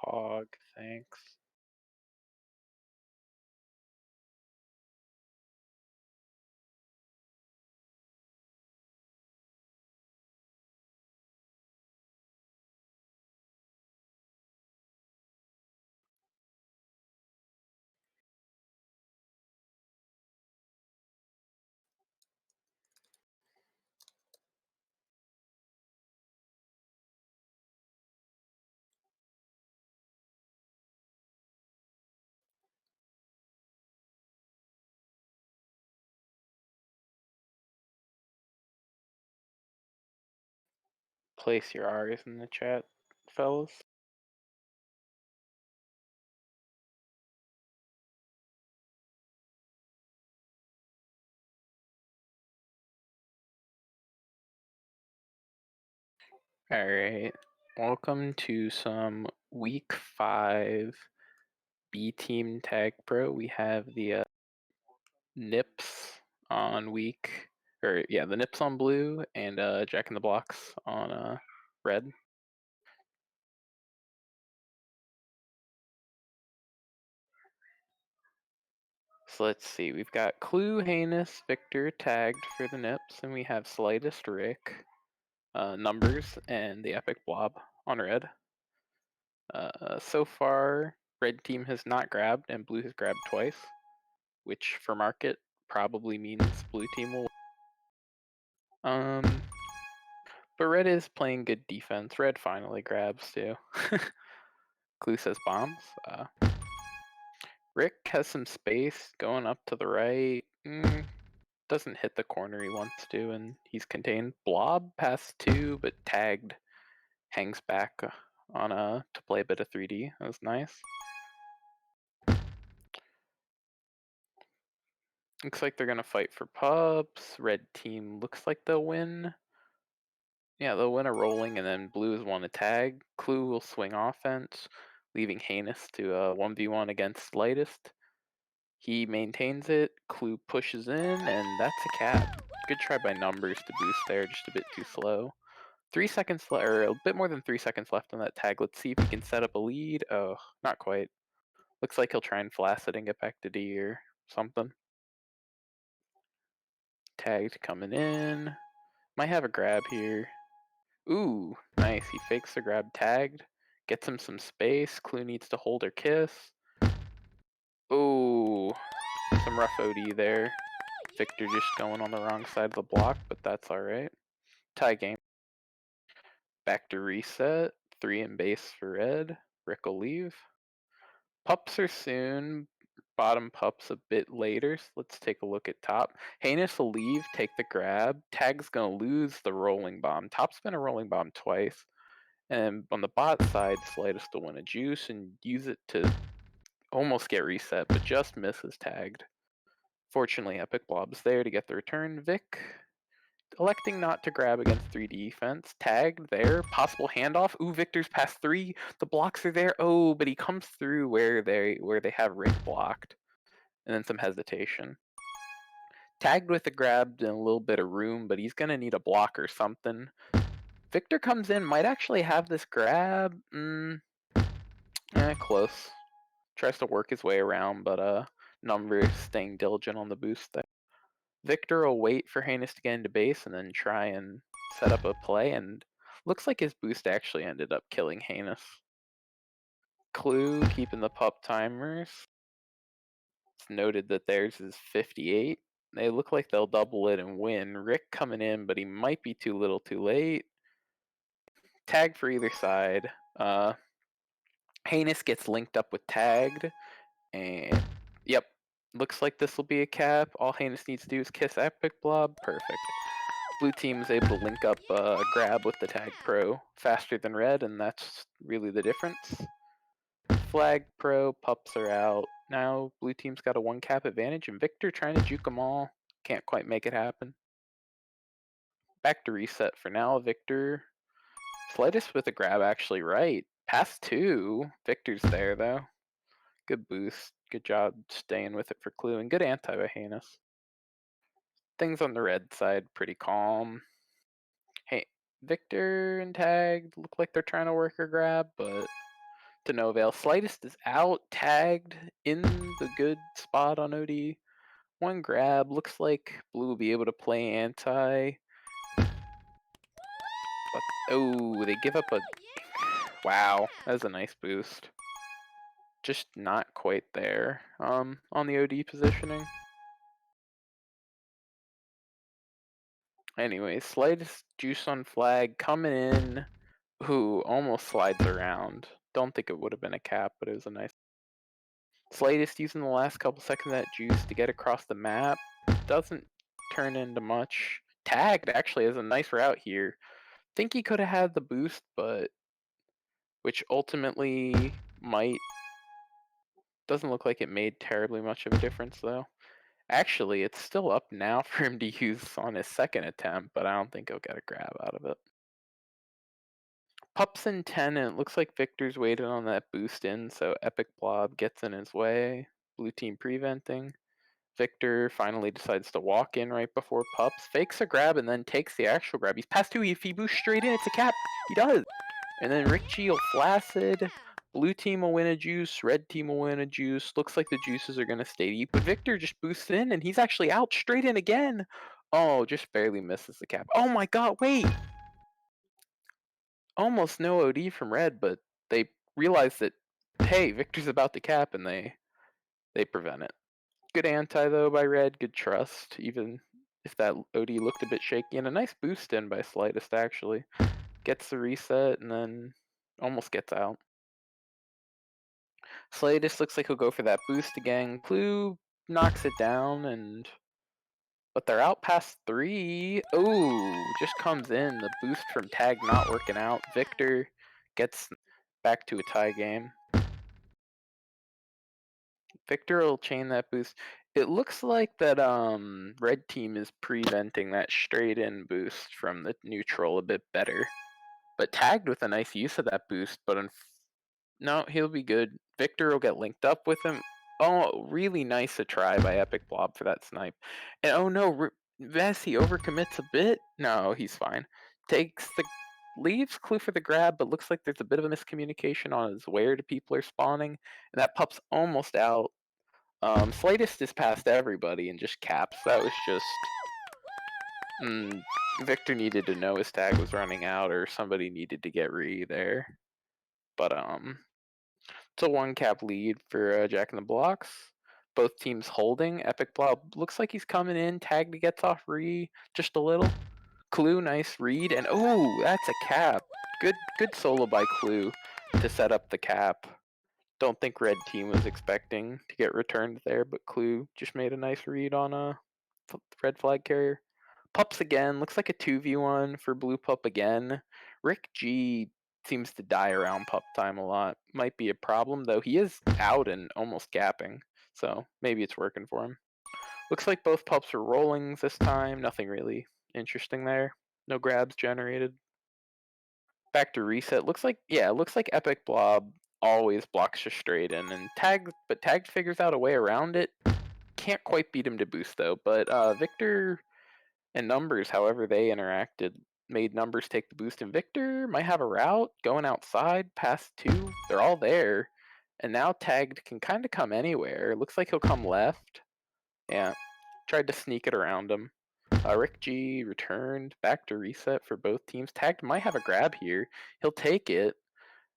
hog, thanks. Place your R's in the chat, fellas. Alright, welcome to some week 5 B team tag pro. We have the nips on the nips on blue and Jack in the Blocks on red. So let's see, we've got Clue, Heinous, Victor tagged for the nips, and we have Slightest, Rick, Numbers, and the Epic Blob on red. So far, red team has not grabbed, and blue has grabbed twice, which for market probably means blue team will. But red is playing good defense. Red finally grabs too. Clue says bombs. Rick has some space going up to the right. Doesn't hit the corner he wants to, and he's contained. Blob passed 2, but tagged. Hangs back on to play a bit of 3D. That was nice. Looks like they're gonna fight for pups. Red team looks like they'll win. Yeah, they'll win a rolling, and then blues want to tag. Clue will swing offense, leaving Heinous to 1v1 against Slightest. He maintains it. Clue pushes in, and that's a cap. Good try by Numbers to boost there, just a bit too slow. 3 seconds or a bit more than 3 seconds left on that tag. Let's see if he can set up a lead. Oh, not quite. Looks like he'll try and flash it and get back to D or something. Tagged coming in. Might have a grab here. Ooh, nice. He fakes the grab, tagged. Gets him some space. Clue needs to hold or kiss. Ooh, some rough OD there. Victor just going on the wrong side of the block, but that's alright. Tie game. Back to reset. 3 in base for red. Rick will leave. Pups are soon. Bottom pups a bit later. So let's take a look at top. Heinous will leave, take the grab. Tag's gonna lose the rolling bomb. Top's been a rolling bomb twice. And on the bot side, Slightest will win a juice and use it to almost get reset, but just misses tagged. Fortunately, Epic Blob's there to get the return. Vic electing not to grab against 3 defense. Tagged there. Possible handoff. Ooh, Victor's past 3. The blocks are there. Oh, but he comes through where they have Rick blocked. And then some hesitation. Tagged with a grab and a little bit of room, but he's gonna need a block or something. Victor comes in, might actually have this grab. Close. Tries to work his way around, but Numbers staying diligent on the boost there. Victor will wait for Heinous to get into base and then try and set up a play, and looks like his boost actually ended up killing Heinous. Clue keeping the pup timers. It's noted that theirs is 58. They look like they'll double it and win. Rick coming in, but he might be too little too late. Tag for either side. Heinous gets linked up with tagged, and yep, looks like this will be a cap. All Heinous needs to do is kiss Epic Blob. Perfect. Blue team is able to link up grab with the tag pro faster than red, and that's really the difference. Flag pro, pups are out. Now blue team's got a 1 cap advantage, and Victor trying to juke them all. Can't quite make it happen. Back to reset for now. Victor. Slightest with a grab actually right. Pass 2. Victor's there though. Good boost. Good job staying with it for Clue, and good anti by Heinous. Things on the red side pretty calm. Hey, Victor and Tag look like they're trying to work a grab, but To no avail. Slightest is out, tagged in the good spot on OD. One grab. Looks like blue will be able to play anti. But, oh, they give up a... Wow, that's a nice boost. Just not quite there on the OD positioning. Anyway, slightest juice on flag coming in. Ooh, almost slides around. Don't think it would have been a cap, but it was a nice... Slightest using the last couple seconds of that juice to get across the map. Doesn't turn into much. Tagged actually has a nice route here. Think he could have had the boost, but which ultimately might... Doesn't look like it made terribly much of a difference though. Actually, it's still up now for him to use on his second attempt, but I don't think he'll get a grab out of it. Pup's in 10, and it looks like Victor's waited on that boost in, so Epic Blob gets in his way. Blue team preventing. Victor finally decides to walk in right before Pups, fakes a grab, and then takes the actual grab. He's past 2, if he boosts straight in, it's a cap. He does! And then Rick G will flaccid. Blue team will win a juice, red team will win a juice. Looks like the juices are gonna stay deep, but Victor just boosts in, and he's actually out straight in again! Oh, just barely misses the cap. Oh my god, wait! Almost no OD from red, but they realize that, hey, Victor's about to cap, and they prevent it. Good anti though by red, good trust, even if that OD looked a bit shaky, and a nice boost in by slightest actually. Gets the reset and then almost gets out. Slightest looks like he'll go for that boost again. Clue knocks it down, and but they're out past 3. Oh, just comes in. The boost from tag not working out. Victor gets back to a tie game. Victor will chain that boost. It looks like that red team is preventing that straight in boost from the neutral a bit better. But tagged with a nice use of that boost, but no, he'll be good. Victor will get linked up with him. Oh, really nice a try by Epic Blob for that snipe. And oh no, Vessi overcommits a bit. No, he's fine. Leaves Clue for the grab, but looks like there's a bit of a miscommunication on his where the people are spawning. And that pup's almost out. Slightest is past everybody and just caps. That was just... Victor needed to know his tag was running out, or somebody needed to get re there. But it's a 1-cap lead for Jack in the Blocks. Both teams holding. Epic Blob looks like he's coming in. Tag gets off re just a little. Clue, nice read, and oh, that's a cap. Good solo by Clue to set up the cap. Don't think red team was expecting to get returned there, but Clue just made a nice read on a red flag carrier. Pups again, looks like a 2v1 for blue pup again. Rick G seems to die around pup time a lot. Might be a problem, though he is out and almost gapping, so maybe it's working for him. Looks like both pups are rollings this time, nothing really interesting there. No grabs generated. Back to reset. Looks like Epic Blob always blocks you straight in, and Tagged figures out a way around it. Can't quite beat him to boost though, but Victor and Numbers, however they interacted, made Numbers take the boost, and Victor might have a route going outside past 2. They're all there, and now Tagged can kind of come anywhere. Looks like he'll come left. Yeah, tried to sneak it around him. Rick G returned back to reset for both teams. Tagged might have a grab here. He'll take it,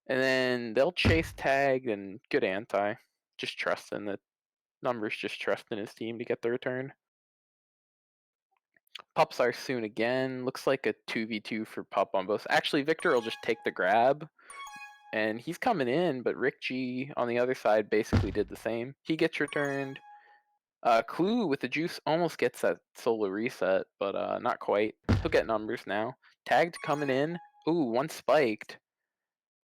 and then they'll chase Tagged, and good anti. Just trusting that Numbers just trusting his team to get the return. Pups are soon again. Looks like a 2v2 for Pup on both. Actually, Victor will just take the grab, and he's coming in, but Rick G on the other side basically did the same. He gets returned. Clue with the juice almost gets that solo reset, but not quite. He'll get Numbers now. Tagged coming in. Ooh, one spiked.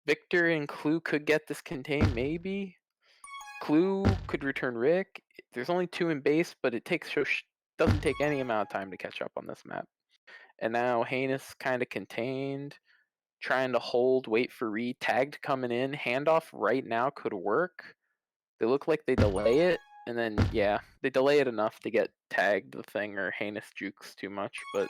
Victor and Clue could get this contained, maybe. Clue could return Rick. There's only 2 in base, but it doesn't take any amount of time to catch up on this map. And now Heinous kind of contained, trying to hold, wait for read. Tagged coming in. Handoff right now could work. They look like they delay it, and then, yeah, they delay it enough to get tagged the thing, or Heinous jukes too much, but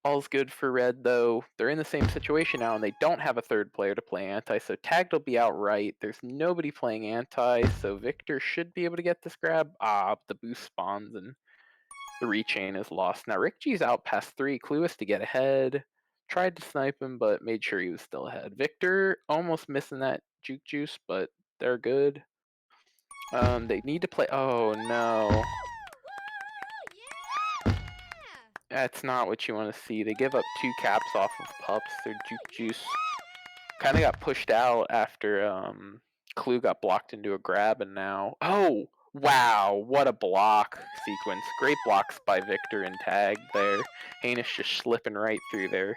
All's good for red, though. They're in the same situation now, and they don't have a third player to play anti, so tagged will be outright. There's nobody playing anti, so Victor should be able to get this grab. The boost spawns, and the rechain is lost. Now, Rick G's out past 3. Clueless to get ahead. Tried to snipe him, but made sure he was still ahead. Victor almost missing that juke juice, but they're good. They need to play. Oh, no. That's not what you want to see. They give up 2 caps off of pups. Their juke juice kind of got pushed out after Clue got blocked into a grab, and now wow, what a block sequence. Great blocks by Victor and Tag there. Heinous just slipping right through there,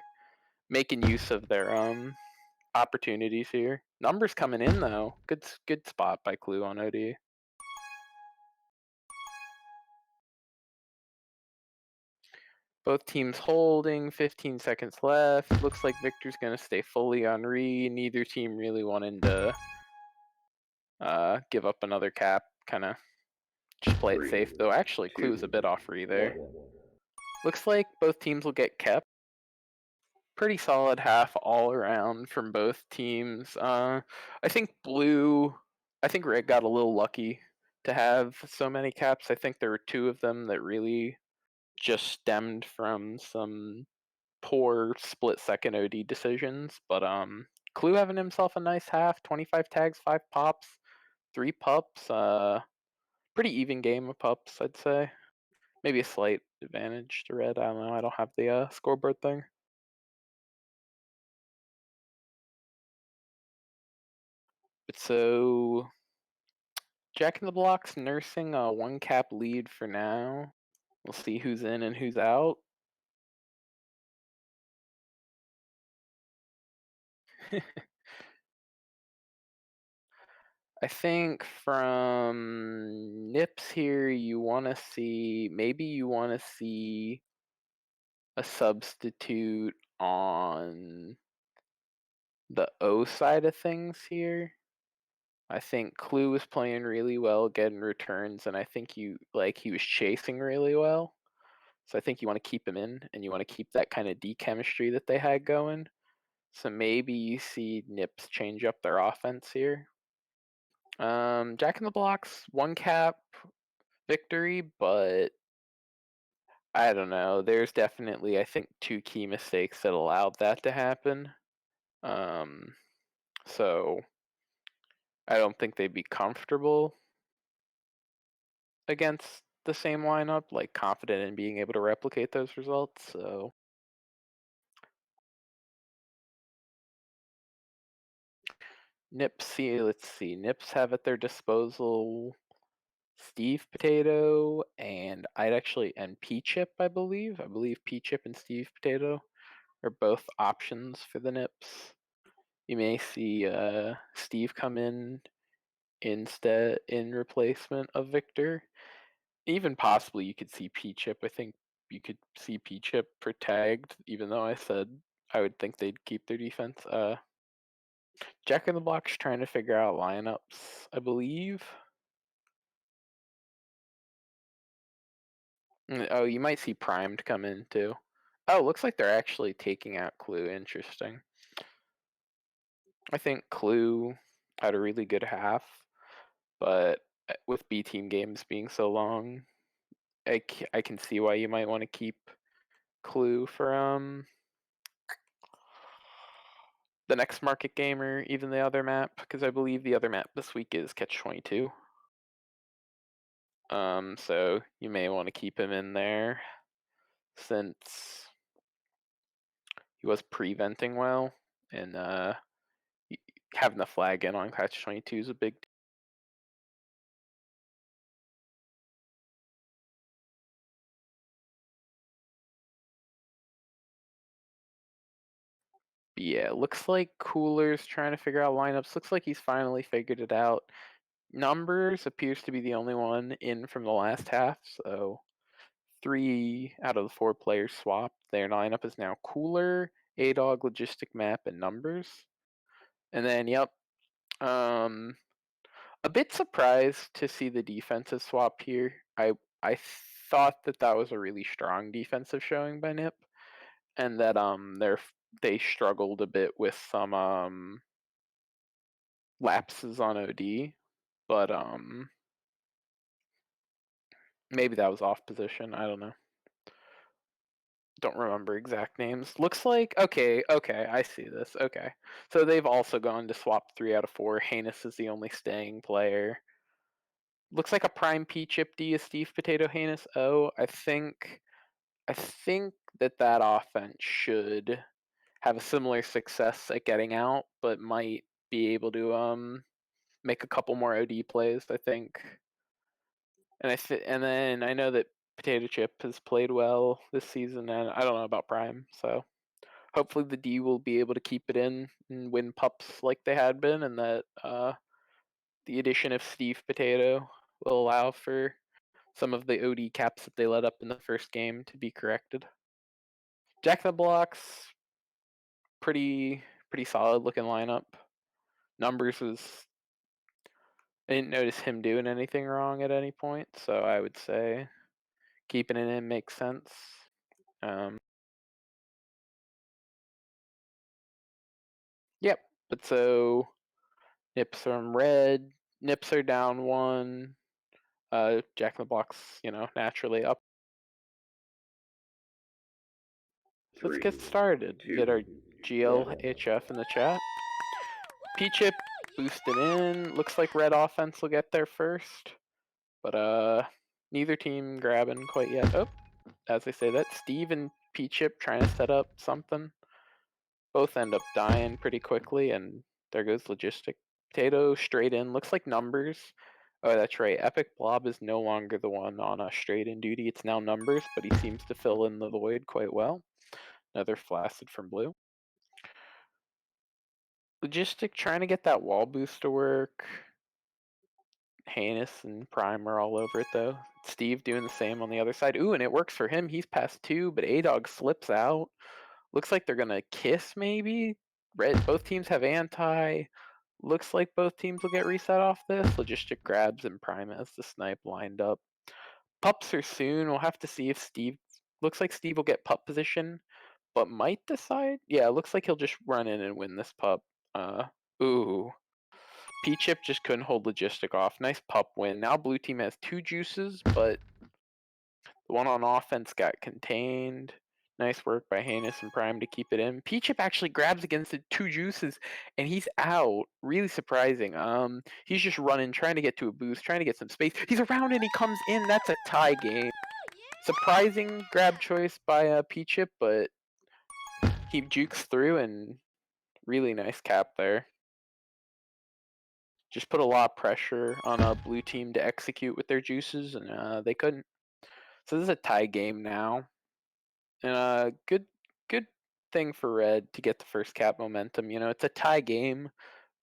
making use of their opportunities here. Numbers coming in though. Good spot by Clue on OD. Both teams holding, 15 seconds left. Looks like Victor's gonna stay fully on re. Neither team really wanting to give up another cap, kind of just play it safe, though actually Clue is a bit off re there. Looks like both teams will get kept. Pretty solid half all around from both teams. I think Red got a little lucky to have so many caps. I think there were 2 of them that really just stemmed from some poor split second OD decisions. But Clue having himself a nice half, 25 tags, 5 pops, 3 pups. Pretty even game of pups, I'd say. Maybe a slight advantage to Red. I don't know. I don't have the scoreboard thing. But so Jack in the Blocks nursing a 1 cap lead for now. We'll see who's in and who's out. I think from Nips here, you want to see a substitute on the O side of things here. I think Clue was playing really well, getting returns, and I think he was chasing really well. So I think you want to keep him in, and you want to keep that kind of D chemistry that they had going. So maybe you see Nips change up their offense here. Jack in the Blocks, 1 cap victory, but I don't know. There's definitely, I think, 2 key mistakes that allowed that to happen. So I don't think they'd be comfortable against the same lineup, like confident in being able to replicate those results. So let's see. Nips have at their disposal Steve Potato and P Chip, I believe. I believe P Chip and Steve Potato are both options for the Nips. You may see Steve come in in replacement of Victor. Even possibly you could see P Chip. I think you could see P Chip tagged, even though I said I would think they'd keep their defense. Jack in the Box trying to figure out lineups, I believe. Oh, you might see Primed come in too. Oh, looks like they're actually taking out Clue. Interesting. I think Clue had a really good half, but with B team games being so long, I can see why you might want to keep Clue for the next market game or even the other map, because I believe the other map this week is Catch 22. So you may want to keep him in there since he was preventing well, and having the flag in on Catch 22 is a big. Yeah, looks like Cooler's trying to figure out lineups. Looks like he's finally figured it out. Numbers appears to be the only one in from the last half, so 3 out of the 4 players swapped. Their lineup is now Cooler, A-Dog, Logistic Map, and Numbers. And then, yep, a bit surprised to see the defensive swap here. I thought that was a really strong defensive showing by Nip. and that they struggled a bit with some lapses on OD, but maybe that was off position. I don't know. Don't remember exact names. Looks like okay, I see this. Okay. So they've also gone to swap 3 out of 4. Heinous is the only staying player. Looks like a prime P chip D is Steve Potato Heinous O. I think that offense should have a similar success at getting out, but might be able to make a couple more OD plays, I think. And then I know that Potato Chip has played well this season, and I don't know about Prime, so hopefully the D will be able to keep it in and win pups like they had been, and that the addition of Steve Potato will allow for some of the OD caps that they let up in the first game to be corrected. Jack the Blocks, pretty solid looking lineup. Numbers was I didn't notice him doing anything wrong at any point, so I would say keeping it in makes sense. Yep, but so Nips from red, Nips are down 1. Jack in the Box, naturally up. So let's get started. Get our GLHF in the chat. P-Chip boosted in. Looks like red offense will get there first. But neither team grabbing quite yet. Oh, as I say that, Steve and P-Chip trying to set up something. Both end up dying pretty quickly, and there goes Logistic. Potato straight in. Looks like numbers. Oh, that's right. Epic Blob is no longer the one on a straight in duty. It's now numbers, but he seems to fill in the void quite well. Another flaccid from blue. Logistic trying to get that wall boost to work. Heinous and Prime are all over it though. Steve doing the same on the other side. Ooh, and it works for him. He's past 2, but A-Dog slips out. Looks like they're gonna kiss maybe. Both teams have anti. Looks like both teams will get reset off this. Logistic grabs and Prime has the snipe lined up. Pups are soon. We'll have to see if Steve. Looks like Steve will get pup position, but might decide. Yeah, looks like he'll just run in and win this pup. Ooh. P-Chip just couldn't hold Logistic off. Nice pup win. Now blue team has 2 juices, but the one on offense got contained. Nice work by Heinous and Prime to keep it in. P-Chip actually grabs against the 2 juices, and he's out. Really surprising. He's just running, trying to get to a boost, trying to get some space. He's around and he comes in. That's a tie game. Surprising grab choice by P-Chip, but he jukes through, and really nice cap there. Just put a lot of pressure on a blue team to execute with their juices, and they couldn't. So this is a tie game now. And good thing for red to get the first cap momentum. It's a tie game,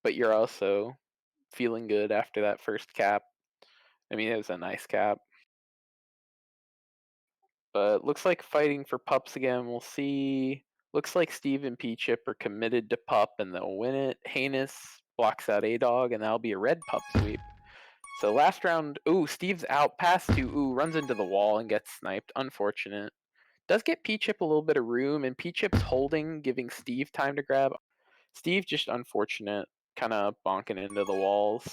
but you're also feeling good after that first cap. I mean, it was a nice cap. But looks like fighting for pups again. We'll see. Looks like Steve and P-Chip are committed to pup, and they'll win it. Heinous blocks out A-Dog, and that'll be a red pup sweep. So last round, ooh, Steve's out past 2. Ooh, runs into the wall and gets sniped. Unfortunate. Does get P-Chip a little bit of room, and P-Chip's holding, giving Steve time to grab. Steve just unfortunate, kind of bonking into the walls.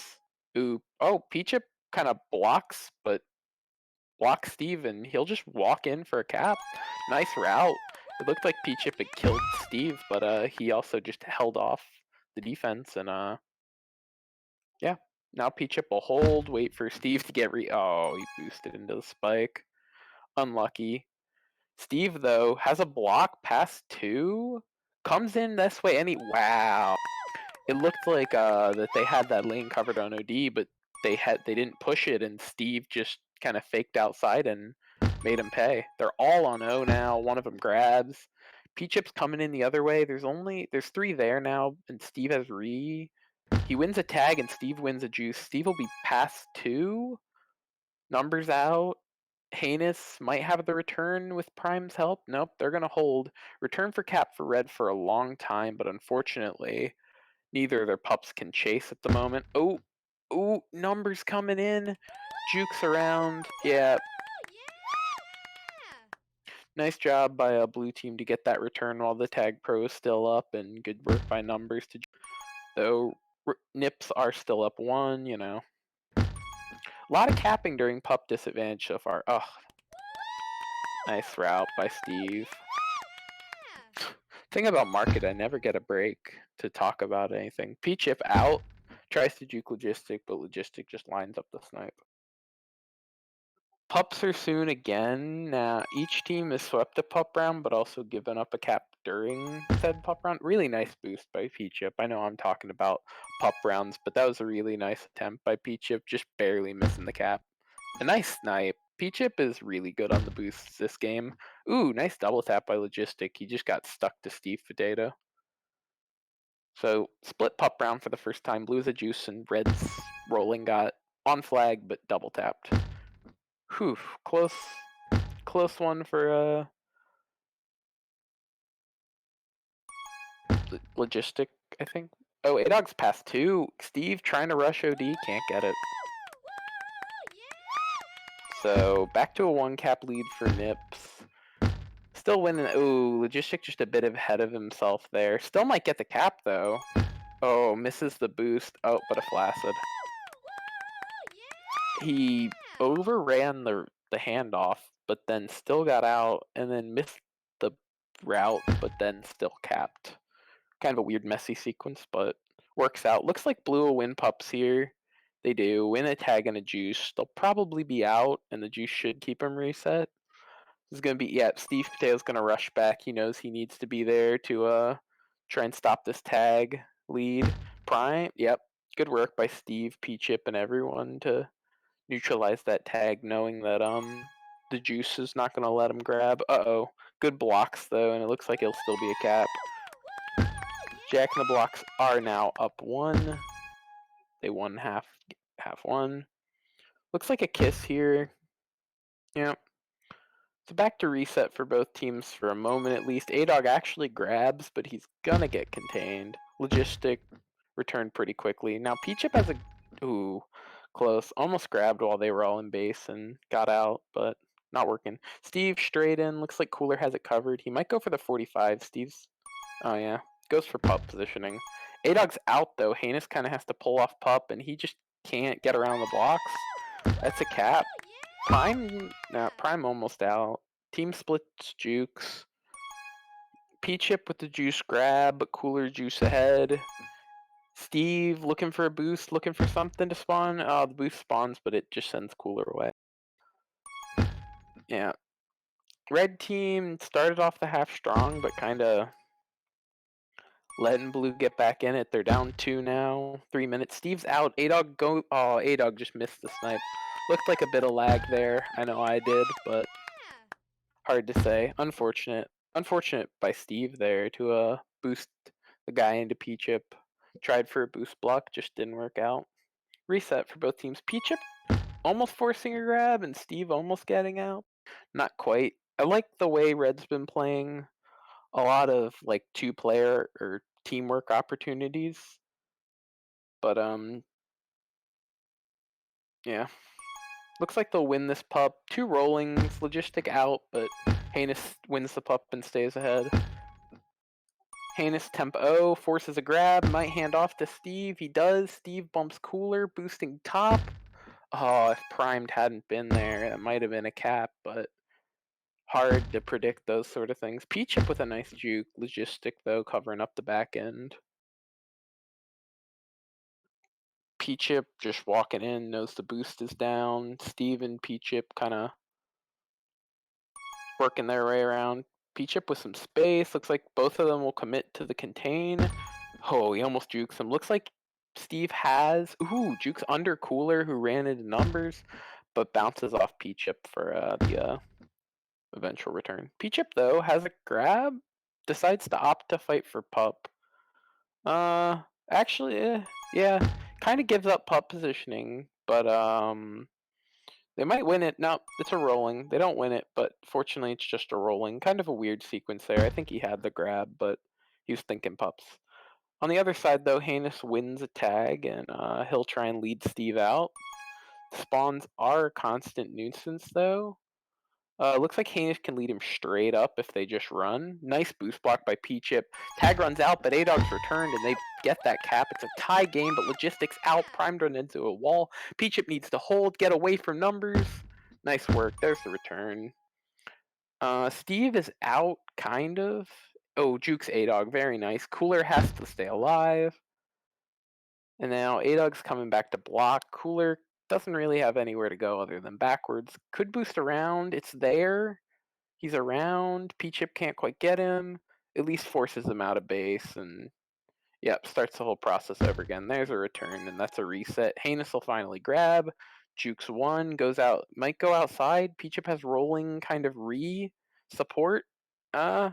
Ooh, oh, P-Chip kind of blocks, but blocks Steve, and he'll just walk in for a cap. Nice route. It looked like P-Chip had killed Steve, but he also just held off the defense, and yeah. Now P-Chip will hold, wait for Steve to get oh, he boosted into the spike. Unlucky. Steve, though, has a block past 2, comes in this way, and wow. It looked like that they had that lane covered on OD, but they didn't push it, and Steve just kind of faked outside and made him pay. They're all on O now. One of them grabs. P-Chip's coming in the other way. There's 3 there now, and Steve has re. He wins a tag, and Steve wins a juice. Steve will be past 2. Numbers out. Heinous might have the return with Prime's help. Nope, they're going to hold. Return for cap for red for a long time, but unfortunately, neither of their pups can chase at the moment. Oh, numbers coming in. Jukes around. Yeah. Nice job by a blue team to get that return while the tag pro is still up, and good work by numbers to. Though nips are still up 1, you know. A lot of capping during pup disadvantage so far. Ugh. Nice route by Steve. Thing about Market, I never get a break to talk about anything. P-Chip out, tries to juke Logistic, but Logistic just lines up the snipe. Pups are soon again. Now, each team has swept a pup round, but also given up a cap during said pup round. Really nice boost by P-Chip. I know I'm talking about pup rounds, but that was a really nice attempt by P-Chip, just barely missing the cap. A nice snipe. P-Chip is really good on the boosts this game. Ooh, nice double tap by Logistic. He just got stuck to Steve Potato. So, split pup round for the first time. Blue's a juice, and Red's rolling got on flag, but double tapped. Whew, close one for Logistic, I think. Oh, A-Dog's past 2. Steve trying to rush OD, can't get it. So, back to a 1 cap lead for Nips. Still winning. Ooh, Logistic just a bit ahead of himself there. Still might get the cap, though. Oh, misses the boost. Oh, but a flaccid. He overran the handoff, but then still got out, and then missed the route, but then still capped. Kind of a weird, messy sequence, but works out. Looks like Blue will win pups here. They do. Win a tag and a juice. They'll probably be out, and the juice should keep them reset. This is going to be, yeah, Steve Potato's going to rush back. He knows he needs to be there to try and stop this tag lead. Prime, yep. Good work by Steve, P-Chip, and everyone to neutralize that tag, knowing that the juice is not going to let him grab. Uh-oh. Good blocks, though, and it looks like it'll still be a cap. Jack and the blocks are now up 1. They won half 1. Looks like a kiss here. Yep. So back to reset for both teams for a moment at least. A-Dog actually grabs, but he's gonna get contained. Logistic returned pretty quickly. Now P-Chip has a... Ooh, close. Almost grabbed while they were all in base and got out, but not working. Steve straight in. Looks like Cooler has it covered. He might go for the 45. Steve's... Oh, yeah. Goes for pup positioning. A-Dog's out, though. Heinous kind of has to pull off pup, and he just can't get around the blocks. That's a cap. Prime, nah, Prime almost out. Team splits jukes. P-Chip with the juice grab, but Cooler juice ahead. Steve looking for a boost, looking for something to spawn. The boost spawns, but it just sends Cooler away. Yeah. Red team started off the half strong, but kind of letting Blue get back in it. They're down 2 now. 3 minutes. Steve's out. A-Dog go. Oh, A-Dog just missed the snipe. Looked like a bit of lag there. I know I did, but hard to say. Unfortunate. Unfortunate by Steve there to boost the guy into P-Chip. Tried for a boost block, just didn't work out. Reset for both teams. P-Chip almost forcing a grab and Steve almost getting out. Not quite. I like the way Red's been playing a lot of like 2-player or teamwork opportunities. But yeah. Looks like they'll win this pup. 2 rollings, Logistic out, but Heinous wins the pup and stays ahead. Heinous tempo, forces a grab, might hand off to Steve. He does. Steve bumps Cooler, boosting top. Oh, if Primed hadn't been there, it might have been a cap, but hard to predict those sort of things. P-Chip with a nice juke. Logistic, though, covering up the back end. P-Chip just walking in, knows the boost is down. Steve and P-Chip kind of working their way around. P-Chip with some space. Looks like both of them will commit to the contain. Oh, he almost jukes him. Looks like Steve has... Ooh, jukes under Cooler, who ran into numbers, but bounces off P-Chip for the eventual return. P-Chip, though, has a grab. Decides to opt to fight for pup. Actually, yeah. Kind of gives up pup positioning, but they might win it. No, it's a rolling. They don't win it, but fortunately it's just a rolling. Kind of a weird sequence there. I think he had the grab, but he was thinking pups. On the other side, though, Heinous wins a tag, and he'll try and lead Steve out. Spawns are a constant nuisance, though. Looks like Hanish can lead him straight up if they just run. Nice boost block by P-Chip. Tag runs out, but A-Dog's returned, and they get that cap. It's a tie game, but Logistics out. Primed run into a wall. P-Chip needs to hold, get away from numbers. Nice work. There's the return. Steve is out, kind of. Oh, Juke's A-Dog. Very nice. Cooler has to stay alive. And now A-Dog's coming back to block. Cooler doesn't really have anywhere to go other than backwards. Could boost around. It's there. He's around. P-Chip can't quite get him. At least forces him out of base. And, yep, starts the whole process over again. There's a return, and that's a reset. Heinous will finally grab. Jukes one, goes out. Might go outside. P-Chip has rolling kind of support. I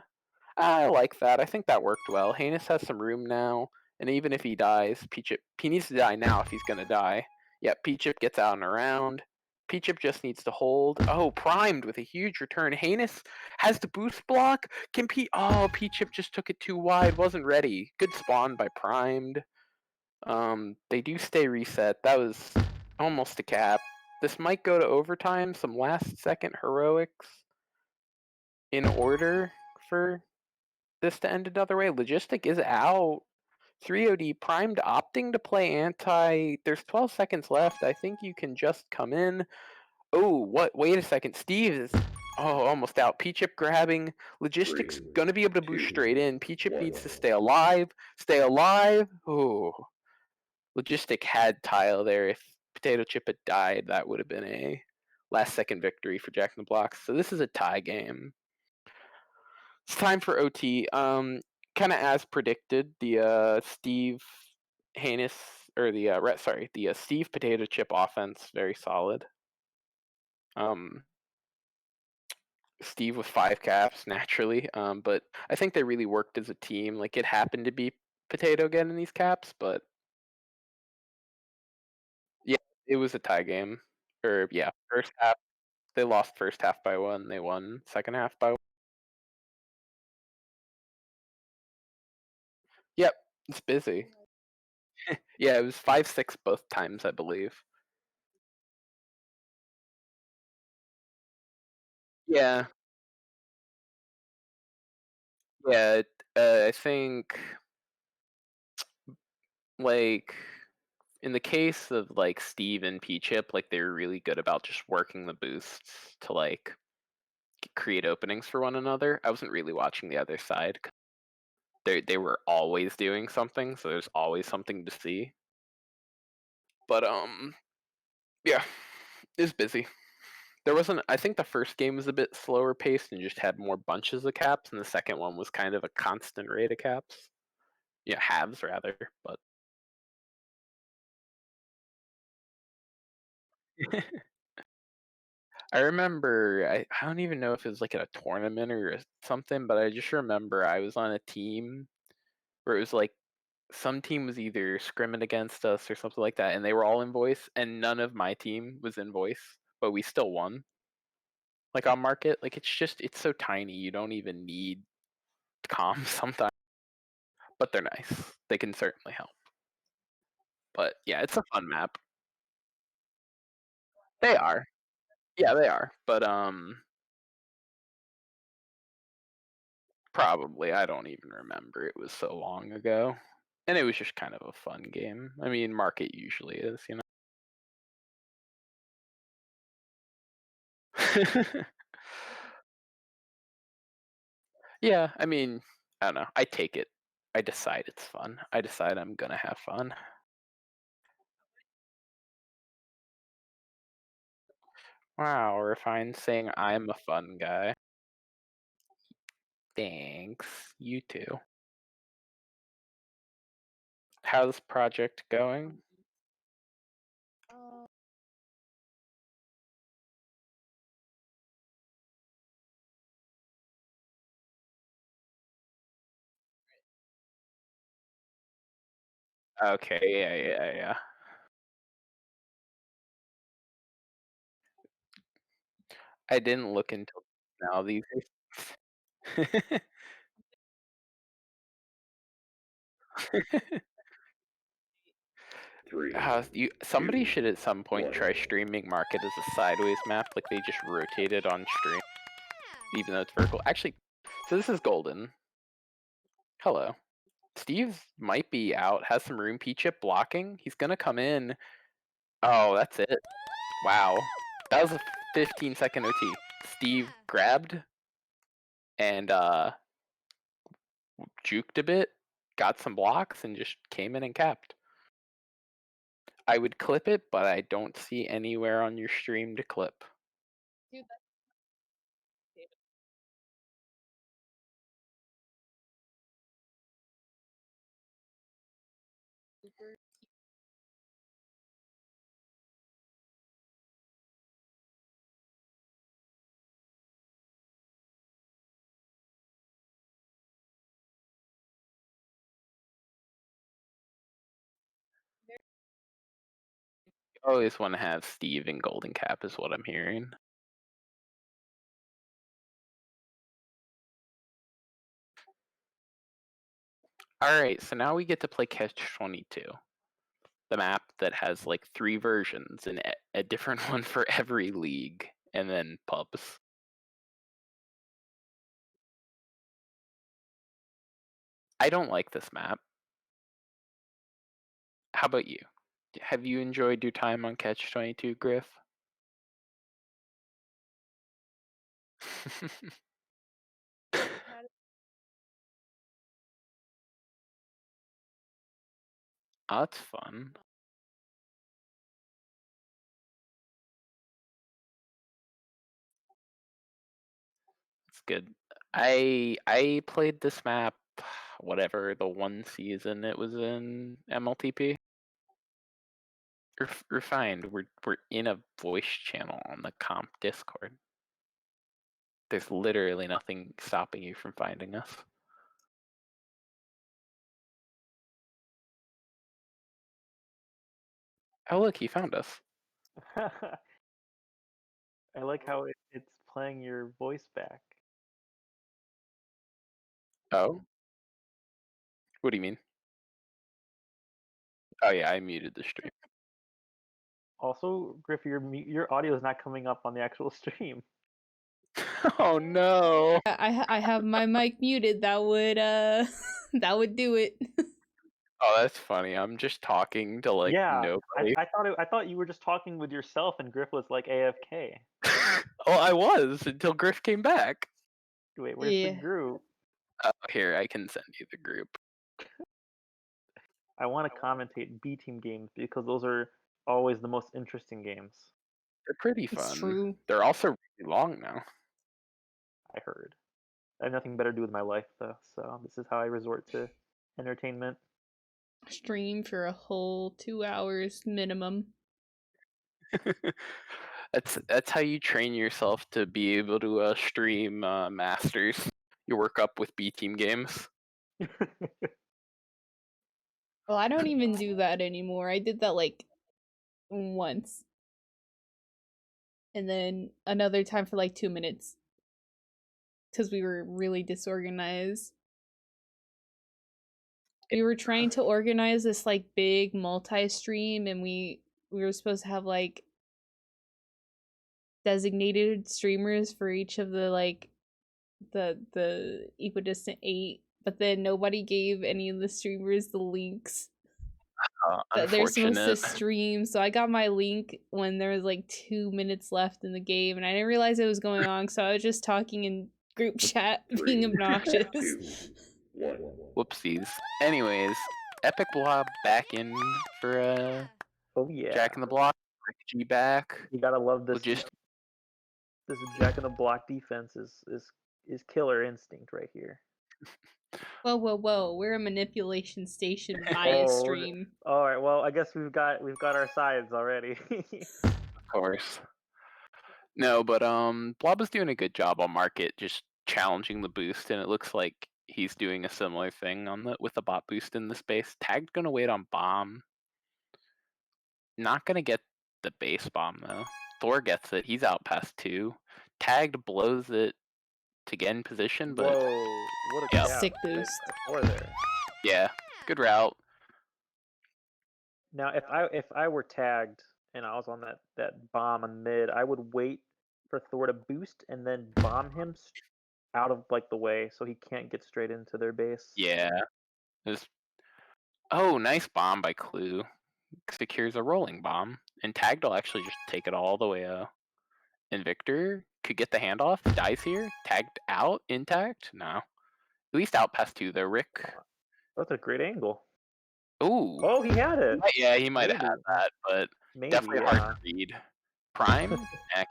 like that. I think that worked well. Heinous has some room now, and even if he dies, P-Chip, he needs to die now if he's gonna die. Yep, P-Chip gets out and around. P-Chip just needs to hold. Oh, primed with a huge return. Heinous has the boost block. Can P? Oh, P-Chip just took it too wide. Wasn't ready. Good spawn by primed. They do stay reset. That was almost a cap. This might go to overtime. Some last second heroics in order for this to end another way. Logistic is out. 3OD primed opting to play anti. There's 12 seconds left. I think you can just come in. Oh, what? Wait a second. Steve is almost out. P-Chip grabbing. Logistics gonna be able to boost straight in. P-Chip needs to stay alive. Stay alive. Oh, Logistic had tile there. If Potato Chip had died, that would have been a last second victory for Jack in the Blocks. So this is a tie game. It's time for OT. Kind of as predicted, the Steve Heinous or the Steve Potato Chip offense very solid. Steve with 5 caps naturally, but I think they really worked as a team. Like it happened to be Potato getting these caps, but yeah, it was a tie game. Or yeah, first half they lost first half by 1. They won second half by 1. Yep, it's busy. Yeah, it was 5-6 both times, I believe. Yeah, yeah. I think like in the case of like Steve and P Chip, like they were really good about just working the boosts to like create openings for one another. I wasn't really watching the other side. They were always doing something, so there's always something to see. But yeah, it's busy. There wasn't. I think the first game was a bit slower paced and just had more bunches of caps, and the second one was kind of a constant rate of caps. Yeah, halves rather, but. I remember I don't even know if it was like at a tournament or something, but I just remember I was on a team where it was like some team was either scrimming against us or something like that, and they were all in voice, and none of my team was in voice, but we still won. Like on market, like it's so tiny, you don't even need comms sometimes, but they're nice. They can certainly help. But yeah, it's a fun map. They are. Yeah, they are. But probably. I don't even remember. It was so long ago. And it was just kind of a fun game. I mean, market usually is, you know. Yeah, I mean, I don't know. I take it. I decide it's fun. I decide I'm gonna have fun. Wow, refined saying I'm a fun guy. Thanks. You too. How's project going? Okay, yeah. I didn't look until now these days. Somebody should at some point try streaming market as a sideways map, like they just rotate it on stream. even though it's vertical. Actually, so this is golden. Hello. Steve might be out, has some room P-chip blocking. He's gonna come in. Oh, that's it. Wow. That was a 15-second OT. Steve grabbed and juked a bit, got some blocks, and just came in and capped. I would clip it, but I don't see anywhere on your stream to clip. I always want to have Steve in golden cap is what I'm hearing. Alright, so now we get to play Catch 22. The map that has like 3 versions and a different one for every league, and then pubs. I don't like this map. How about you? Have you enjoyed your time on Catch 22, Griff? Oh, that's fun. It's good. I played this map, whatever the one season it was in nLTP. Refined. We're in a voice channel on the comp Discord. There's literally nothing stopping you from finding us. Oh look, he found us. I like how it's playing your voice back. Oh? What do you mean? Oh yeah, I muted the stream. Also, Griff, your audio is not coming up on the actual stream. Oh no! I have my mic muted. That would that would do it. Oh, that's funny. I'm just talking to like nobody. I thought you were just talking with yourself, and Griff was like AFK. Oh, I was until Griff came back. Wait, where's the Yeah. group? Here, I can send you the group. I want to commentate B team games because those are always the most interesting games. They're pretty It's fun. true. They're also really long now. I heard. I have nothing better to do with my life though, so this is how I resort to entertainment. Stream for a whole 2 hours minimum. That's how you train yourself to be able to stream Masters. You work up with B team games. Well, I don't even do that anymore. I did that like once. And then another time for like 2 minutes. Because we were really disorganized. We were trying to organize this like big multi-stream, and we were supposed to have like designated streamers for each of the like the equidistant 8, but then nobody gave any of the streamers the links that they're supposed to stream. So I got my link when there was like 2 minutes left in the game, and I didn't realize it was going on, so I was just talking in group chat being obnoxious. Whoopsies. Anyways, Epic Blob back in for Oh yeah. Jack in the Block. Rick G back. You gotta love this. We'll just This Jack in the Block defense is killer instinct right here. Whoa! We're a manipulation station bias stream. All right. Well, I guess we've got our sides already. of course. No, but Blob is doing a good job on market, just challenging the boost, and it looks like he's doing a similar thing on with the bot boost in the space. Tagged gonna wait on bomb. Not gonna get the base bomb though. Thor gets it. He's out past 2. Tagged blows it to get in position, but whoa, what a sick boost. Thor there. Yeah, good route. Now, if I were tagged and I was on that bomb in mid, I would wait for Thor to boost and then bomb him out of like the way so he can't get straight into their base. Yeah. Oh, nice bomb by Clue. Secures a rolling bomb. And Tagged will actually just take it all the way out. And Victor could get the handoff. Dies here. Tagged out. Intact? No. At least out past 2 though. Rick. That's a great angle. Ooh. Oh, he had it. Yeah, he might have Maybe. had that, but Maybe, definitely hard to read. Prime?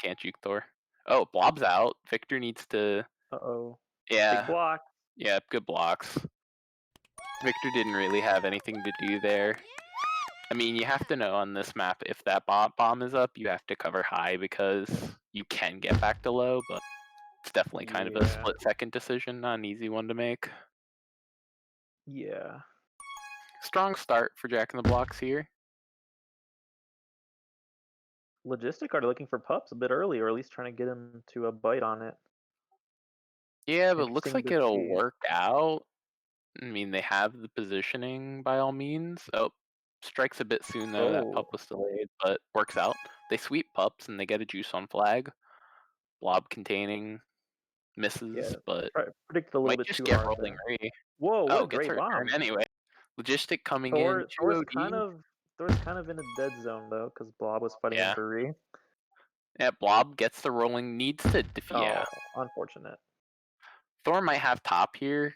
Can't juke Thor. Oh, Blob's out. Victor needs to. Uh-oh. Yeah. Big block. Yeah, good blocks. Victor didn't really have anything to do there. I mean, you have to know on this map, if that bomb is up, you have to cover high because you can get back to low, but it's definitely kind of a split-second decision, not an easy one to make. Yeah. Strong start for Jack in the Blocks here. Logistic are looking for pups a bit early, or at least trying to get him to a bite on it. Yeah, but looks Interesting like to it'll see. work out. I mean, they have the positioning by all means. Oh, strikes a bit soon though. That pup was delayed, but works out. They sweep pups and they get a juice on flag. Blob containing misses, but predict a little might bit just too get hard. rolling re. Whoa! What a Gets great her bomb! turn anyway. Logistic coming Thor's in. 2 Thor's kind of in a dead zone though, because Blob was fighting him for re. Yeah, Blob gets the rolling. Needs to defeat. Yeah. Unfortunate. Thor might have top here.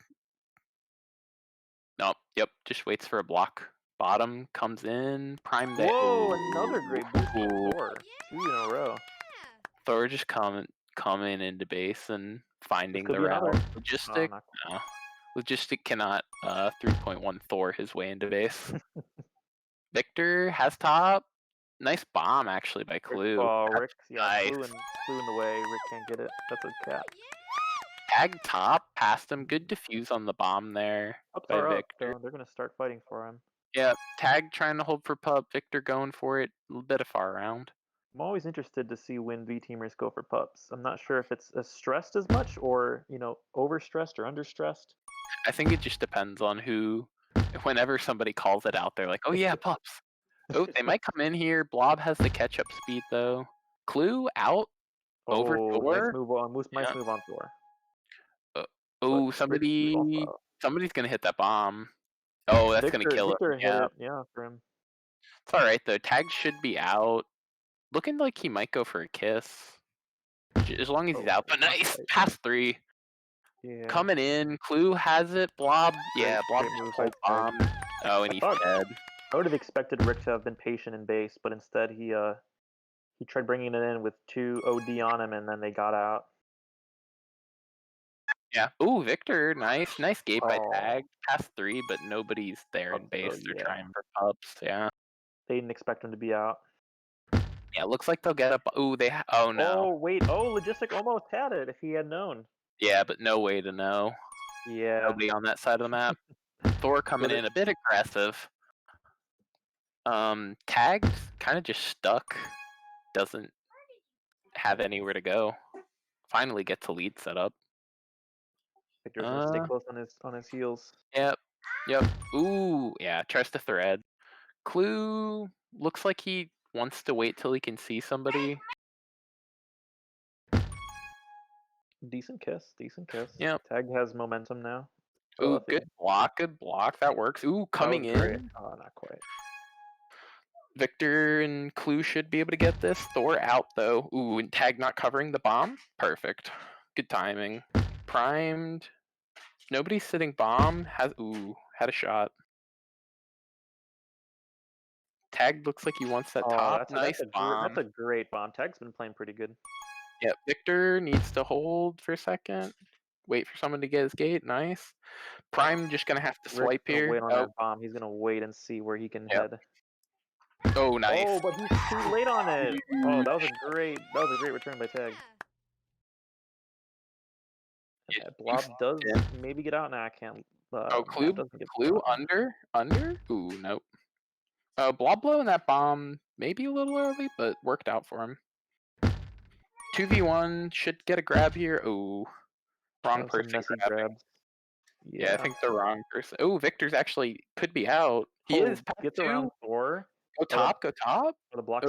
Nope. Yep. Just waits for a block. Bottom comes in. Prime there. Whoa! Another great boost by Thor. 2 in a row. Thor just coming into base and finding the route. Logistic. No. Logistic cannot 3.1 Thor his way into base. Victor has top. Nice bomb actually by Clue. Rick, Clue in the way. Rick can't get it. That's a cat. Tag top past him. Good defuse on the bomb there by Victor. They're gonna start fighting for him. Yeah, Tag trying to hold for pup. Victor going for it. A little bit of far around. I'm always interested to see when V-teamers go for pups. I'm not sure if it's stressed as much or, overstressed or understressed. I think it just depends on who. Whenever somebody calls it out, they're like, "Oh yeah, pups." Oh, they might come in here. Blob has the catch-up speed though. Clue out over Thor. Nice move on. Nice move on Thor. Somebody's gonna hit that bomb. Oh, that's gonna kill him. Yeah, for him. It's all right though. Tag should be out. Looking like he might go for a kiss. As long as he's out. But nice. Pass 3. Yeah. Coming in. Clue has it. Blob. Yeah, Blob hold bomb. Oh, and he's dead. I would have expected Rick to have been patient in base, but instead he tried bringing it in with 2 OD on him, and then they got out. Yeah. Ooh, Victor. Nice gate by Tag. Pass 3, but nobody's there in base. They're trying for pups. Yeah. They didn't expect him to be out. Yeah, looks like they'll get up. Ooh, oh no. Oh wait. Oh, Logistic almost had it if he had known. Yeah, but no way to know. Yeah. Nobody on that side of the map. Thor coming in a bit aggressive. Tagged kind of just stuck. Doesn't have anywhere to go. Finally gets a lead set up. Victor's gonna stay close on his heels. Yep. Ooh, yeah, tries to thread. Clue looks like he wants to wait till he can see somebody. Decent kiss. Yep. Tag has momentum now. Ooh, good block. That works. Ooh, coming in. Oh, not quite. Victor and Clue should be able to get this. Thor out though. Ooh, and Tag not covering the bomb. Perfect. Good timing. Primed. Nobody's sitting bomb. Had a shot. Tag looks like he wants that top. Nice bomb. That's a great bomb. Tag's been playing pretty good. Yep, Victor needs to hold for a second. Wait for someone to get his gate. Nice. Prime just gonna have to swipe here. Wait on that bomb. He's gonna wait and see where he can head. Oh, nice. Oh, but he's too late on it. Oh, that was a great return by Tag. Yeah, Blob does maybe get out now. I can't. Clue under. Ooh, nope. Blob blowing that bomb maybe a little early, but worked out for him. 2v1 should get a grab here. Ooh, wrong person grabs. Yeah, I think the wrong person. Oh, Victor's actually could be out. He is. Gets around Thor. Go top. For the block.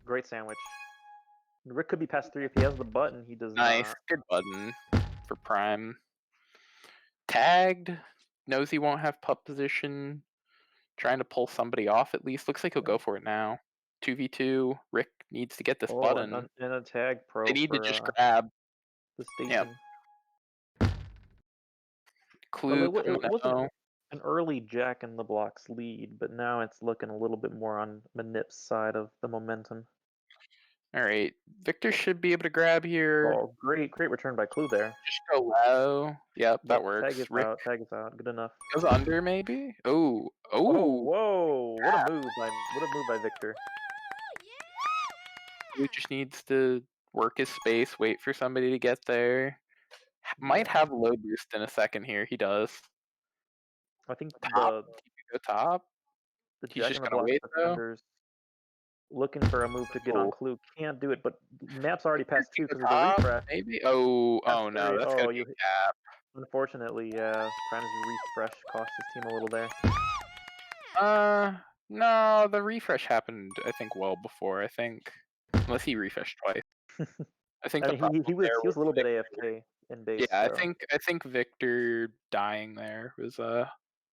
Great sandwich. Rick could be past 3 if he has the button. He does Nice, not. good button for prime. Tagged, knows he won't have pup position. Trying to pull somebody off at least. Looks like he'll go for it now. 2v2. Rick needs to get this button. And a tag pro They need to for just grab. the Yeah. station. Clue. Well, it wasn't No. an early Jack in the Blocks lead, but now it's looking a little bit more on Manip's side of the momentum. All right, Victor should be able to grab here. Oh, great return by Clue there. Just go low. Yep, that works. Rick Tag is out. Good enough. goes under maybe. Oh, whoa! What a move by Victor. He just needs to work his space, wait for somebody to get there. Might have low boost in a second here. He does. I think Top. He could go top. the He's Jack just in the gonna Blocks wait though. defenders looking for a move to get on Clue. Can't do it, but map's already past 2 because of the refresh. Maybe. Oh no, that's gonna be you a cap. Unfortunately, Prime's refresh cost his team a little there. No, the refresh happened, I think, well before. I think, unless he refreshed twice. I think the problem he was there a little bit Victor. AFK in base. Yeah, So. I think Victor dying there was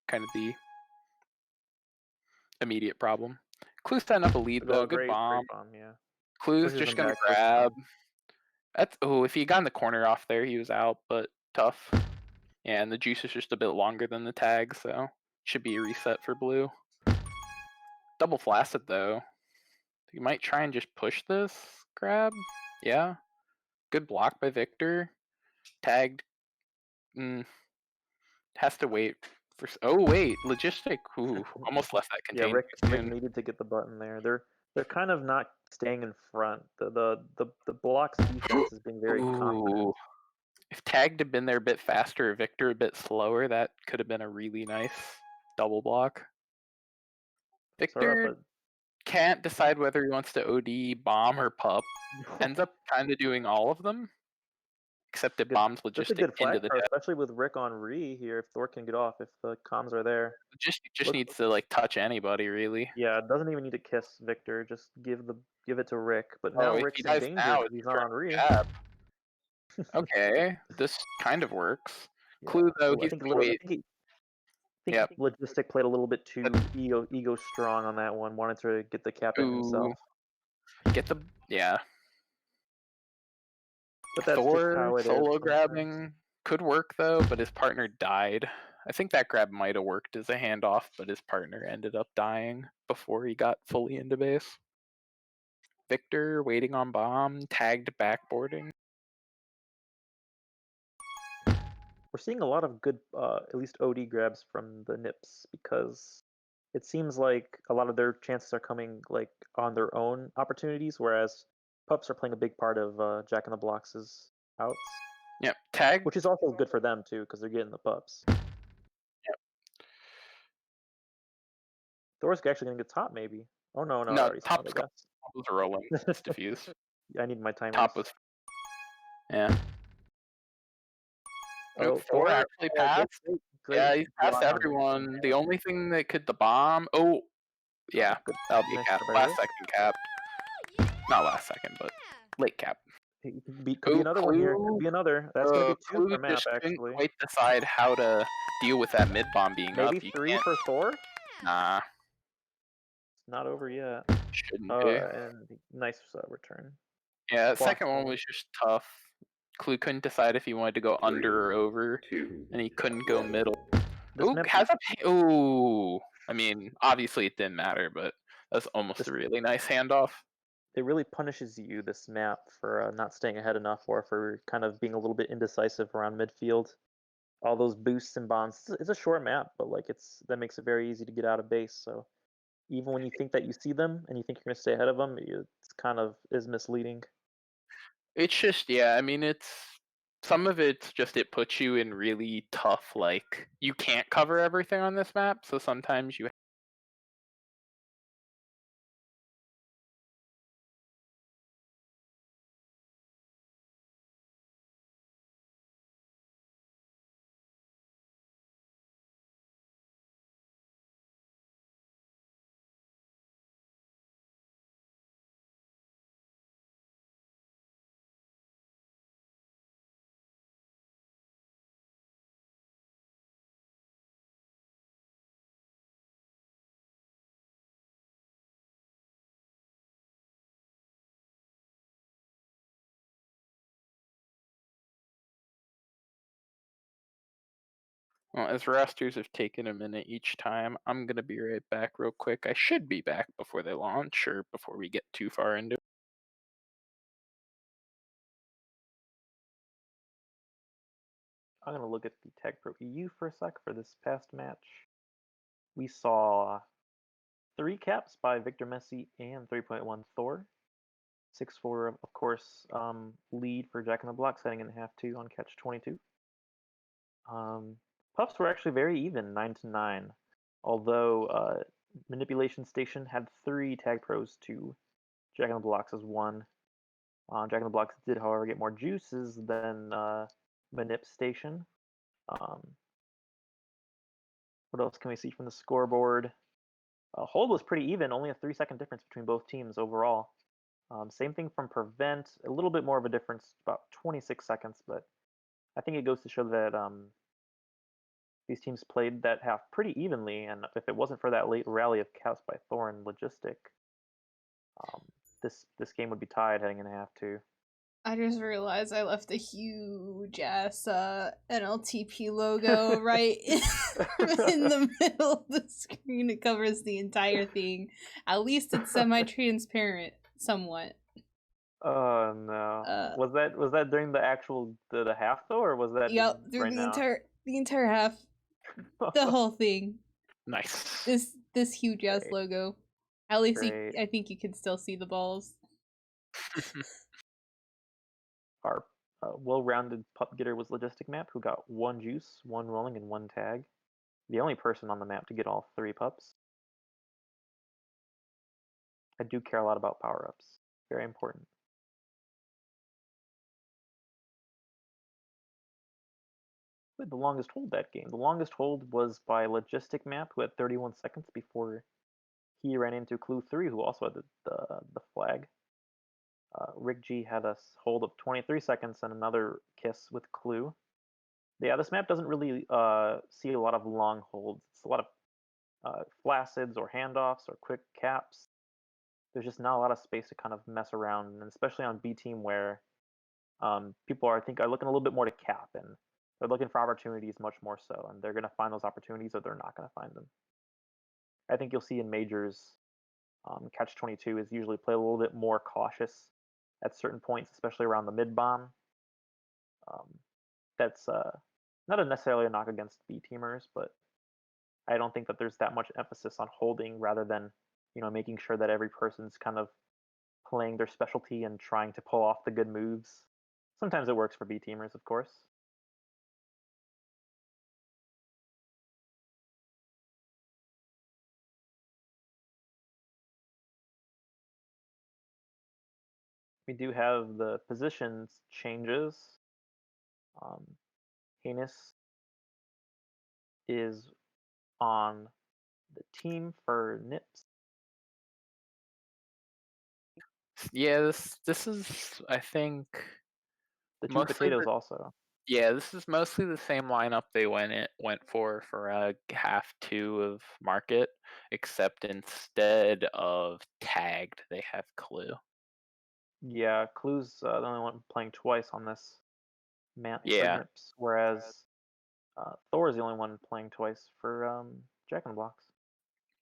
kind of the immediate problem. Clue's setting up a lead though. Good bomb. Yeah. Clue's Pushes just him gonna back grab. That's if he got in the corner off there, he was out, but tough. Yeah, and the juice is just a bit longer than the tag, so should be a reset for blue. Double flaccid though. You might try and just push this grab. Yeah. Good block by Victor. Tagged. Has to wait for. Oh wait, logistic. Ooh, almost left that contained. Yeah, Rick needed to get the button there. They're kind of not staying in front. The Blocks defense has been very confident. If tagged had been there a bit faster, Victor a bit slower, that could have been a really nice double block. Victor can't decide whether he wants to OD, bomb, or pup. Ends up kind of doing all of them, except it bombs logistic That's a good flag into the throw, especially with Rick on re here. If Thor can get off, if the comms are there, just needs to like touch anybody really. Yeah, it doesn't even need to kiss Victor. Just give it to Rick. But now Rick's in danger because he's not on re. Okay, this kind of works. Yeah. Clue though, he's I think Logistic played a little bit too ego strong on that one. Wanted to get the cap in himself. Get the But that's Thor just how it solo is grabbing could work though, but his partner died. I think that grab might have worked as a handoff, but his partner ended up dying before he got fully into base. Victor waiting on bomb, tagged backboarding. We're seeing a lot of good, at least OD grabs from the Nips because it seems like a lot of their chances are coming like on their own opportunities, whereas pups are playing a big part of Jack in the Blocks' outs. Yep, tag. Which is also good for them too, because they're getting the pups. Yep. Thor's actually gonna get top, maybe. Oh no, I already saw it, I guess. Top was rolling. It's diffused. Yeah, I need my timers. Top was. Yeah. Oh, Thor actually passed. Great. Yeah, he passed everyone. The only thing that could the bomb. Oh, yeah, that'll be a cap. Last second cap. Not last second, but late cap. Could be another one here. Could be another. That's gonna be two per map, actually. Quite decide how to deal with that mid bomb being up. Maybe 3 for Thor. Nah. It's not over yet. Shouldn't be. And nice return. Yeah, the second one was just tough. Clue couldn't decide if he wanted to go under or over, and he couldn't go middle. I mean, obviously it didn't matter, but that's almost a really nice handoff. It really punishes you, this map, for not staying ahead enough or for kind of being a little bit indecisive around midfield. All those boosts and bombs. It's a short map, but like that makes it very easy to get out of base. So even when you think that you see them and you think you're going to stay ahead of them, it's kind of is misleading. It's just, yeah, I mean, some of it's just it puts you in really tough, like, you can't cover everything on this map, so sometimes you Well, as rosters have taken a minute each time, I'm gonna be right back real quick. I should be back before they launch or before we get too far into it. I'm going to look at the Tag Pro EU for a sec for this past match. We saw 3 caps by Victor Messi and 3.1 Thor. 6-4, of course, lead for Jack in the Block, setting in half 2 on catch 22. Puffs were actually very even, 9-9. Although Manipulation Station had 3 Tag Pros to Jack in the Blocks as 1. Jack in the Blocks did, however, get more juices than Manip Station. What else can we see from the scoreboard? Hold was pretty even, only a 3-second difference between both teams overall. Same thing from Prevent, a little bit more of a difference, about 26 seconds, but I think it goes to show that these teams played that half pretty evenly, and if it wasn't for that late rally of caps by Thor and Logistic, this game would be tied heading into half 2. I just realized I left a huge ass nLTP logo right in the middle of the screen. It covers the entire thing. At least it's semi-transparent, somewhat. Oh no! Was that during the actual the half though, or was that Yep, just through right the now? entire half, the whole thing. Nice. This huge ass logo. At least Great. I think you can still see the balls. Our well-rounded pup getter was Logistic Map, who got 1 juice, 1 rolling, and 1 tag. The only person on the map to get all 3 pups. I do care a lot about power-ups. Very important. Who had the longest hold that game? The longest hold was by Logistic Map, who had 31 seconds before he ran into Clue 3, who also had the flag. Rick G had a hold of 23 seconds and another kiss with Clue. Yeah, this map doesn't really see a lot of long holds. It's a lot of flacids or handoffs or quick caps. There's just not a lot of space to kind of mess around, and especially on B team where people are looking a little bit more to cap, and they're looking for opportunities much more so, and they're going to find those opportunities or they're not going to find them. I think you'll see in majors, catch 22 is usually play a little bit more cautious at certain points, especially around the mid bomb. That's not necessarily a knock against B teamers, but I don't think that there's that much emphasis on holding rather than making sure that every person's kind of playing their specialty and trying to pull off the good moves. Sometimes it works for B teamers, of course. We do have the positions changes. Heinous is on the team for Nips. Yeah, this is, I think, The 2 mostly potatoes also. Yeah, this is mostly the same lineup they went for half 2 of Market, except instead of tagged, they have Clue. Yeah, Clue's the only one playing twice on this map for Yeah. Nips, whereas Thor is the only one playing twice for Jack in the Blocks.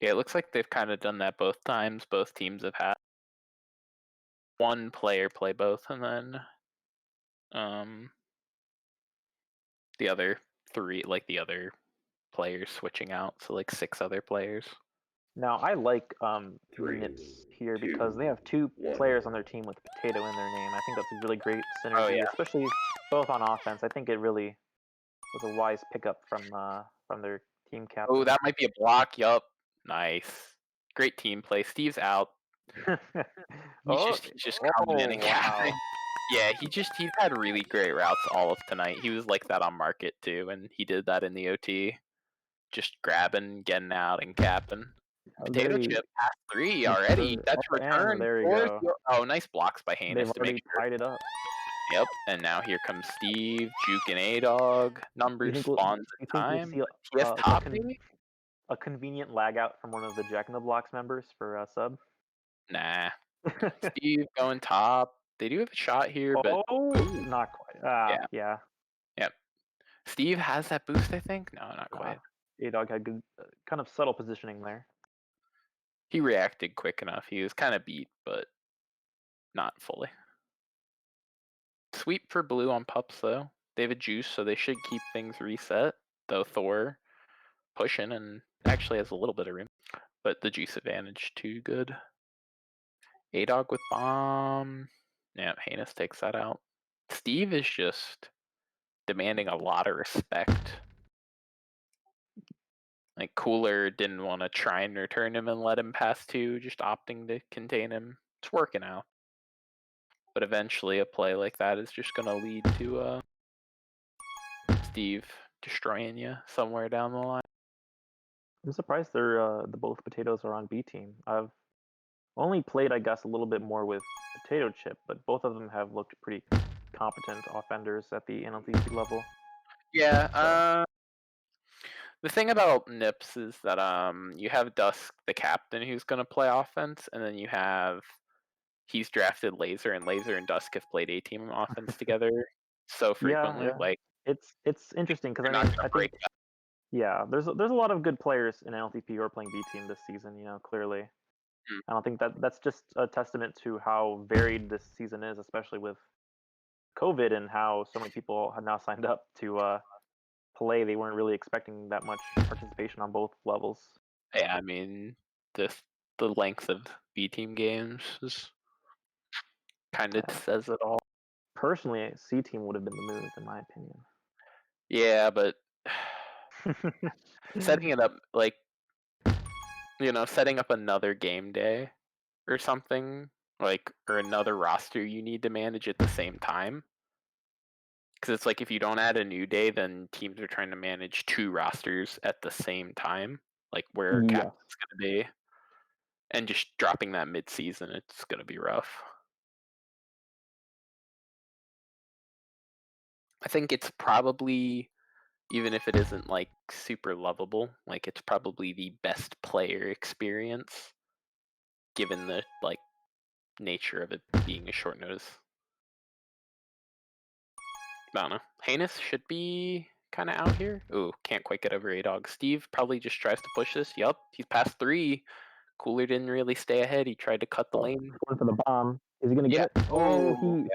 Yeah, it looks like they've kind of done that both times. Both teams have had one player play both, and then the other 3, like the other players switching out, so like 6 other players. Now I like Nips here because they have 2 players on their team with potato in their name. I think that's a really great synergy, Oh, yeah. especially both on offense. I think it really was a wise pickup from their team captain. Oh, that might be a block. Yup. Nice. Great team play. Steve's out. He's just coming in and capping. Yeah, he's had really great routes all of tonight. He was like that on Market too, and he did that in the OT. Just grabbing, getting out, and capping. Potato chip past 3 already. That's return. There you go. Oh, nice blocks by Heinous. They've already tied it up. Yep, and now here comes Steve, Juke and A-Dog. Numbers spawns in time. We'll see top a convenient lag out from one of the Jack in the Blocks members for sub? Nah. Steve going top. They do have a shot here, but not quite. Yeah. Yep. Steve has that boost, I think? No, not quite. A-Dog had good, kind of subtle positioning there. He reacted quick enough. He was kind of beat, but not fully. Sweep for blue on pups, though. They have a juice, so they should keep things reset. Though Thor pushing and actually has a little bit of room. But the juice advantage too good. A-Dog with bomb. Yeah, Heinous takes that out. Steve is just demanding a lot of respect. Like, Cooler didn't want to try and return him and let him pass two, just opting to contain him. It's working out. But eventually a play like that is just going to lead to Steve destroying you somewhere down the line. I'm surprised they're the both potatoes are on B team. I've only played, I guess, a little bit more with Potato Chip, but both of them have looked pretty competent offenders at the nLTP level. Yeah, the thing about Nips is that you have Dusk, the captain, who's going to play offense, and then you have he's drafted Laser, and Laser and Dusk have played A-team offense together so frequently. Yeah. Like, it's interesting because you're I not mean, going to I break think that. there's a lot of good players in nLTP who are playing B team this season. Clearly. I don't think that's just a testament to how varied this season is, especially with COVID and how so many people have now signed up to play. They weren't really expecting that much participation on both levels. Yeah, I mean, the length of B-team games is kind of says it all. Personally, C team would have been the move, in my opinion. Yeah, but setting it up, like, setting up another game day or something, like, or another roster you need to manage at the same time. Because it's like if you don't add a new day, then teams are trying to manage two rosters at the same time, like where captain's going to be. And just dropping that mid-season, it's going to be rough. I think it's probably, even if it isn't like super lovable, like it's probably the best player experience given the like nature of it being a short notice. I don't know. Heinous should be kind of out here. Ooh, can't quite get over A-Dog. Steve probably just tries to push this. Yup, he's past 3. Cooler didn't really stay ahead. He tried to cut the lane. Going for the bomb. Is he gonna get it? Oh,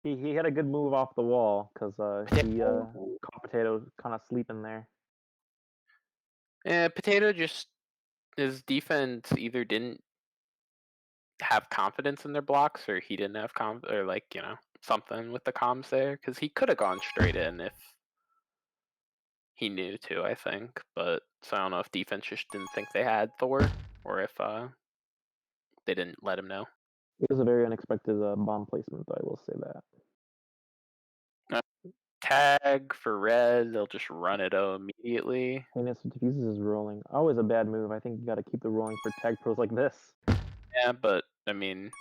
he had a good move off the wall because he caught Potato kind of sleeping there. Yeah, Potato just, his defense either didn't have confidence in their blocks or he didn't have or like, something with the comms there, because he could have gone straight in if he knew to, I think. But so I don't know if defense just didn't think they had Thor or if they didn't let him know. It was a very unexpected bomb placement, I will say that. Tag for red, they'll just run it immediately. Heinous diffuses his rolling. Always a bad move. I think you got to keep the rolling for tag pros like this. Yeah, but I mean,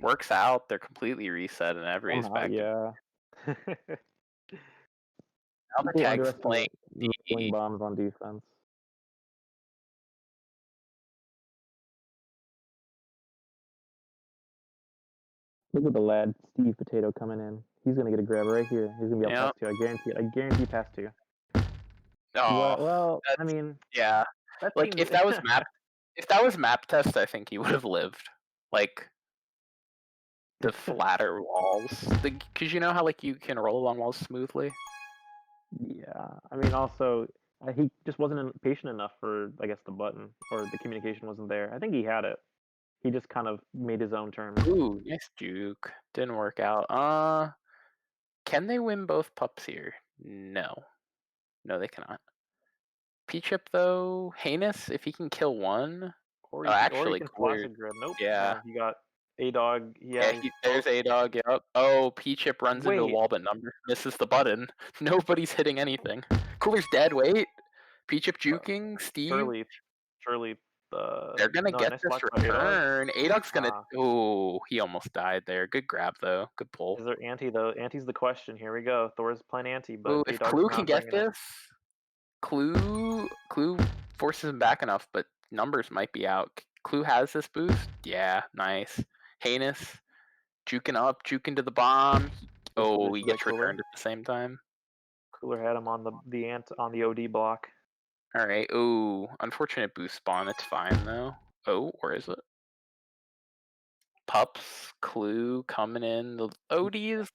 works out. They're completely reset and everybody's back. Yeah. Now the tag's playing rolling bombs on defense. Look at the lad, Steve Potato, coming in. He's gonna get a grab right here. He's gonna be able to pass two. I guarantee it. I guarantee pass two. Oh, well, I mean, yeah. Like if that was map test, I think he would have lived. Like the flatter walls, because you know how like you can roll along walls smoothly. Yeah, I mean, also he just wasn't patient enough for, I guess, the button, or the communication wasn't there. I think he had it. He just kind of made his own terms. Ooh, nice juke. Didn't work out. Can they win both pups here? No, they cannot. P-Chip though, Heinous, if he can kill one, or actually, he can Cooler. classic grab. Nope. Yeah. He got A-Dog. Yeah, there's A-Dog. Yep. Oh, P-Chip runs into the wall, but misses the button. Nobody's hitting anything. Cooler's dead. Wait. P-Chip juking. Steve. Surely. They're gonna get this return. A-Dog's gonna. Oh, he almost died there. Good grab though. Good pull. Is there anti though? Anti's the question. Here we go. Thor's playing anti, but if Clue can get this, Clue forces him back enough, but numbers might be out. Clue has this boost. Yeah, nice. Heinous juking up, juking to the bomb. He gets returned at the same time. Cooler had him on the ant on the OD block. All right. Ooh, unfortunate boost spawn. It's fine though. Oh, where is it? Pups, Clue coming in. The OD is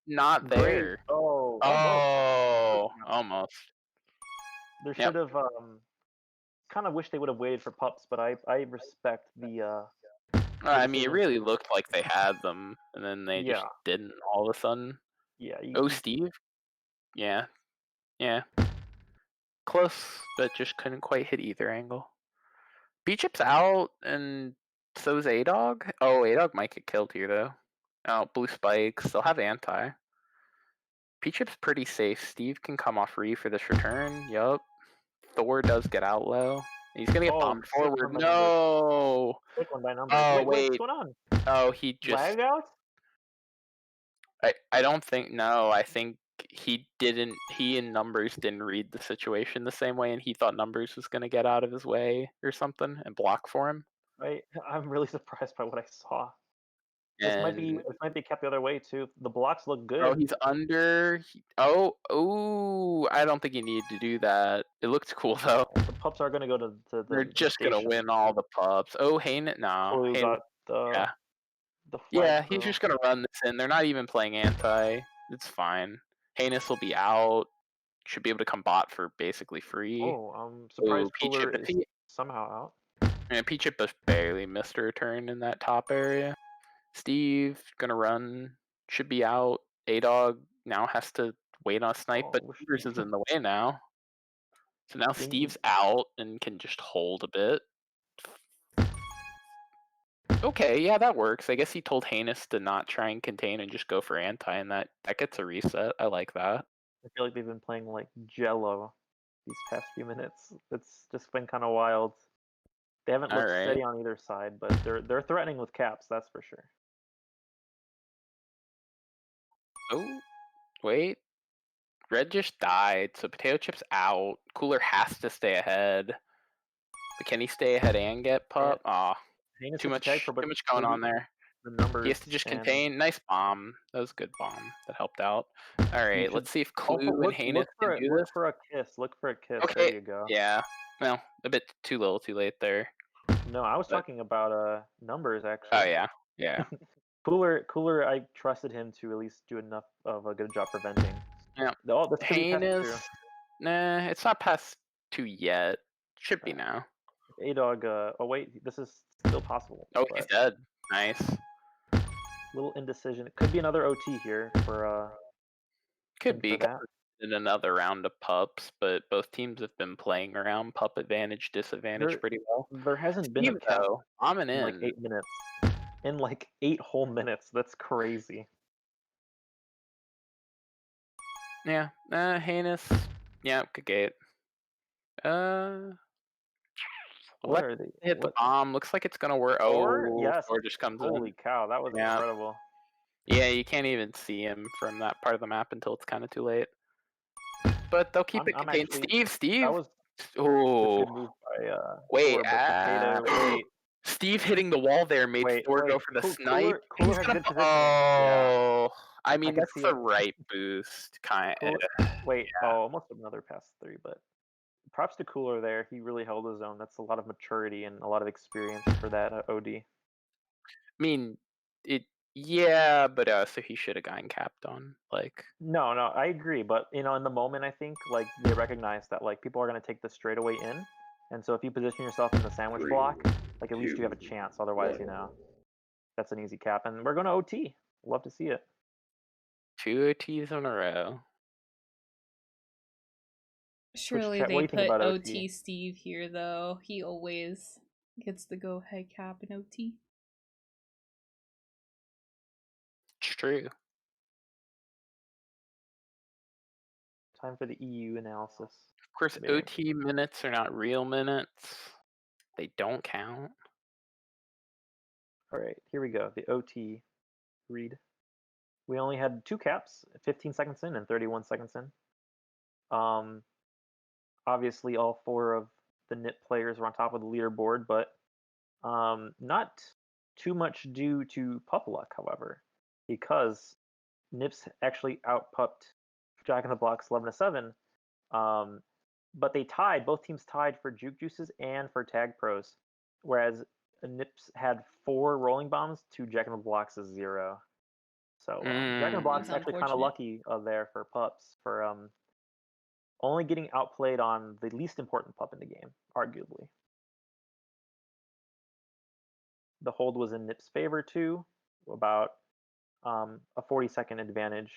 not Great. there. Oh, Oh, almost. There Yep. should have kind of wish they would have waited for pups, but I respect the I mean, it decision. really looked like they had them, and then they just Yeah. didn't all of a sudden. Yeah. Oh, Steve? Yeah. Yeah. Close, but just couldn't quite hit either angle. B-Chip's out, and so's A-Dog. Oh, A-Dog might get killed here, though. Oh, blue spikes. They'll have anti. P-Chip's pretty safe. Steve can come off Re for this return. Yup. Thor does get out low. He's gonna get bombed sick forward. one by numbers. No! Sick one by numbers. Oh, Wait, what's wait. going on? Oh, he just... Lag out? I don't think... No, I think he didn't... He and Numbers didn't read the situation the same way, and he thought Numbers was gonna get out of his way or something and block for him. I'm really surprised by what I saw. This And... might be kept the other way too. The blocks look good. Oh, he's under... Oh, I don't think he needed to do that. It looked cool, though. The pups are gonna go to the They're just gonna Bation. win all the pups. Oh, Hain... No. Clue Hain... got Yeah. the flag Yeah, he's throw. just gonna run this in. They're not even playing anti. It's fine. Heinous will be out. Should be able to come bot for basically free. Oh, I'm surprised Cooler P-Chip, is somehow out. yeah, P-Chip just barely missed a return in that top area. Steve gonna run. Should be out. A-Dog now has to wait on a snipe, but Numbers is in the way now. So now Steve's out and can just hold a bit. Okay, yeah, that works. I guess he told Heinous to not try and contain and just go for anti, and that gets a reset. I like that. I feel like they've been playing like Jello these past few minutes. It's just been kind of wild. They haven't looked steady on either side, but they're threatening with caps, that's for sure. Oh, wait. Red just died, so Potato Chip's out. Cooler has to stay ahead. But can he stay ahead and get pup? Aw, too much going on there. The numbers. He has to just contain. Nice bomb. That was a good bomb. That helped out. All right, let's see if Clue and Heinous can do this. Look for a kiss. Look for a kiss. Okay. There you go. Yeah. Well, a bit too little, too late there. No, I was talking about numbers actually. Oh yeah. Yeah. Cooler, I trusted him to at least do enough of a good job preventing. Yeah. This could be past 2. Nah, it's not past 2 yet. Should be now. A-Dog, oh wait, this is still possible. Oh, he's dead. Nice. Little indecision. It could be another OT here for could be in another round of pups, but both teams have been playing around pup advantage, disadvantage pretty well. There hasn't been a pass bombing in like 8 minutes. In like 8 whole minutes. That's crazy. Yeah. Heinous. Yeah, good gate. What are they? Hit the bomb. Looks like it's gonna work. Oh, yes. Thor just comes in. Holy cow, that was incredible. Yeah, you can't even see him from that part of the map until it's kind of too late. But they'll keep it contained. Steve. That was oh. good move by wait, Thor, wait. Steve hitting the wall there made Thor go for the snipe. Cooler has good positioning. Oh, I mean that's the right boost, kind of. Wait, almost another pass 3, but props to Cooler there. He really held his own. That's a lot of maturity and a lot of experience for that OD. I mean, yeah, but so he should have gotten capped on. Like, no, I agree, but in the moment, I think like they recognize that like people are gonna take the straightaway in, and so if you position yourself in the sandwich block, like at least you have a chance. Otherwise, that's an easy cap, and we're gonna OT. Love to see it. 2 OTs in a row. Surely they put OT Steve here, though. He always gets the go-ahead cap in OT. It's true. Time for the EU analysis. Of course, OT minutes are not real minutes. They don't count. All right, here we go. The OT read. We only had 2 caps, 15 seconds in and 31 seconds in. Obviously, all 4 of the NIP players were on top of the leaderboard, but not too much due to pup luck, however, because NIPs actually outpupped Jack in the Box 11-7. But they tied. Both teams tied for Juke Juices and for Tag Pros, whereas Nips had 4 rolling bombs to Jack in the Box' 0. So Jack in the Box That's actually kind of unfortunate. lucky there for pups for only getting outplayed on the least important pup in the game, arguably. The hold was in Nip's favor too, about a 40-second advantage,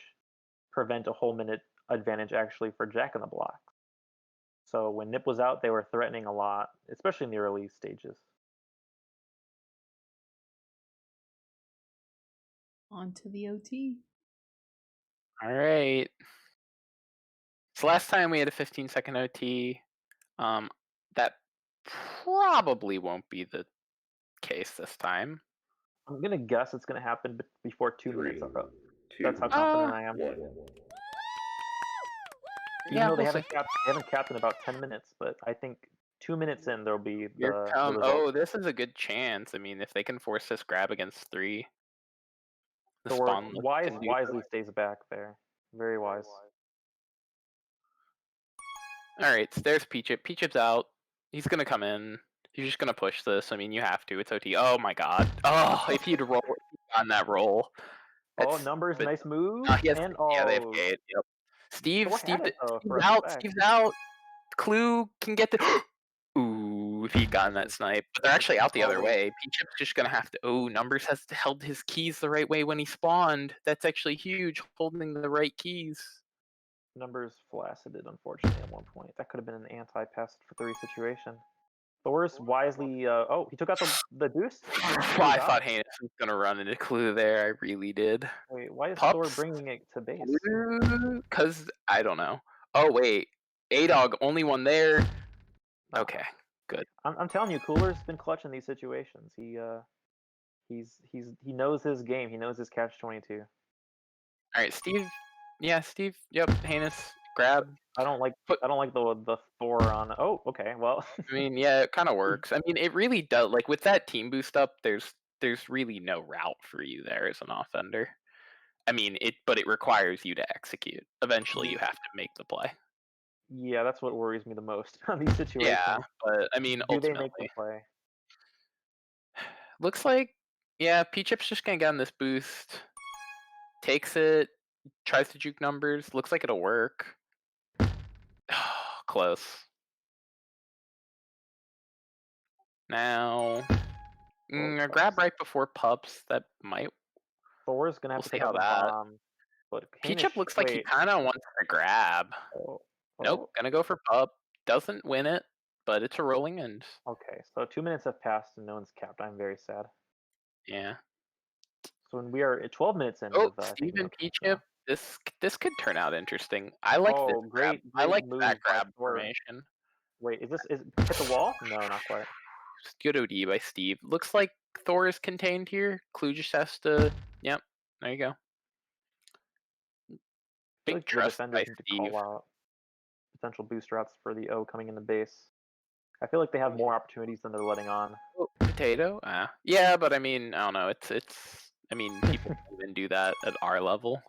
prevent a whole minute advantage actually for Jack in the Box. So when Nip was out, they were threatening a lot, especially in the early stages. On to the OT. All right. So last time we had a 15-second OT. That probably won't be the case this time. I'm gonna guess it's gonna happen before 2 minutes are up. 2, That's how confident I am. 1. Even though they haven't capped in about 10 minutes, but I think 2 minutes in there'll be the result. Oh, this is a good chance. I mean, if they can force this grab against 3, the So spawn wisely stays back there. Very wise. All right, so there's Peachip. Peachip's out. He's gonna come in. He's just gonna push this. I mean, you have to. It's OT. Oh my god. Oh, if he'd roll on that roll. Oh, numbers, nice move. Yeah, they have oh, Gate. Yep. Steve's out. Steve's out. Clue can get the. Ooh, if he'd gotten that snipe. But they're actually out the other way. Peachip's just gonna have to. Oh, Numbers has held his keys the right way when he spawned. That's actually huge. Holding the right keys. Numbers flacided, unfortunately, at one point. That could have been an anti-pass for 3 situation. Thor's wisely. Oh, he took out the boost. I thought Hannes was gonna run into Clue there. I really did. Wait, why is Pups? Thor bringing it to base? Because I don't know. Oh wait, A-Dog only one there. Okay, good. I'm telling you, Cooler's been clutch in these situations. He knows his game. He knows his catch-22. All right, Steve. Yeah, Steve. Yep, Hannes. Grab. I don't like the Thor on. Oh, okay. Well, I mean, yeah, it kind of works. I mean, it really does. Like with that team boost up, there's really no route for you there as an offender. I mean, but it requires you to execute. Eventually, you have to make the play. Yeah, that's what worries me the most on these situations. Yeah, but I mean, do ultimately, they make the play? Looks like, yeah, Peachip's just gonna get on this boost. Takes it, tries to juke Numbers. Looks like it'll work. Close. Now, a grab right before Pups. That might. Thor's gonna have We'll to see take how out the that. bomb. But Peachip looks like he kind of wants to grab. Nope, gonna go for Pup. Doesn't win it, but it's a rolling end. Okay, so 2 minutes have passed and no one's capped. I'm very sad. Yeah. So when we are at 12 minutes in. Oh, Steve and Peachip. This could turn out interesting. I like this grab. I like that grab formation. Wait, is hit the wall? No, not quite. Good OD by Steve. Looks like Thor is contained here. Clue just has to. Yep, there you go. Big like trust the by defenders need to Steve. call out potential boost routes for the O coming in the base. I feel like they have more opportunities than they're letting on. Oh, potato? Yeah, but I mean, I don't know. It's. I mean, people don't even do that at our level.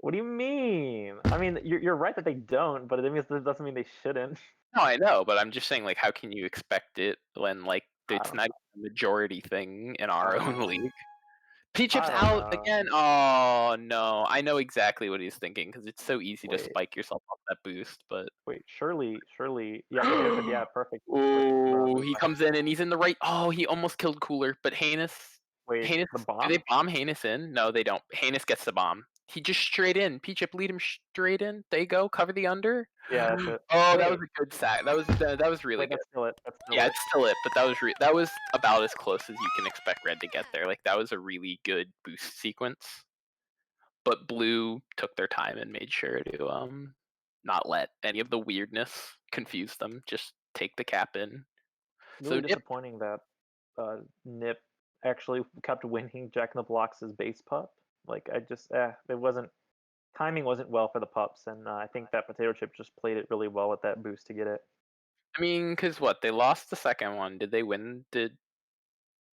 What do you mean? I mean, you're right that they don't, but it doesn't mean they shouldn't. No, I know, but I'm just saying, like, how can you expect it when, like, it's not a majority thing in our own league? Peachip's out again. Oh no, I know exactly what he's thinking because it's so easy to spike yourself off that boost. But wait, surely, yeah, yeah, perfect. Oh, he comes in and he's in the right. Oh, he almost killed Cooler, but Hannes. Wait, the bomb? Do they bomb Hannes in? No, they don't. Hannes gets the bomb. He just straight in. Peachip lead him straight in. There you go. Cover the under. Yeah, that's it. Oh, that was a good sack. That was really good. That's still it. Yeah, it's still it, but that was about as close as you can expect Red to get there. Like that was a really good boost sequence. But Blue took their time and made sure to not let any of the weirdness confuse them. Just take the cap in. Really disappointing that Nip actually kept winning Jack in the Box' base pup. Like I just timing wasn't well for the pups, and I think that Potato Chip just played it really well with that boost to get it. I mean, because what, they lost the second one. Did they win? Did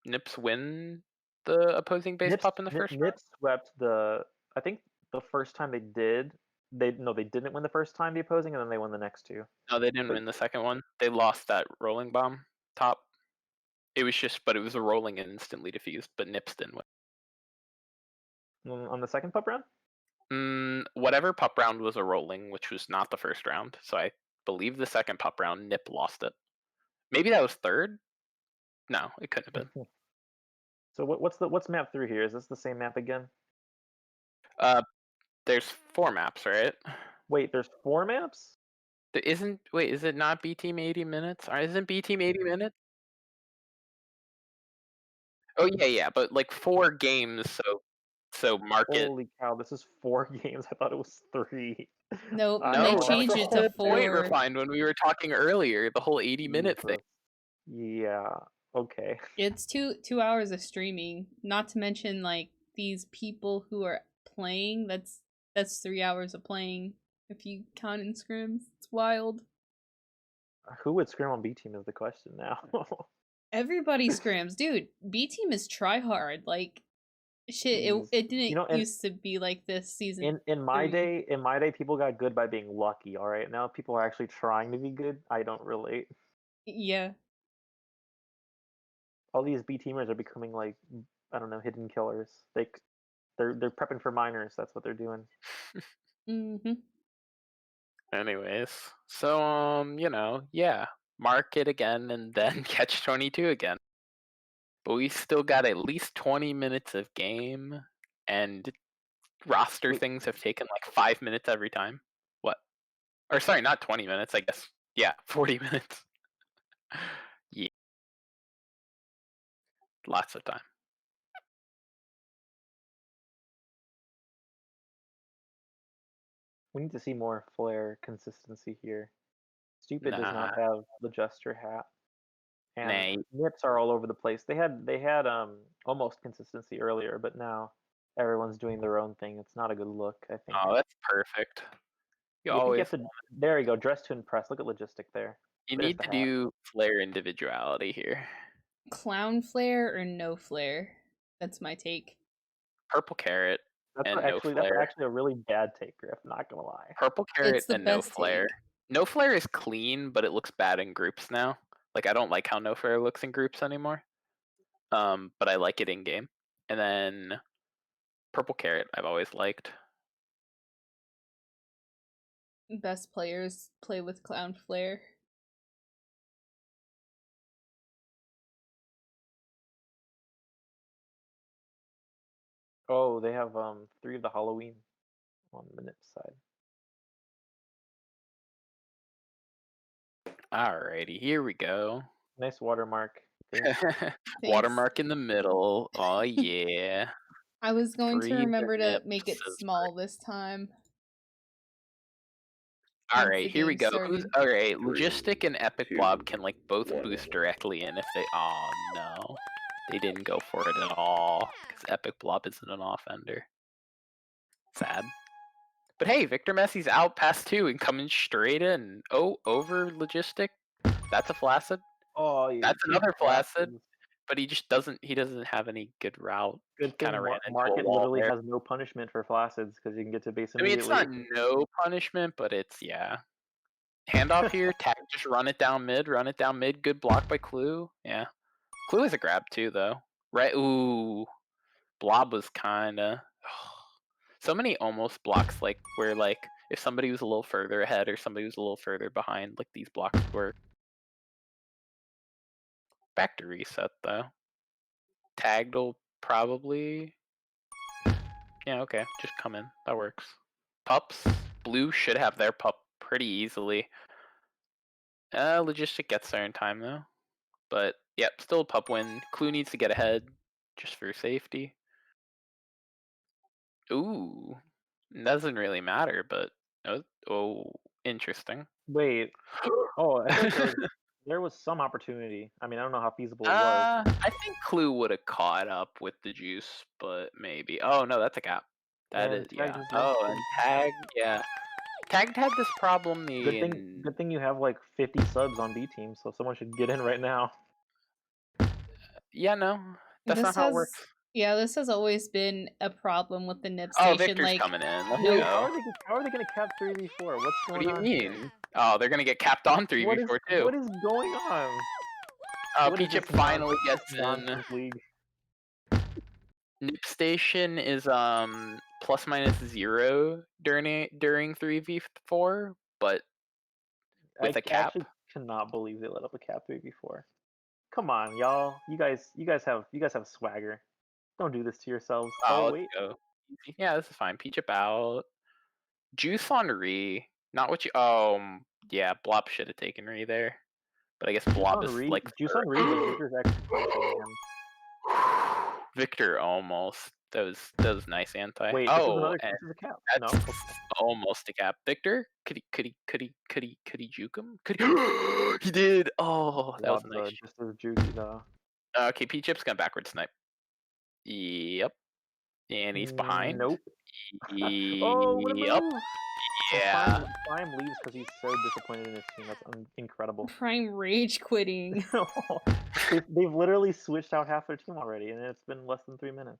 Nips win the opposing base pup in the first round? Nips swept I think the first time they did, They didn't win the first time the opposing, and then they won the next two. No, they didn't But- win the second one. They lost that rolling bomb top. It was just, but it was a rolling and instantly defused, but Nips didn't win. On the second pup round? Whatever pup round was a rolling, which was not the first round. So I believe the second pup round, Nip lost it. Maybe that was third? No, it couldn't have been. So what's map 3 here? Is this the same map again? There's 4 maps, right? Wait, there's 4 maps? Is it not B Team 80 minutes? Or isn't B Team 80 minutes? Oh yeah, but like 4 games, so mark it. Holy cow, this is 4 games. I thought it was 3. Nope, I they No, lost changed that's it the to whole point 4. refined when we were talking earlier, the whole 80-minute thing. Jesus. Yeah, okay. It's 2 hours of streaming, not to mention like these people who are playing. That's 3 hours of playing if you count in scrims. It's wild. Who would scrim on B team is the question now. Everybody scrims, dude. B team is try hard. Like shit. Jeez. It didn't You know, and used to be like this season. in my 3. day, people got good by being lucky. All right, now people are actually trying to be good. I don't relate. Yeah. All these B teamers are becoming like, I don't know, hidden killers. They're prepping for minors. That's what they're doing. Mhm. Anyways, so yeah, mark it again and then catch 22 again. But we still got at least 20 minutes of game, and roster Wait. things have taken like 5 minutes every time. What? Or sorry, not 20 minutes, I guess. Yeah, 40 minutes. Yeah. Lots of time. We need to see more flare consistency here. Stupid does Nah. not have the Jester hat, and Nah. Nips are all over the place. They had almost consistency earlier, but now everyone's doing their own thing. It's not a good look, I think. Oh, that's perfect. You I think you always have to. There you go. Dress to impress. Look at logistic there. you There's need the to hat. do flare individuality here. Clown flare or no flare? That's my take. Purple carrot and no That's flare. actually a really bad take, Griff. Not gonna lie. Purple carrot It's the and no best flare. take. No flare is clean, but it looks bad in groups now. Like I don't like how no flare looks in groups anymore. But I like it in game. And then purple carrot I've always liked. Best players play with clown flare. Oh, they have 3 of the Halloween on the Nips side. Alrighty, here we go. Nice watermark. Watermark in the middle. Oh yeah. I was going Free to remember to Nips make it is small this time. All once right, the here we game go. started. All right, Logistic 3, and Epic 2, Blob can like both 1. boost directly in if they. Oh no, they didn't go for it at all because Epic Blob isn't an offender. Sad. But hey, Victor Messi's out past 2 and coming straight in. Oh, over Logistic. That's a Flaccid. Oh, That's another Flaccid. Flaccid. But he just doesn't. He doesn't have any good route. Good thing Kind of ran into a Market wall literally there. has no punishment for Flacids because you can get to base I mean, it's not immediately. no punishment, but it's handoff here. Tag, just run it down mid. Run it down mid. Good block by Clue. Yeah, Clue is a grab too, though. Right? Ooh, Blob was kinda. So many almost blocks, like where like if somebody was a little further ahead or somebody was a little further behind, like these blocks were. Back to reset though. Tagged will probably. Yeah, okay, just come in. That works. Pups. Blue should have their pup pretty easily. Logistic gets there in time though. But yep, still a pup win. Clue needs to get ahead just for safety. Ooh. Doesn't really matter, but oh, interesting. Wait. Oh, I feel like there was some opportunity. I mean, I don't know how feasible it was. I think Clue would have caught up with the juice, but maybe. Oh no, that's a gap. That Yeah, is Tagged is Oh, right. and Tag, yeah. Tagged had this problem Good thing you have like 50 subs on B team, so someone should get in right now. Yeah, no. That's This not how it has works. Yeah, this has always been a problem with the nip Oh, station. Victor's Like, coming in. Let's Wait, go. how are they gonna cap 3v4? What's What going do you on here? mean? Oh, they're gonna get capped on 3v4 too. What is going on? What is P-Chip this finally nonsense- gets in. nonsense league? Nip station is ±0 during 3v4, but with a cap. actually cannot believe they let up a cap 3v4. Come on, y'all. You guys have swagger. Don't do this to yourselves. Oh, Oh let's wait. go. Yeah, this is fine. P-Chip out. Juice on Re. Not what you. Oh, yeah. Blob should have taken Re there, but I guess Blob is like. Juice on Reed, but Victor's actually punishing him. Victor almost. That was nice anti. Wait, oh, this is another. and This is a cap. that's No. almost a cap. Victor, could he juke him? Could he? He did. Oh, that was Blobs, nice. just as juicy though. Okay, P-Chip's gonna backward snipe. Yep. And he's behind. Nope. Oh, what a yep. move! Yeah. Prime leaves because he's so disappointed in his team. That's incredible. Prime rage quitting. They've literally switched out half their team already, and it's been less than 3 minutes.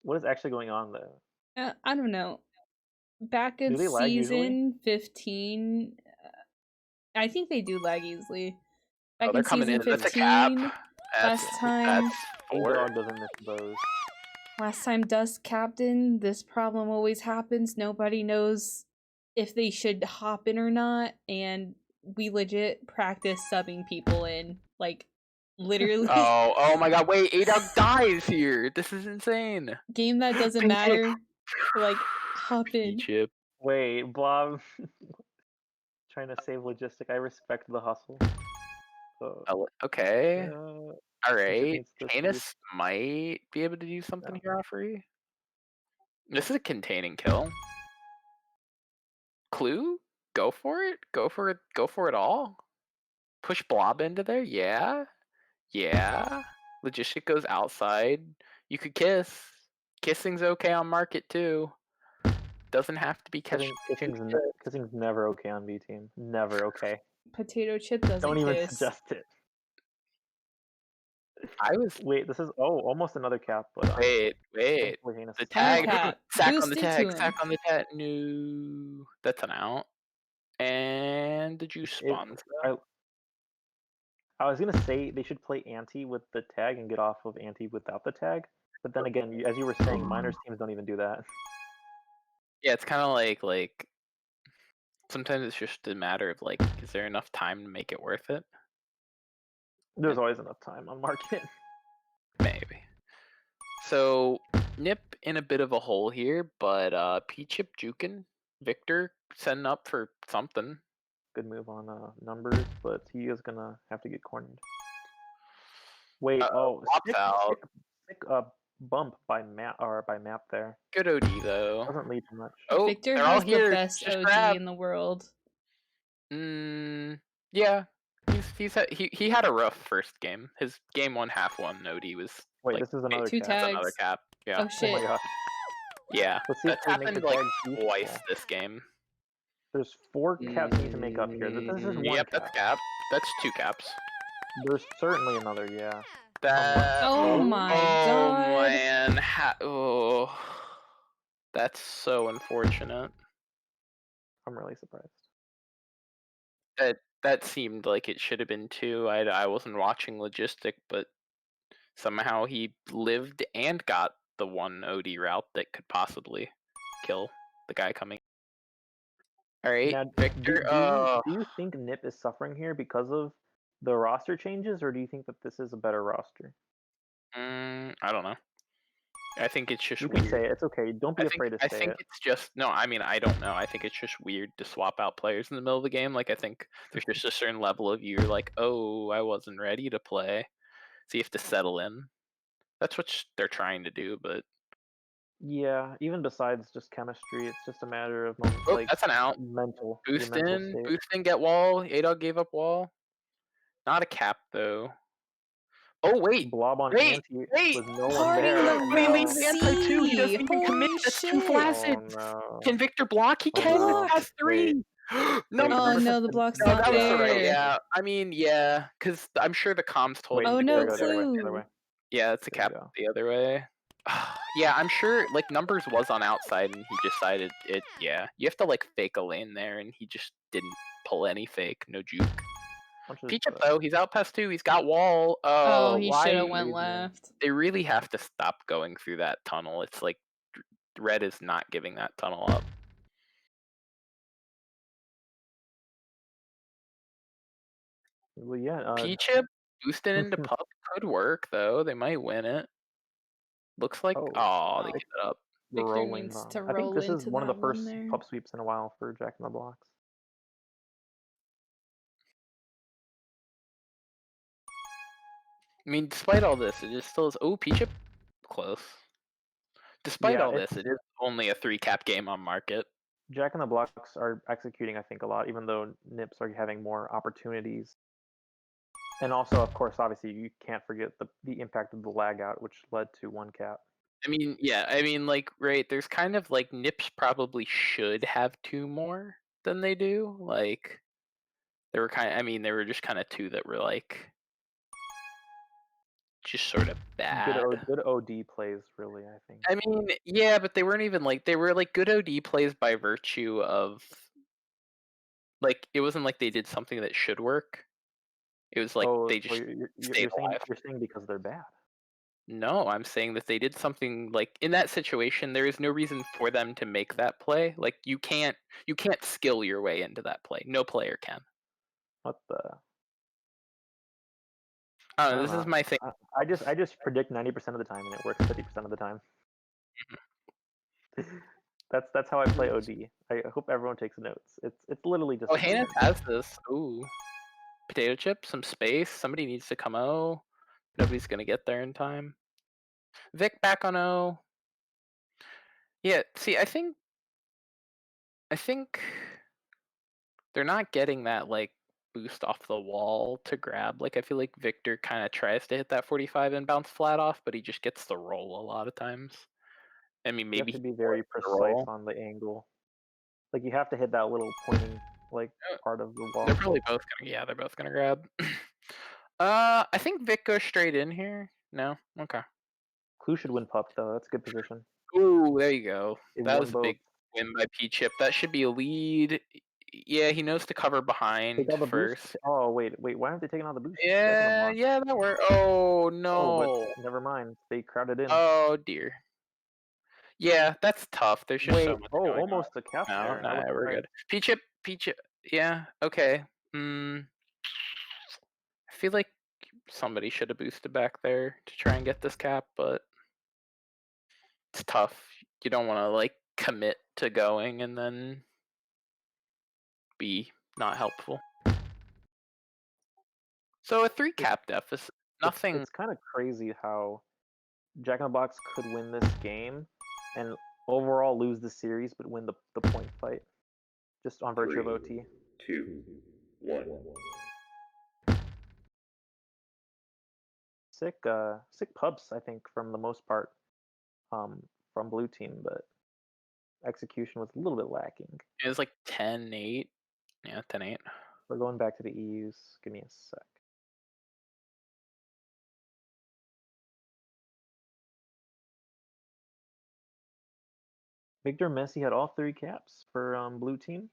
What is actually going on though? I don't know. Back in Do they lag season 15, I think they do lag easily. Back they're in coming season in. That's a cap. 15, last time That's 4. Dog doesn't miss those. last time Dust captain, this problem always happens. Nobody knows if they should hop in or not, and we legit practice subbing people in, like, literally. Oh my god, wait, A-Dog dies here. This is insane. Game that doesn't matter. Like, hop in. P-Chip. Wait, Blob trying to save logistic. I respect the hustle. Okay. Alright. needs to Canis might be able to do something here off Re. This is a containing kill. Clue? Go for it? Go for it. Go for it all? Push Blob into there? Yeah. Yeah. Logistic goes outside. You could kiss. Kissing's okay on market too. Doesn't have to be catching. Kissing's never okay on B team. Never okay. Potato chip doesn't Don't even kiss. suggest it. Wait, this is almost another cap, but wait. The tag. Sack on the tag. Sack on the tag. No, that's an out. And the juice spawns. I was gonna say they should play anti with the tag and get off of anti without the tag, but then again, as you were saying, minors teams don't even do that. Yeah, it's kind of like sometimes it's just a matter of like, is there enough time to make it worth it? There's always enough time on market. Maybe. So Nip in a bit of a hole here, but P-Chip juking. Victor setting up for something. Good move on numbers, but he is gonna have to get cornered. Wait, sick bump by map there. Good OD though. Doesn't lead to much. Oh, Victor they're has all here. the best Just OG grab. in the world. Yeah. He had a rough first game. His game 1 half 1 OD was. Wait, this is another 2 cap. tags. That's another cap. Yeah. Oh shit. Oh my god. Yeah. Let's see if That's they make happened the like tag twice this game. There's 4 caps need to make up here. This is 1 Yep, cap. that's cap. That's 2 caps. There's certainly another, yeah. Oh my god. Oh man. Oh. That's so unfortunate. I'm really surprised. That seemed like it should have been 2. I wasn't watching logistic, but somehow he lived and got the 1 OD route that could possibly kill the guy coming. All right, now, Victor. Do you think Nip is suffering here because of the roster changes, or do you think that this is a better roster? I don't know. I think it's just you weird. can say it. It's okay. Don't be afraid to say it. I think it's just no. I mean, I don't know. I think it's just weird to swap out players in the middle of the game. Like, I think there's just a certain level of you're like, oh, I wasn't ready to play, so you have to settle in. That's what they're trying to do, but yeah, even besides just chemistry, it's just a matter of like that's an out. Mental Boost in, get wall. A-Dog gave up wall. Not a cap though. Oh wait, Blob on anti with no one Parting there. the Red Sea. He doesn't even commit. That's 2 flaccid. No. Can Victor block? He can. That's 3. No, the block's no, not that was there. right. Yeah, I mean, yeah, because I'm sure the comms told him. Oh to no, go clue. The other way. Yeah, it's a There you cap go. the other way. Yeah, I'm sure like numbers was on outside and he decided it. Yeah, you have to like fake a lane there, and he just didn't pull any fake. No juke. Punches Peach the though, he's out past 2. He's got wall. Oh, he should Why? have went crazy. left. They really have to stop going through that tunnel. It's like red is not giving that tunnel up. Well, yeah. Peach boosting into pup could work though. They might win it. Looks like they give it up. The Victor rolling needs bomb. to I think roll this is into one of the that one first there. pup sweeps in a while for Jack in the Blocks. I mean, despite all this, it just still is. Oh, Peach close. Despite all this, it is only a 3-cap game on market. Jack in the Blocks are executing, I think, a lot, even though Nips are having more opportunities. And also, of course, obviously, you can't forget the impact of the lag out, which led to 1 cap. I mean, yeah, I mean, like, right, there's kind of like Nips probably should have 2 more than they do. Like, there were they were just kind of 2 that were like just sort of bad. Good OD plays, really, I think. I mean, yeah, but they weren't even like they were like good OD plays by virtue of like it wasn't like they did something that should work. It was like they So just stayed alive. you're saying because they're bad. No, I'm saying that they did something like in that situation. There is no reason for them to make that play. Like you can't skill your way into that play. No player can. What the? I I don't know. don't This is know. my thing. I just predict 90% of the time, and it works 50% of the time. That's how I play OD. I hope everyone takes notes. It's literally just. Oh, Hannah has this. Ooh, potato chip, some space. Somebody needs to come O. Nobody's gonna get there in time. Vic back on O. Yeah. See, I think they're not getting that like boost off the wall to grab. Like I feel like Victor kind of tries to hit that 45 and bounce flat off, but he just gets the roll a lot of times. I mean, You have maybe to he be very forced the precise roll. on the angle. Like you have to hit that little pointing like part of the wall. They're probably both gonna. Yeah, they're both gonna grab. I think Vic goes straight in here. No, okay. Clue should win pup though. That's a good position. Ooh, there you go. They That won was a both. big win by P Chip. That should be a lead. Yeah, he knows to cover Take behind all the first. boost. Oh wait, why aren't they taking all the boost? Yeah, that worked. Oh no. but never mind. They crowded in. Oh dear. Yeah, that's tough. There's just so Wait. much Oh, going on. almost a cap No, there. I was we're right. good. P Chip. Yeah, okay. I feel like somebody should have boosted back there to try and get this cap, but it's tough. You don't want to like commit to going and then be not helpful. So a 3-cap deficit. Nothing. It's kind of crazy how Jack in the Box could win this game and overall lose the series, but win the point fight just on virtue of OT. 2, 1. Sick pubs, I think, from the most part, from blue team, but execution was a little bit lacking. It was like 10-8. Yeah, 10-8. We're going back to the EUs. Give me a sec. Victor Messi had all 3 caps for blue team.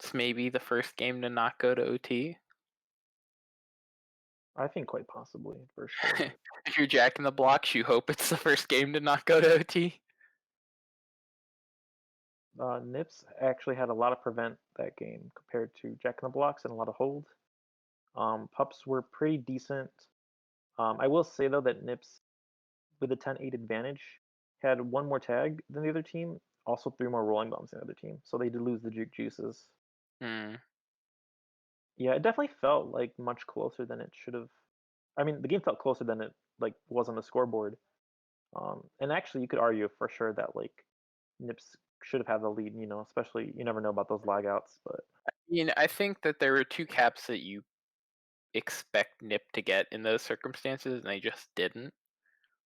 It's maybe the first game to not go to OT. I think quite possibly, for sure. If you're Jack in the Blocks, you hope it's the first game to not go to OT. Nips actually had a lot of prevent that game compared to Jack in the Blocks and a lot of hold. Pups were pretty decent. I will say though that Nips, with a 10-8 advantage, had 1 more tag than the other team, also 3 more rolling bombs than the other team, so they did lose the juke juices. Hmm. Yeah, it definitely felt like much closer than it should have. I mean, the game felt closer than it like was on the scoreboard. And actually, you could argue for sure that like Nips should have had the lead. You know, especially you never know about those lagouts, but I think that there were two caps that you expect Nip to get in those circumstances, and they just didn't,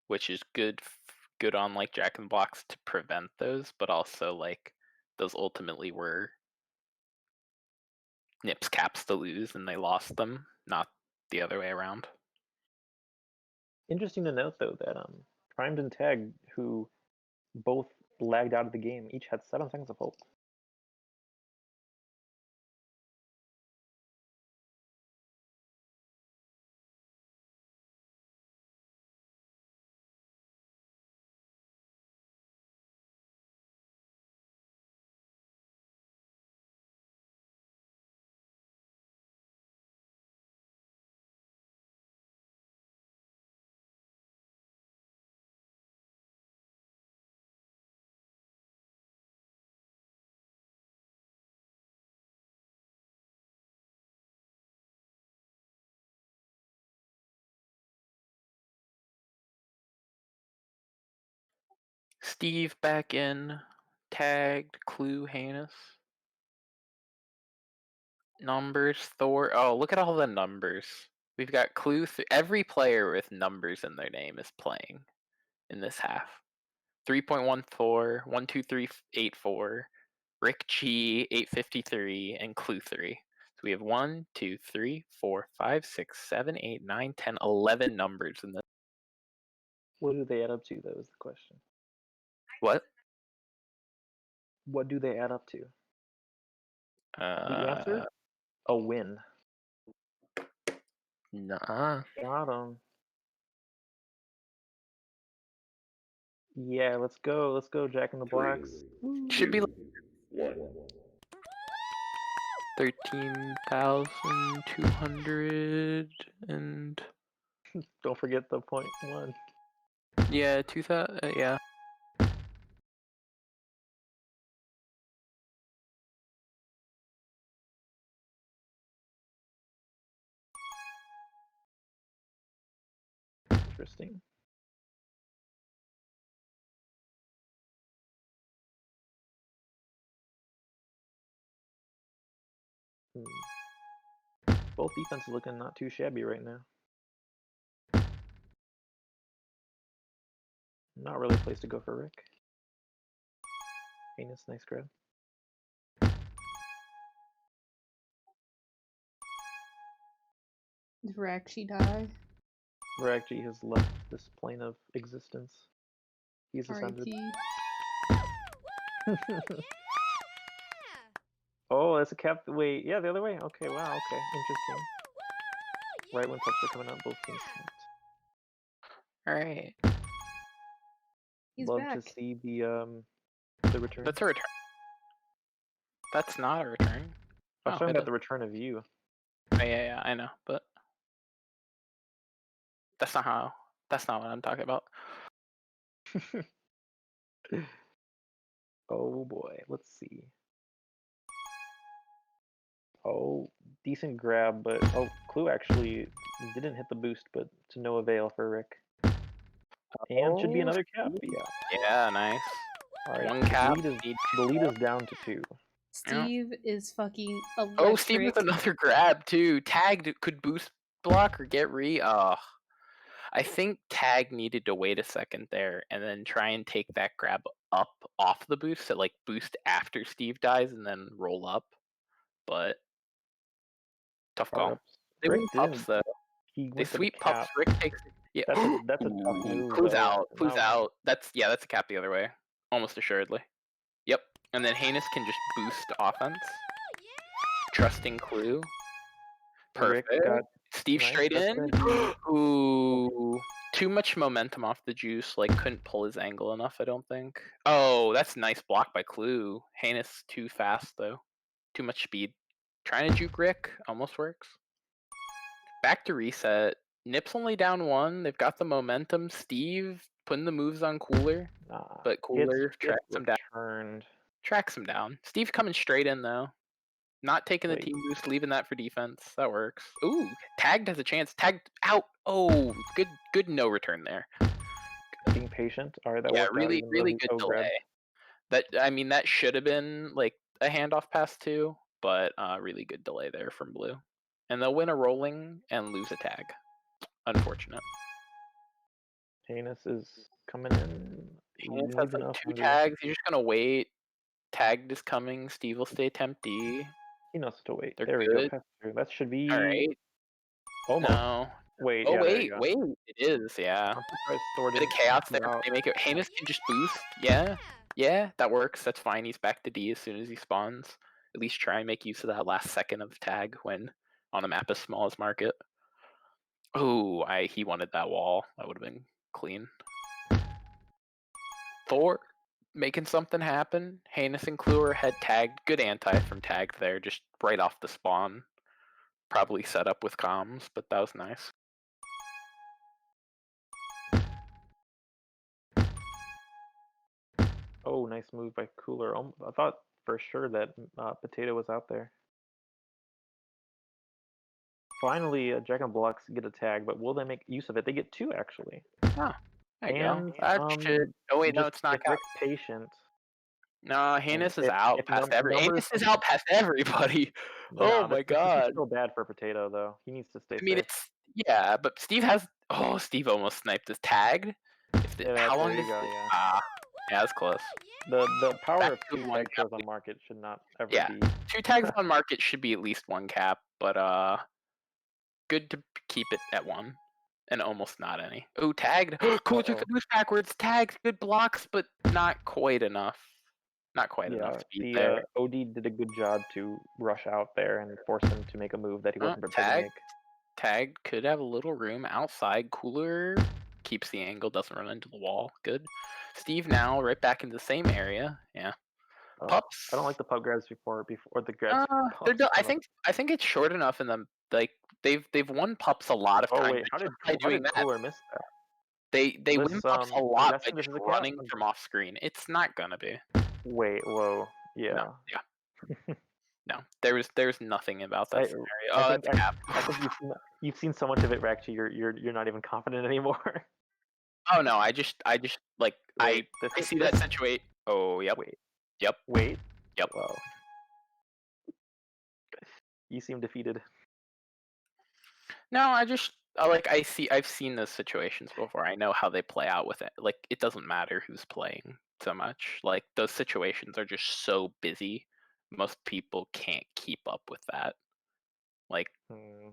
which is good on like Jack and Blocks to prevent those, but also like those ultimately were Nip's caps to lose, and they lost them, not the other way around. interesting to note though that Primed and Tag, who both lagged out of the game, each had 7 seconds of hope. Steve back in, tagged, Clue, Heinous. Numbers, Thor. Oh, look at all the numbers. We've got Clue. Every player with numbers in their name is playing in this half. 3.1 Thor, 12384, Rick G 853, and Clue 3. So we have 1, 2, 3, 4, 5, 6, 7, 8, 9, 10, 11 numbers in this. What do they add up to? That was the question. What? What do they add up to? The answer? Uh, A win. Nah. Got him. Yeah, let's go. Let's go, Jack in the Blocks. Should be 1. 13,200 and Don't forget the point 1. yeah, 2,000. Yeah. Interesting. Both defenses looking not too shabby right now. Not really a place to go for Rick. Heinous, nice grab. Did Rakshi die? Ragji has left this plane of existence. He's ascended. Oh, that's a cap. Wait, yeah, the other way. Okay, wow, okay, interesting. Right when pups are coming out, both teams capped. All right. He's Love back. to see the return. That's a return. That's not a return. I was Oh, talking it about is. the return of you. Oh, yeah, I know, but that's not how. That's not what I'm talking about. Oh boy, let's see. Oh, decent grab, but oh, Clue actually didn't hit the boost, but to no avail for Rick. And should be Oh, another cap. Yeah. yeah, nice. All right. One cap. The lead is down to 2. Steve is fucking electric. Oh, Steve with another grab too. Tagged could boost block or get re. I think Tag needed to wait a second there and then try and take that grab up off the boost to like boost after Steve dies and then roll up. But tough call. They Rick win pups didn't. though. He They went for the sweep pups. cap. Rick takes it. Yeah. That's a tough move. Clues though. out. Clues Now- out. That's a cap the other way. Almost assuredly. Yep. And then Heinous can just boost offense. Trusting Clue. Rick Perfect. got Steve nice, straight that's in. gonna be- Ooh. Too much momentum off the juice. Like, couldn't pull his angle enough, I don't think. Oh, that's nice block by Clue. Heinous too fast, though. Too much speed. Trying to juke Rick. Almost works. Back to reset. Nip's only down 1. They've got the momentum. Steve putting the moves on Cooler. But Cooler tracks him down. returned. Tracks him down. Steve coming straight in, though. Not taking the Wait. team boost, leaving that for defense. That works. Ooh, tagged has a chance. Tagged out. Oh, good no return there. Being patient. All right, that Yeah, worked out. really, Even though really he good co-grabbed. delay. That should have been like a handoff pass too, but really good delay there from blue. And they'll win a rolling and lose a tag. Unfortunate. Heinous is coming in. Heinous He has needs like enough 2 under. tags. He's just gonna wait. Tagged is coming. Steve will stay temp D. He knows to wait. They're There we good. go. Pass through. That should be All right. almost. No. Wait, Oh yeah, there you wait, go. it is. Yeah. I'm surprised Thor Bit of didn't chaos come there. out. They make it. Heinous can just boost. Yeah, that works. That's fine. He's back to D as soon as he spawns. At least try and make use of that last second of tag when on a map as small as Market. Oh, he wanted that wall. That would have been clean. Thor making something happen. Heinous and Kluwer had tagged. Good anti from tagged there, just right off the spawn. Probably set up with comms, but that was nice. Oh, nice move by Cooler. I thought for sure that Potato was out there. Finally, Jack and Blocks get a tag, but will they make use of it? They get 2 actually. Oh, there you And go. That should. Oh wait, no, just it's not. if Rick's patient. No, Heinous is if- out if past numbers Heinous is out past everybody. Oh my this is god. still bad for Potato though. He needs to stay I mean, safe. it's but Steve has. Oh, Steve almost sniped his tag. How long there does you go, it? yeah. Yeah, that's close. The power Back of to 2 one tag throws on Market should not ever Yeah, be. 2 tags on Market should be at least 1 cap, but good to keep it at 1. And almost not any. Oh, tagged. Cool, took the boost backwards. Tagged, good blocks, but not quite enough. Not quite enough speed there. OD did a good job to rush out there and force him to make a move that he wasn't prepared to make. Tagged could have a little room outside. Cooler keeps the angle, doesn't run into the wall. Good. Steve now right back into the same area. Yeah. Pups. I don't like the pup grabs before the grabs. I think it's short enough in them. Like they've won pups a lot of times. Oh wait, how did Cooler miss that? They win pups a lot by just running from off screen. It's not gonna be. Wait, whoa, yeah. No, yeah. No, there's nothing about that scenario. That's a cap. I think you've seen so much of it, Rakchi. You're not even confident anymore. Oh no, I just like Wait, I see that situation. Oh yep. Wait. Yep. Wait. Yep. Wow. You seem defeated. No, I've seen those situations before. I know how they play out with it. Like it doesn't matter who's playing so much. Like those situations are just so busy. Most people can't keep up with that. Like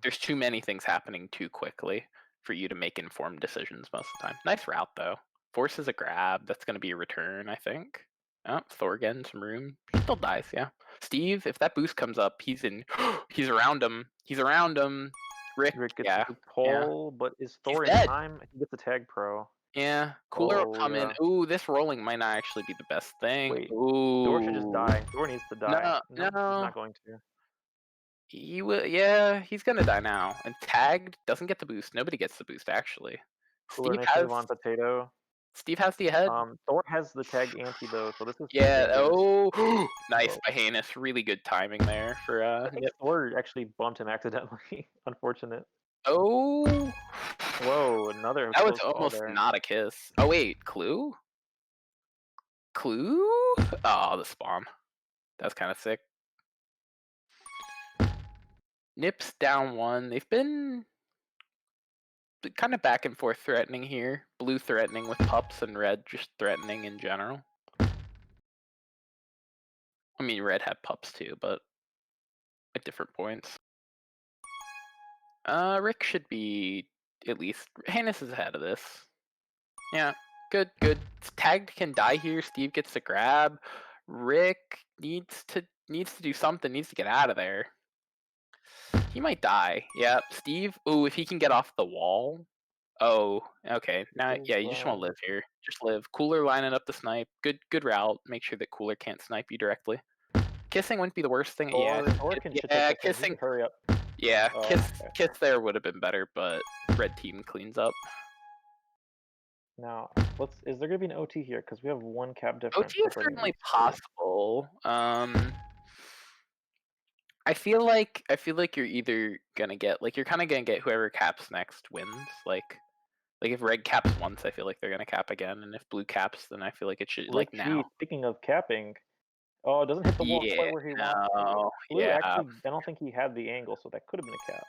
there's too many things happening too quickly for you to make informed decisions most of the time. Nice route though. Forces a grab. That's going to be a return, I think. Oh, Thor getting some room. Still dies, yeah. Steve, if that boost comes up, he's in. He's around him. He's around him. Rick gets a pull, but is Thor in time? He gets a tag pro. Yeah, Cooler will come in. Ooh, this rolling might not actually be the best thing. Wait, ooh, Thor should just die. Thor needs to die. No, he's not going to. He will. Yeah, he's gonna die now. And tagged doesn't get the boost. Nobody gets the boost actually. Cooler initiative on Potato. Steve has the ahead. Thor has the tag anti though, so this is oh, nice by Heinous. Really good timing there for I think Thor actually bumped him accidentally. Unfortunate. Oh, whoa! Another. That was almost not a kiss. Oh wait, Clue. Oh, the spawn. That's kind of sick. Nips down 1. They've been kind of back and forth threatening here. Blue threatening with pups and red just threatening in general. I mean, red had pups too, but at different points. Rick should be at least. Heinous is ahead of this. Yeah, good. Tagged can die here. Steve gets the grab. Rick needs to do something. Needs to get out of there. He might die. Yeah, Steve. Ooh, if he can get off the wall. Oh, okay. Now, yeah, you just want to live here. Just live. Cooler lining up the snipe. Good route. Make sure that Cooler can't snipe you directly. Kissing wouldn't be the worst thing. Kissing. Hurry up. Yeah, kiss there would have been better, but red team cleans up. Now, is there gonna be an OT here? Because we have 1 cap difference. OT is certainly possible. I feel like you're either gonna get like you're kind of gonna get whoever caps next wins. Like if red caps once, I feel like they're gonna cap again, and if blue caps, then I feel like it should like now. Speaking of capping, oh, it doesn't hit the wall Yeah, quite where he wants it to. no, Blue yeah. actually, I don't think he had the angle, so that could have been a cap.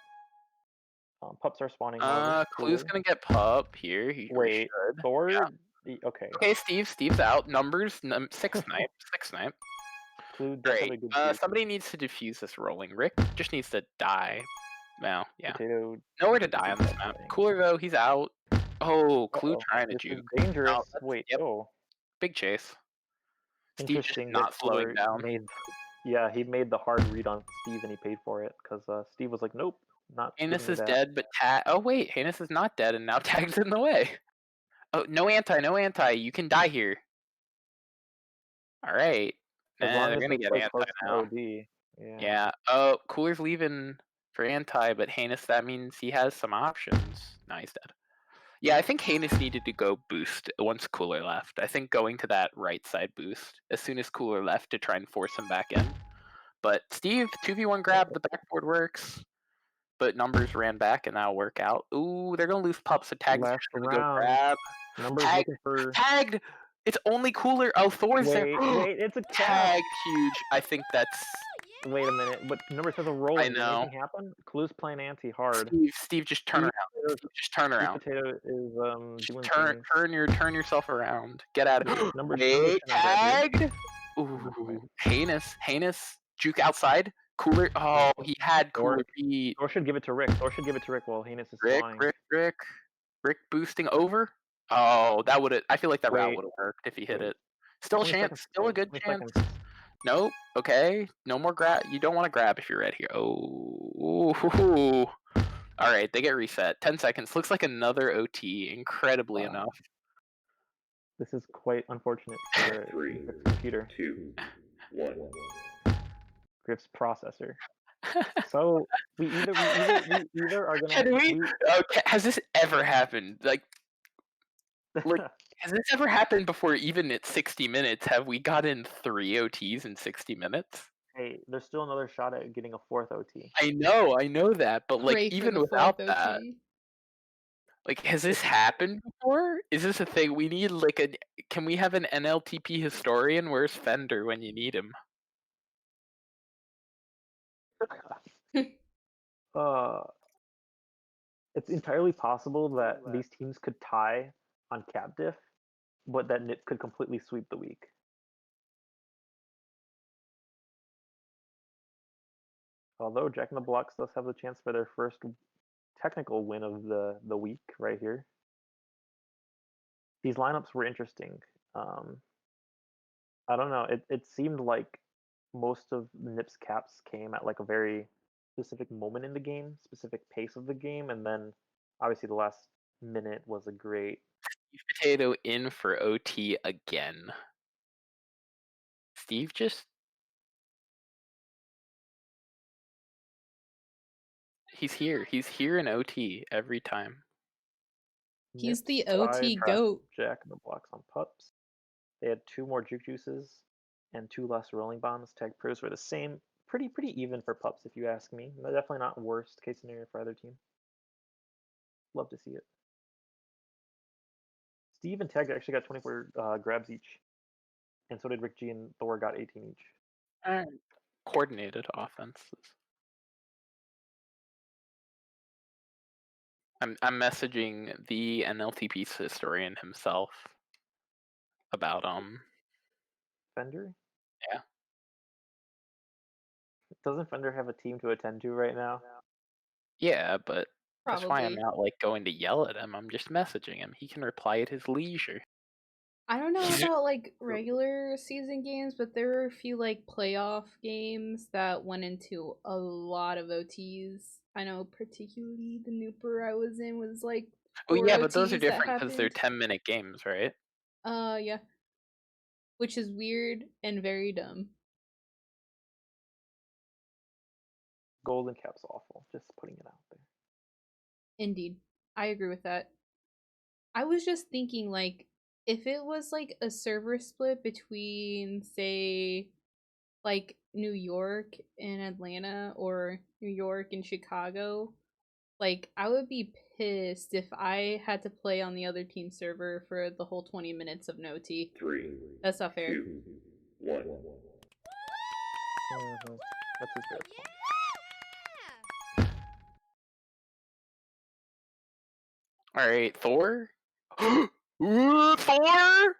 Pups are spawning, however. Clue's Cooler. gonna get pup here. He Wait, should. Thor. Okay. Okay, Steve's out. Numbers 6 snipe. Clue does Great. have a good juke. Somebody needs to defuse this rolling. Rick just needs to die. Well, yeah. Potato. Nowhere to die on this map. Cooler though, he's out. Oh, Clue trying to This is juke. dangerous. No, Wait. yep. Oh. Big chase. Steve just Interesting. not slowing down. He made the hard read on Steve, and he paid for it because Steve was like, "Nope, not." Hanus giving is me that. dead, but Tag. Oh wait, Hanus is not dead, and now Tag's in the way. Oh, no anti. You can die here. All right. As long They're as gonna they get play anti close to now. OD. Yeah. Oh, Cooler's leaving for anti, but Hanus, that means he has some options. No, he's dead. Yeah, I think Hanus needed to go boost once Cooler left. I think going to that right side boost as soon as Cooler left to try and force him back in. But Steve, 2v1 grab, the backboard works. But numbers ran back and that'll work out. Ooh, they're gonna lose pup, so Tag's Last just gonna go round. grab. Numbers looking for Tagged! It's only Cooler. Oh, Thor's there. Wait, it's a cap. Tagged huge. I think that's. Wait a minute. But Numbers has a rolling. I know. Did anything happen? Clue's playing anti-hard. Steve, just turn around. Just turn around. Potato is doing turn yourself around. Get out of here. Numbers Tagged. Ooh, heinous. Juke outside. Cooler. Oh, he had Cooler beat. Thor should give it to Rick. While Hanus is flying. Rick boosting over. Oh, that would have. I feel like that route would have worked if he hit it. Still a chance. Still a good chance. Nope. Okay. No more grab. You don't want to grab if you're red here. Oh. All right. They get reset. 10 seconds. Looks like another OT. Incredibly enough. This is quite unfortunate for Griff's computer. 2, 1. Griff's processor. So we either are gonna. Okay, has this ever happened? Like, has this ever happened before? Even at 60 minutes, have we gotten 3 OTs in 60 minutes? Hey, there's still another shot at getting a 4th OT. I know that, but like even without that, like has this happened before? Is this a thing? We need like a. Can we have an nLTP historian? Where's Fender when you need him? It's entirely possible that these teams could tie on cap diff, but that NIP could completely sweep the week. Although Jack in the Blocks does have the chance for their first technical win of the week right here. These lineups were interesting. I don't know. It seemed like most of NIP's caps came at like a very specific moment in the game, specific pace of the game, and then obviously the last minute was a great. Potato in for OT again. Steve just. He's here. He's here in OT every time. He's the OT goat. Jack in the Blocks on pups. They had 2 more juke juices and 2 less rolling bombs. Tag pros were the same. Pretty even for pups, if you ask me. Definitely not worst case scenario for either team. Love to see it. Steve and Tag actually got 24 grabs each, and so did Rick G and Thor got 18 each. Coordinated offenses. I'm messaging the nLTP historian himself about Fender? Yeah. Doesn't Fender have a team to attend to right now? Yeah, but that's why I'm Probably. not like going to yell at him. I'm just messaging him. He can reply at his leisure. I don't know about like regular season games, but there were a few like playoff games that went into a lot of OTs. I know particularly the Nooper I was in was like. Oh yeah, but OTs those are different because they're 10-minute games, right? Yeah. Which is weird and very dumb. Golden cap's awful. Just putting it out there. Indeed. I agree with that. I was just thinking, like, if it was like a server split between, say, like New York and Atlanta or New York and Chicago, like I would be pissed if I had to play on the other team server for the whole 20 minutes of no T. 3, That's not fair. 2, 1. That's a fair point. All right, Thor. Ooh, Thor!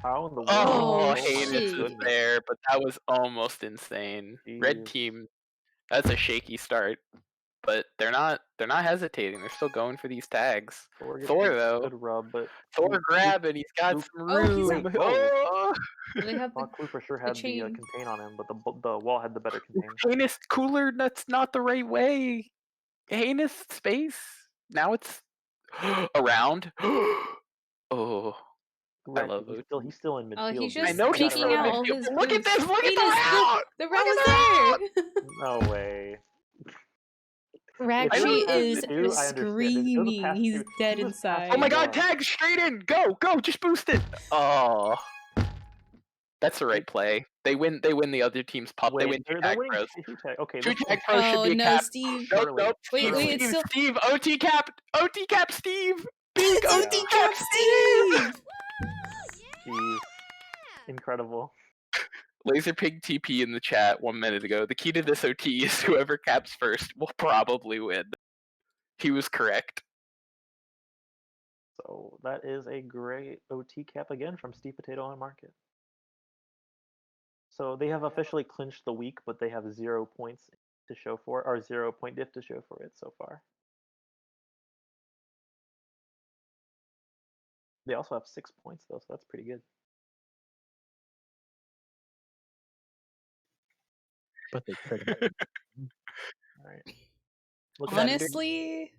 How in the world? Oh, Oh, Heinous shit. was there, but that was almost insane. Red Jeez. team, that's a shaky start, but they're not hesitating. They're still going for these tags. Thor gets Thor a though, good rub, but Thor grab and he's got Oop. some Oh, he's room. Wait, whoa. Oh! They have Thought Clue for sure the had the chain. contain on him, but the wall had the better contain. Heinous cooler. That's not the right way. Heinous space. Now it's around. Oh, I love He's OT. still in midfield. Oh, he's dude. I just know he's taking still in out all midfield, his but look at boosts. this! Look at Heinous, the route! the Look route at was the there. No way. Ragshi If it was is pass through, I understand. If it was a screaming. pass He's through, dead he was inside. passing Oh my god, down. tag straight in! Go, go, just boost it! Oh. That's the right play. They win the other team's pop. They Wait, win two they're tag winning pros. two tag. Okay, Two let's tag pros should Oh be a no, cap. Steve. Nope, Surely. nope. Wait, Steve, wait, it's Steve, still Steve, OT cap, Steve! Big it's OT OT cap, cap Steve! Jeez. Incredible. Laser Pig TP in the chat 1 minute ago. The key to this OT is whoever caps first will probably win. He was correct. So that is a great OT cap again from Steve Potato on Market. So they have officially clinched the week, but they have 0 points to show for it, or 0 point diff to show for it so far. They also have 6 points though, so that's pretty good. But they could. All right. Look at that. Honestly,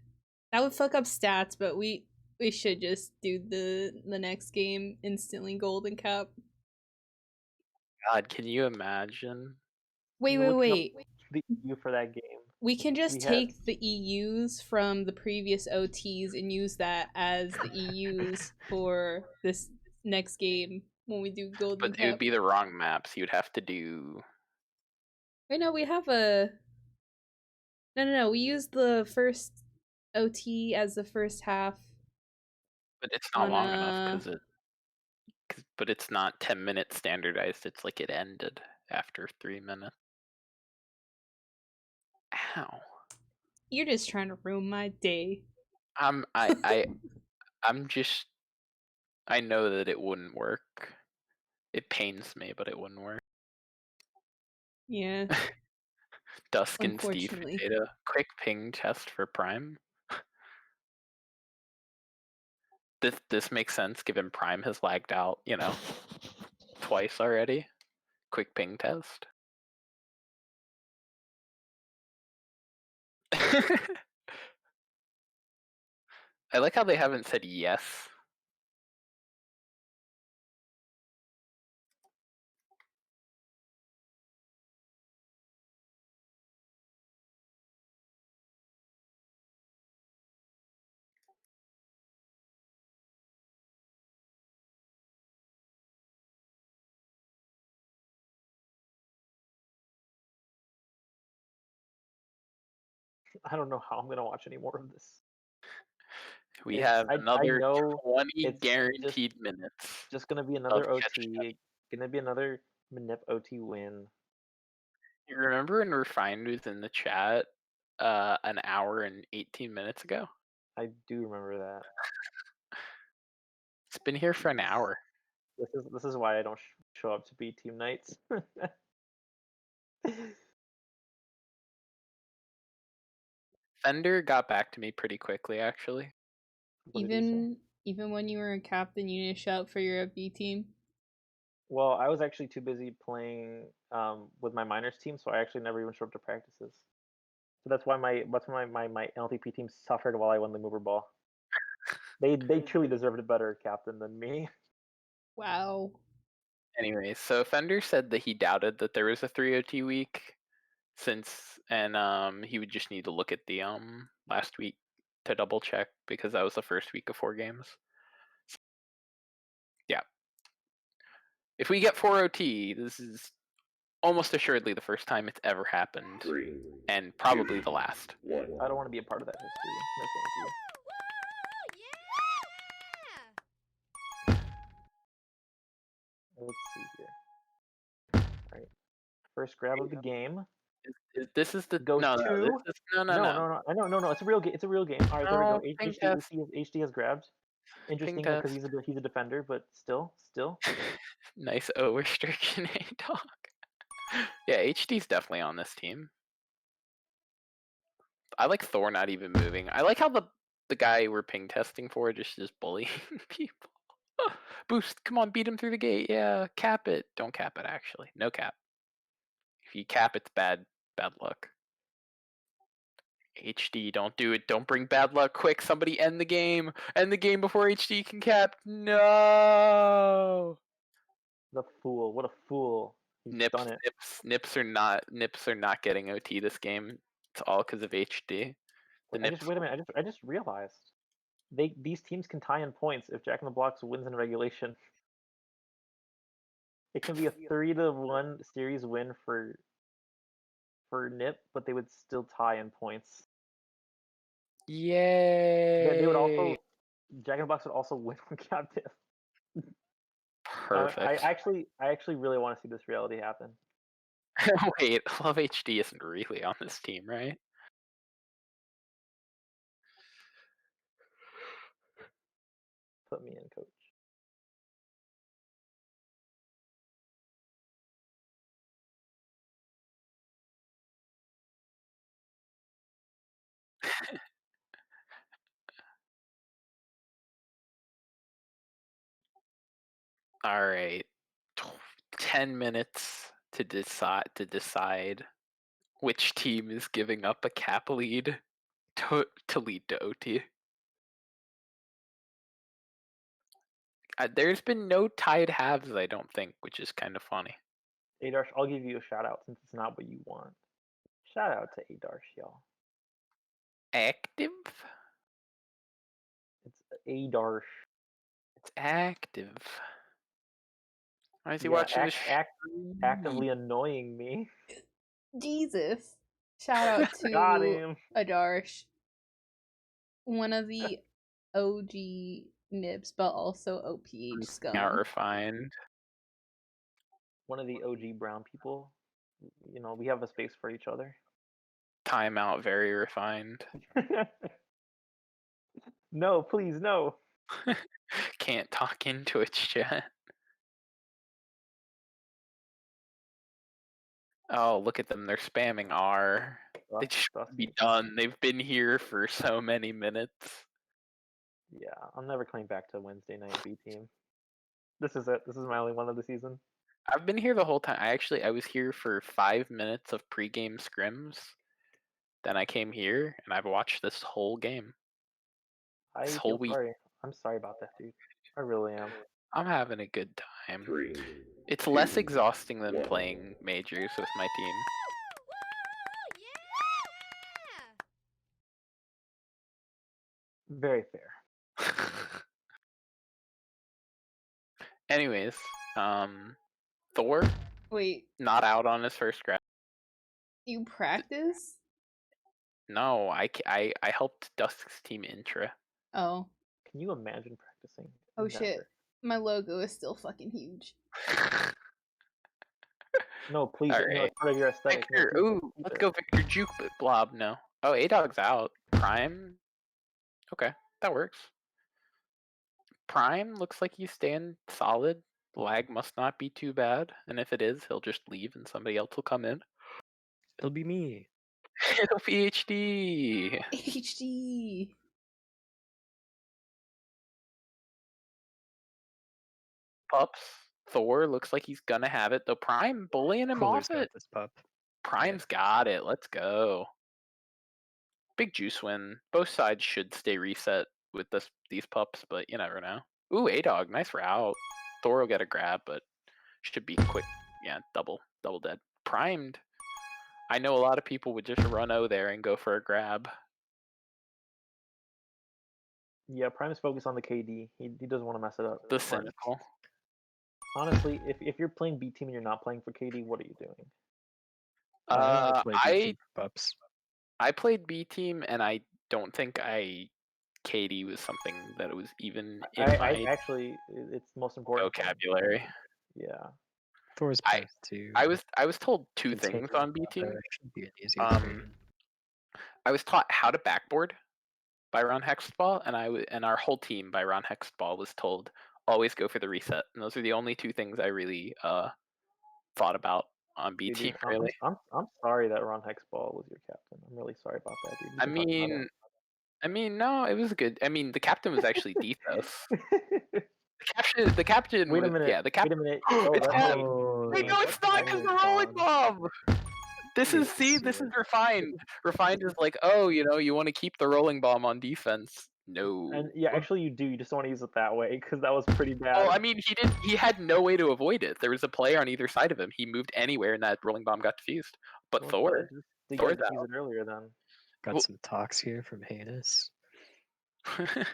that would fuck up stats, but we should just do the next game instantly golden cap. God, can you imagine? Wait, Looking up wait. the EU for that game. We can just We had- take the EUs from the previous OTs and use that as the EUs for this next game when we do golden But it would cap. be the wrong maps. You'd have to do. Wait, no, we have a. No. We used the first OT as the first half. But it's not On, long enough but it's not 10 minutes standardized. It's like it ended after 3 minutes. Ow. You're just trying to ruin my day. I'm just. I know that it wouldn't work. It pains me, but it wouldn't work. Yeah. Dusk and Steve Unfortunately. Potato. Quick ping test for Prime. This makes sense given Prime has lagged out, twice already. Quick ping test. I like how they haven't said yes. I don't know how I'm gonna watch any more of this. We have I another know 20 it's guaranteed minutes. Just gonna be another of catch OT. Gonna be another Manip OT win. You remember when Refined was in the chat an hour and 18 minutes ago? I do remember that. It's been here for an hour. This is why I don't show up to B team nights. Fender got back to me pretty quickly, actually. What did he say? Even when you were a captain, you didn't shout for your B team. Well, I was actually too busy playing with my minors team, so I actually never even showed up to practices. So that's why my nLTP team suffered while I won the mover ball. They truly deserved a better captain than me. Wow. Anyway, so Fender said that he doubted that there was a 3OT week and he would just need to look at the last week to double check because that was the first week of 4 games. So, yeah. If we get 4 OT, this is almost assuredly the first time it's ever happened, 3, and probably the last. 1. I don't want to be a part of that history. No, thank you. Let's see here. All right. First grab of the game. This is the Goes no. to This is, no. No. It's a real game. It's a real game. All right, there we go. No, ping test. HD has grabbed. Interesting because test. he's a defender, but still. Nice O restriction, A-Dog. Yeah, HD's definitely on this team. I like Thor not even moving. I like how the guy we're ping testing for just is bullying people. Boost, come on, beat him through the gate. Yeah, cap it. Don't cap it, actually. No cap. If you cap, it's bad luck. HD, don't do it. Don't bring bad luck. Quick, somebody end the game. End the game before HD can cap. No. The fool. What a fool. He's done it. Nips are not getting OT this game. It's all because of HD. Wait a minute. I just realized these teams can tie in points if Jack in the Blocks wins in regulation. It can be a 3-1 series win for Nip, but they would still tie in points. Yay! They would also Jack in the Box would also win when captive. Perfect. I actually really want to see this reality happen. Wait, Love HD isn't really on this team, right? Put me in, coach. All right, 10 minutes to decide which team is giving up a cap lead to lead to OT. There's been no tied halves, I don't think, which is kind of funny. Adarsh, I'll give you a shout out since it's not what you want. Shout out to Adarsh, y'all. Active? It's Adarsh. It's active. Why is he Yeah, watching this? actively annoying me. Jesus. Shout out Got to him. Adarsh, one of the OG nibs, but also OPH scum. Not refined. One of the OG brown people. You know, we have a space for each other. Timeout, very refined. No, please, no. Can't talk in Twitch chat. Oh, look at them. They're spamming R. They just be done. They've been here for so many minutes. Yeah, I'm never coming back to Wednesday night B team. This is it. This is my only one of the season. I've been here the whole time. I was here for 5 minutes of pregame scrims. Then I came here and I've watched this whole game. This whole week. I'm sorry about that, dude. I really am. I'm having a good time. 3, It's 2, less exhausting than 1. playing majors with my team. Very fair. Anyways, Thor. Wait. Not out on his first grab. You practice? No, I helped Dusk's team intra. Oh. Can you imagine practicing? Oh shit. My logo is still fucking huge. No, please. All No, right. it's part of your aesthetic. Victor, No, ooh, let's go Victor Juke, but Blob, no. Oh, A-Dog's out. Prime? Okay, that works. Prime looks like he's staying solid. Lag must not be too bad, and if it is, he'll just leave and somebody else will come in. It'll be me. It'll be HD. HD. Pups. Thor looks like he's gonna have it, though. Prime bullying him Cooler's off got it. this pup. Prime's got it. Let's go. Big juice win. Both sides should stay reset with these pups, but you never know. Ooh, A-Dog, nice route. Thor will get a grab, but should be quick. Yeah, double dead. Primed. I know a lot of people would just run O there and go for a grab. Yeah, Prime's focused on the KD. He doesn't want to mess it up. The cynical. Honestly, if you're playing B team and you're not playing for KD, what are you doing? I play B team for pups. I played B team, and I don't think KD was something that was even in my actually, it's most important. vocabulary. Yeah. Thor's path to. I was told two things on B team. Should be an easier train. I was taught how to backboard by Ron Hextball, and our whole team by Ron Hextball was told always go for the reset. And those are the only two things I really thought about on B team. Really, I'm sorry that Ron Hexball was your captain. I'm really sorry about that, dude. I mean, no, it was good. I mean, the captain was actually Dethos. The captain. Wait a minute. Yeah, the captain. Wait a minute. It's him. Oh, Wait, no, it's not because the rolling bomb. This is refined. Refined is like, oh, you want to keep the rolling bomb on defense. No. And yeah, actually you do. You just don't want to use it that way because that was pretty bad. Well, I mean, he had no way to avoid it. There was a player on either side of him. He moved anywhere and that rolling bomb got defused. But Thor defused it earlier then. Got some talks here from Heinous.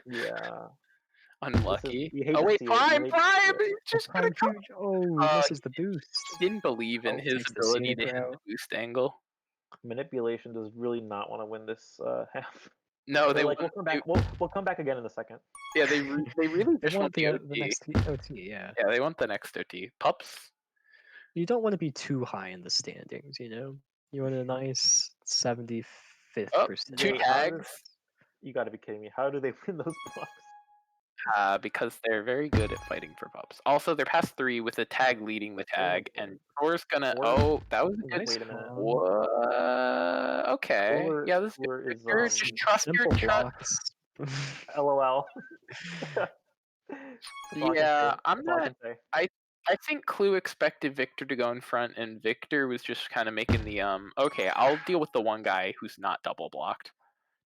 Yeah. Unlucky. Oh wait, Prime! Just Prime huge. Oh, this is the boost. He didn't believe in his ability to hit the boost angle. Manipulation does really not want to win this half. No, they like we'll come back. We'll come back again in a second. Yeah, they really just want the next OT. Yeah. Yeah, they want the next OT. Pups. You don't want to be too high in the standings, You want a nice 75th percent. 2 tags. You got to be kidding me! How do they win those blocks? Because they're very good at fighting for pups. Also, they're past 3 with a tag leading the tag, and Thor's gonna. Oh, that was a good. Wait a minute. Okay. Yeah, this is just trust your blocks. LOL. Yeah, I'm not. I think Clue expected Victor to go in front, and Victor was just kind of making the okay, I'll deal with the one guy who's not double blocked.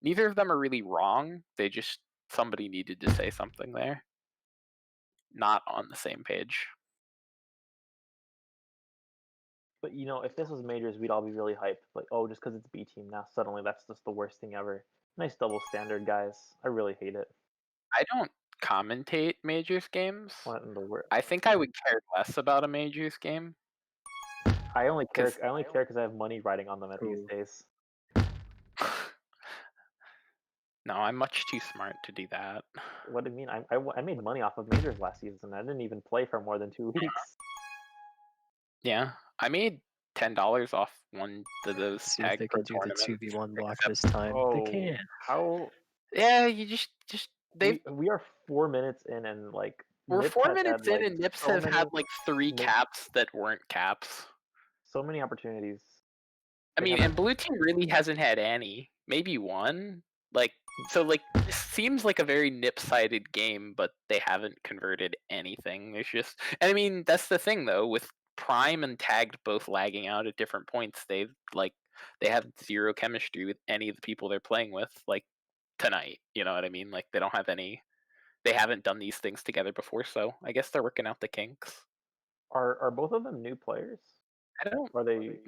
Neither of them are really wrong. They just somebody needed to say something there. Not on the same page. But if this was majors, we'd all be really hyped. Like, oh, just because it's B team now, suddenly that's just the worst thing ever. Nice double standard, guys. I really hate it. I don't commentate majors games. What in the world? I think I would care less about a majors game. I only care because I have money riding on them at these days. No, I'm much too smart to do that. What do you mean? I made money off of majors last season. I didn't even play for more than 2 weeks. Yeah, I made $10 off one of those tag. They can do the 2v1 block this time. Oh, they can. How? Yeah, you just we are 4 minutes in and like we're Nips 4 minutes in like, and Nips has had like 3 caps that weren't caps. So many opportunities. I mean, and blue team really hasn't had any. Maybe one. This seems like a very nip-sided game, but they haven't converted anything. There's just, and I mean, that's the thing though. With Prime and Tagged both lagging out at different points, they have zero chemistry with any of the people they're playing with. Like tonight, you know what I mean? Like they don't have any. They haven't done these things together before, so I guess they're working out the kinks. Are both of them new players? I don't. Are they?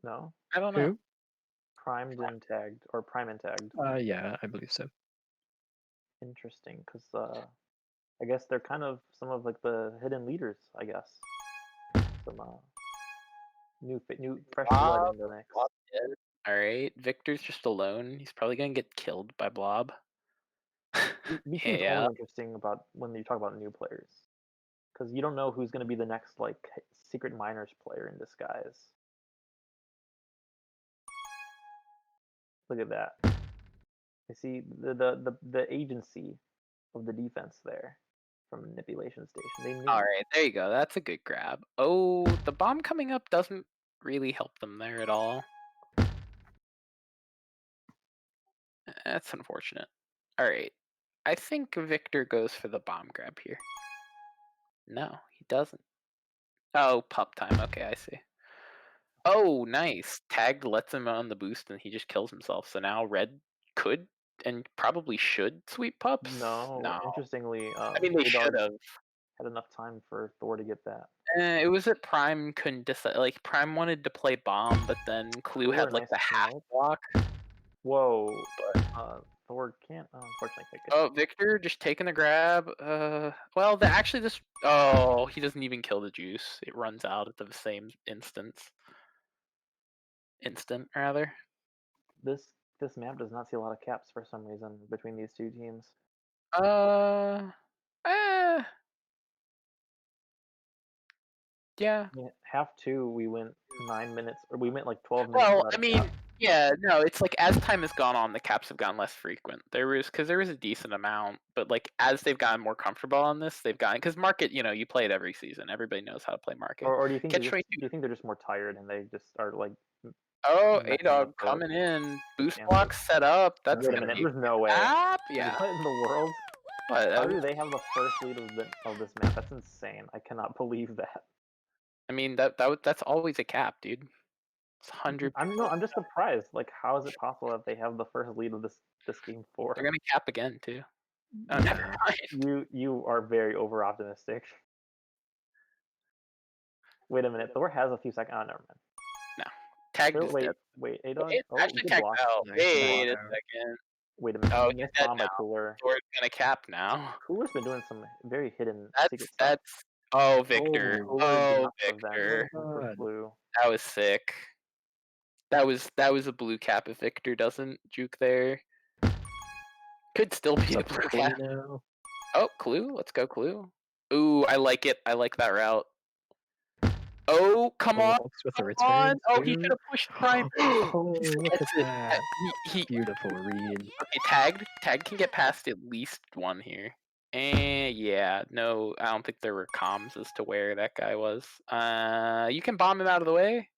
No. I don't know. Who? Primed and tagged, or Prime and tagged? Yeah, I believe so. Interesting, because I guess they're kind of some of like the hidden leaders. I guess some new fresh blood in the mix. All right, Victor's just alone. He's probably gonna get killed by Blob. Me too. It's always interesting about when you talk about new players, because you don't know who's gonna be the next like secret minors player in disguise. Look at that. I see the agency of the defense there from Manipulation Station. All right, there you go. That's a good grab. Oh, the bomb coming up doesn't really help them there at all. That's unfortunate. All right, I think Victor goes for the bomb grab here. No, he doesn't. Oh, pup time. Okay, I see. Oh, nice. Tagged lets him on the boost and he just kills himself. So now red could and probably should sweep pups. No. Interestingly, I mean, they should have had enough time for Thor to get that. It was that Prime couldn't decide. Like Prime wanted to play bomb, but then Clue had like the half block. Whoa! But Thor can't. Oh, unfortunately, can't get Oh, Victor just taking the grab. Well, actually this. Oh, he doesn't even kill the juice. It runs out at the same instant, rather. this map does not see a lot of caps for some reason between these two teams. Yeah. Yeah, half two, we went 9 minutes, or we went like 12 minutes Well, without I a mean, cap. yeah, no, it's like as time has gone on, the caps have gotten less frequent. There was a decent amount, but like as they've gotten more comfortable on this, they've gotten because market, you play it every season. Everybody knows how to play market. Or do you think Catch 22. do you think they're just more tired and they just are like? Oh, messing A-Dog up the coming in. Boost chances? block set up. That's Wait a gonna minute, be there's no way. cap. Yeah. What in the world? What? How do they have the first lead of this map? That's insane. I cannot believe that. I mean that's always a cap, dude. It's 100. I'm just surprised. Like, how is it possible that they have the first lead of this game They're 4? gonna cap again too. Oh, never mind. You are very over optimistic. Wait a minute, Thor has a few seconds. Oh, never mind. No. Tagged Still, is dead. wait, A-Dog? It's Oh, actually good tagged block. out. Nice Wait a block. second. Wait a minute. Oh, Nice he's dead bomb by now. Cooler. Thor's gonna cap now. Cooler's been doing some very hidden secret stuff. That's oh Victor. Oh, Cooler did Oh not prevent Victor. super God. flu. That was sick. That was a blue cap if Victor doesn't juke there. Could still be It's a up to blue Clue cap. now. Oh, Clue. Let's go Clue. Ooh, I like it. I like that route. Oh, come on. Hooks with a Come on. return. Oh, he too. should have pushed prime. Oh, He look gets at it. that. He Beautiful read. okay, tagged. Tag can get past at least one here. And yeah, no, I don't think there were comms as to where that guy was. You can bomb him out of the way.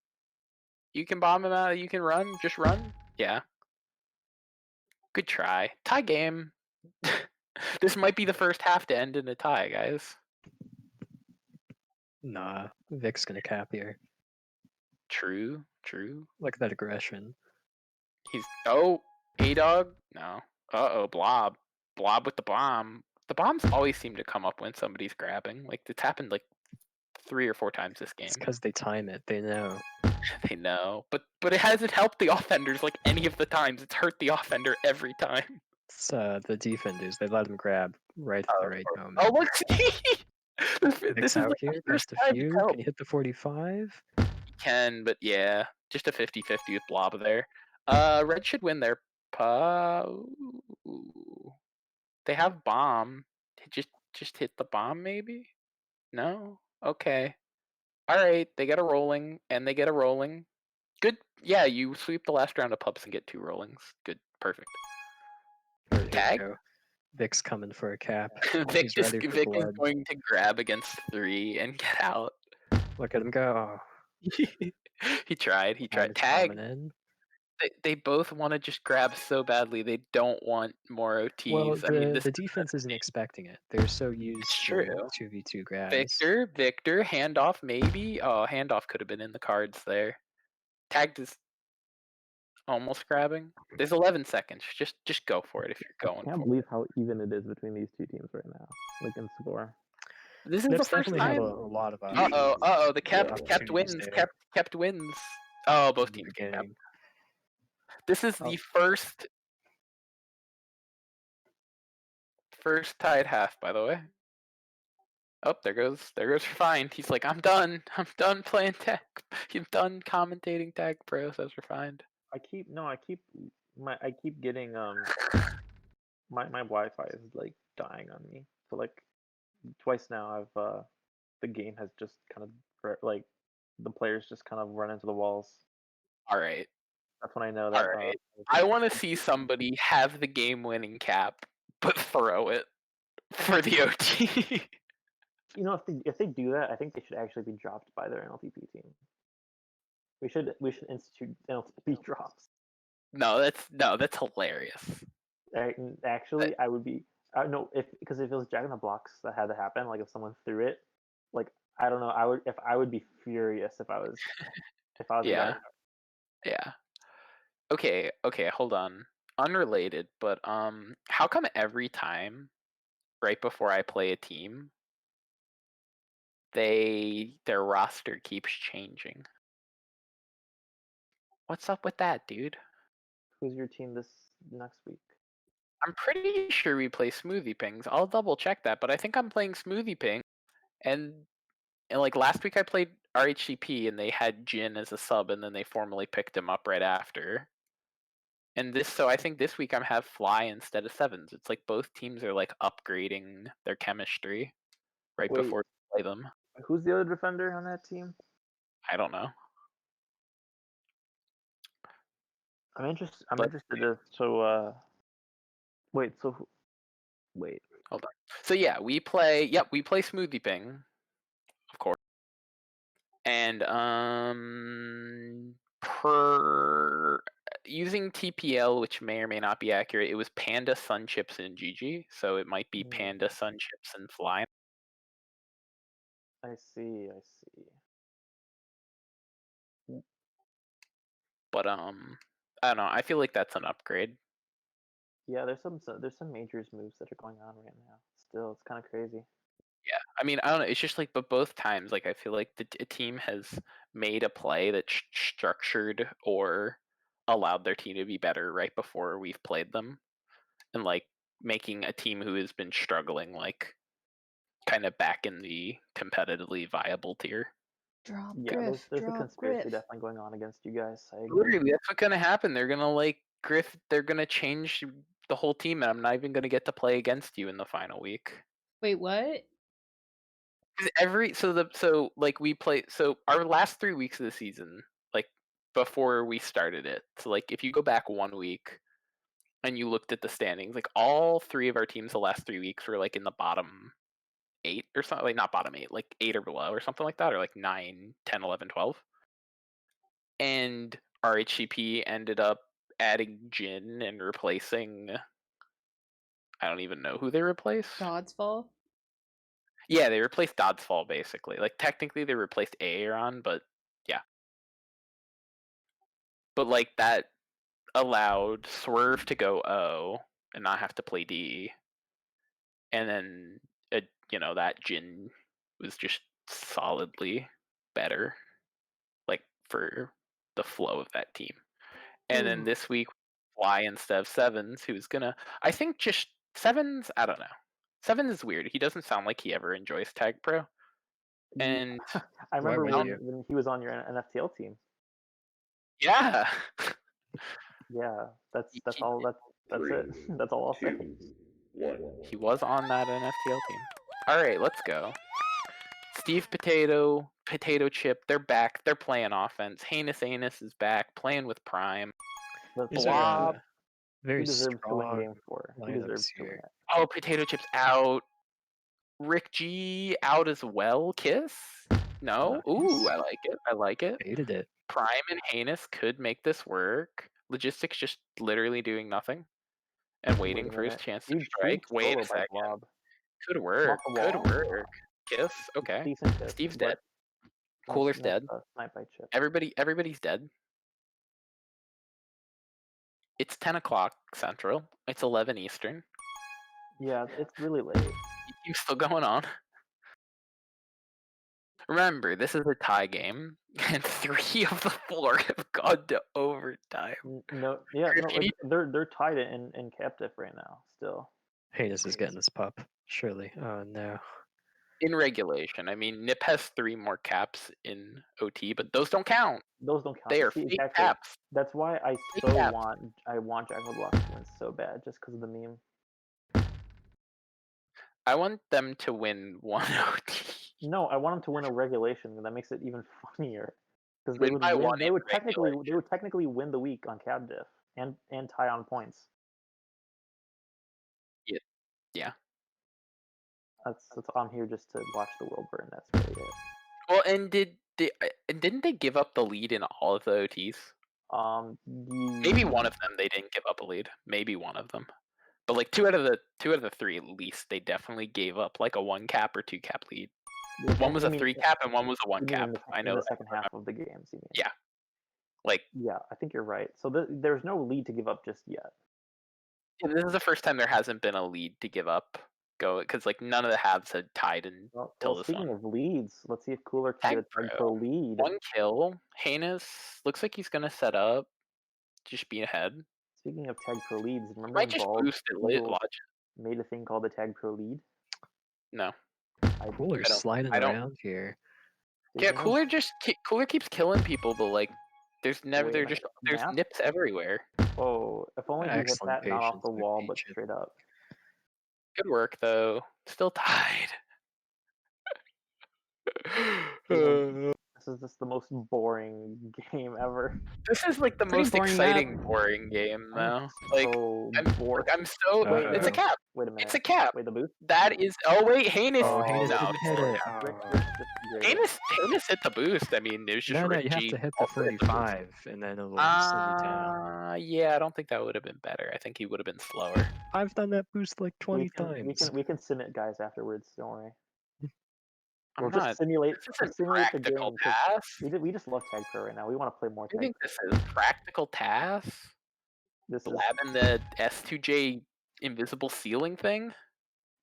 You can bomb him out. You can run. Just run. Yeah. Good try. Tie game. This might be the first half to end in a tie, guys. Nah, Vic's gonna cap here. True. Look at that aggression. He's A-Dog. No. Uh-oh, Blob. Blob with the bomb. The bombs always seem to come up when somebody's grabbing. Like it's happened like 3 or 4 times this game. It's because they time it. They know. They know, but it hasn't helped the offenders like any of the times. It's hurt the offender every time. It's the defenders. They let him grab right at the right moment. Oh, look! Vic's This is out like here. the There's first the time few. it's Can helped. he hit the 45? He can, but yeah, just a 50-50 with Blob there. Red should win their They have bomb. Just hit the bomb, maybe? No? Okay. Alright, they get a rolling, and they get a rolling. Good. Yeah, you sweep the last round of pubs and get 2 rollings. Good. Perfect. Here we Tag? go. Vic's coming for a cap. Vic He's is ready for Vic is blood. going to grab against 3 and get out. Look at him go. He tried. Time is Tag. coming in. They both want to just grab so badly. They don't want more OTs. Well, I mean, the defense isn't expecting it. They're so used It's to true. 2v2 grabs. Victor, handoff maybe. Oh, handoff could have been in the cards there. Tagged is almost grabbing. There's 11 seconds. Just go for it if you're going I can't for believe how even it is between these two teams right now, like in score. it. This is Nips the first definitely have time. a lot of The kept opportunities wins. there. Kept wins. Oh, both in the teams kept. beginning. This is the first tied half, by the way. Oh, there goes Refined. He's like, I'm done playing tag. I'm done commentating Tag Pro, says Refined. I keep getting my Wi-Fi is like dying on me. So like twice now I've the game has just kind of like the players just kind of run into the walls. Alright. That's when I know that. Alright. I want to see somebody have the game-winning cap, but throw it for the OT. You know, if they do that, I think they should actually be dropped by their nLTP team. We should institute nLTP drops. No, that's hilarious. Actually, I would be no because if it was Jack in the Blocks that had to happen, like if someone threw it, like I don't know, I would be furious if I was Yeah. a guy. Yeah. Okay, hold on. Unrelated, but how come every time right before I play a team, their roster keeps changing? What's up with that, dude? Who's your team this next week? I'm pretty sure we play Smoothie Pings. I'll double check that, but I think I'm playing Smoothie Ping, and like last week I played RHCP and they had Jin as a sub, and then they formally picked him up right after. And so I think this week I'm have Fly instead of Sevens. It's like both teams are like upgrading their chemistry right Wait, before we play them. who's the other defender on that team? I don't know. I'm interested. I'm But- interested to. So wait. So wait. Hold on. So yeah, we play. Yep, we play Smoothie Ping, of course. And per using TPL, which may or may not be accurate, it was Panda, Sun Chips, and GG. So it might be Panda, Sun Chips, and Fly. I see. I see. But I don't know. I feel like that's an upgrade. Yeah, there's some majors moves that are going on right now. Still, it's kind of crazy. Yeah, I mean, I don't know. It's just like, but both times, like I feel like a team has made a play that's structured or allowed their team to be better right before we've played them, and like making a team who has been struggling like kind of back in the competitively viable tier. Drop Yeah, Griff. there's a Drop conspiracy Griff. definitely going on against you guys. I agree. Literally, that's what's gonna happen. They're gonna like Griff. They're gonna change the whole team, and I'm not even gonna get to play against you in the final week. Wait, what? 'Cause so like we play, so our last 3 weeks of the season, like before we started it. So like if you go back 1 week and you looked at the standings, like all 3 of our teams the last 3 weeks were like in the bottom 8 or something, like not bottom 8, like 8 or below or something like that, or like 9, 10, 11, 12. And RHCP ended up adding Jin and replacing, I don't even know who they replaced. Doddsfall? Yeah, they replaced Doddsfall basically. Like technically they replaced Aeron, but yeah. But like that allowed Swerve to go O and not have to play D. And then that Jin was just solidly better, like for the flow of that team. And then this week, Fly instead of Sevens, who's gonna, I think just Sevens, I don't know. Sevens is weird. He doesn't sound like he ever enjoys Tag Pro. And I remember would you? when he was on your NFTL team. yeah. Yeah, that's He- all. That's it. That's all I'll say. 2, 1. He was on that NFTL team. Alright, let's go. Steve Potato, Potato Chip, they're back. They're playing offense. Heinous Anus is back, playing with Prime. These are Blob. very Who deserves to win strong game 4? Who lineups deserves to win here. it? Oh, Potato Chip's out. Rick G out as well. Kiss? No? Nice. Ooh, I like it. I like it. Hated it. Prime and Heinous could make this work. Logistics just literally doing nothing and Wait waiting a for his minute. chance to Huge strike. Wait solo a by second. Blob. Could Off work. the Could wall. work. Kiss? Okay. Decent kiss. Steve's but dead. Cooler's nice, dead. Snipe by Chip. Everybody's dead. It's 10 o'clock Central. It's 11 Eastern. Yeah, it's really late. You're still going on. Remember, this is a tie game, and 3 of the 4 have gone to overtime. No, yeah, If no, you need- they're tied in captive right now. Still. Heinous is getting this pup. Surely. Oh no. In regulation, I mean, Nip has 3 more caps in OT, but those don't count. Those don't count. They are See, fake exactly. caps. That's why I Fake caps. want Jackal Block to win so bad, just because of the meme. I want them to win 1 OT. No, I want them to win a regulation, and that makes it even funnier. Because they Win would by win. 1 They in would technically win the week on cab diff and tie on points. Yeah. That's I'm here just to watch the world burn. That's really it. Well, and didn't they give up the lead in all of the OTs? Maybe one of them they didn't give up a lead. Maybe one of them. But like 2 out of the 3 at least, they definitely gave up like a 1 cap or 2 cap lead. One was a 3 cap and one was a 1 cap. I know in the that. second half of the games. You mean? Yeah. Like, Yeah, I think you're right. So there's no lead to give up just yet. this is the first time there hasn't been a lead to give up. Because like none of the halves had tied until this Speaking one. of leads, let's see if Cooler can Tag get a Tag Pro. Pro lead. 1 kill. Heinous looks like he's gonna set up. Just be ahead. Speaking of Tag Pro leads, remember Might when just Bald boost it late. Eagle Watch. made a thing called the Tag Pro lead? No. Cooler sliding I don't- around here. Yeah, Cooler keeps killing people, but like, there's never Wait, there's map? nips everywhere. Oh, if only he hit Excellent that not off patience the with wall, but Bation. straight up. Good work though. Still tied. This is just the most boring game ever. This is like the Pretty most boring exciting, map. boring game though. I'm Like, so I'm bored. so. Wait, It's a cap. Wait a minute. It's a cap. Wait, the boost? That is. Oh wait, Heinous. Oh, Heinous no, didn't it's hit still a it. cap. Oh. Heinous hit the boost. I mean, it was just No, Rick you have G to hit the also hit the boost. 35, and then it'll send you down. Yeah, I don't think that would have been better. I think he would have been slower. I've done that boost like 20 times. We can sim it, guys, afterwards. Don't worry. We'll I'm just not. simulate. This Just isn't simulate the practical game. 'Cause pass. we just love Tag Pro right now. We want to play more You Tag think Pro. this is practical task? This is. Blabbing the S2J invisible ceiling thing?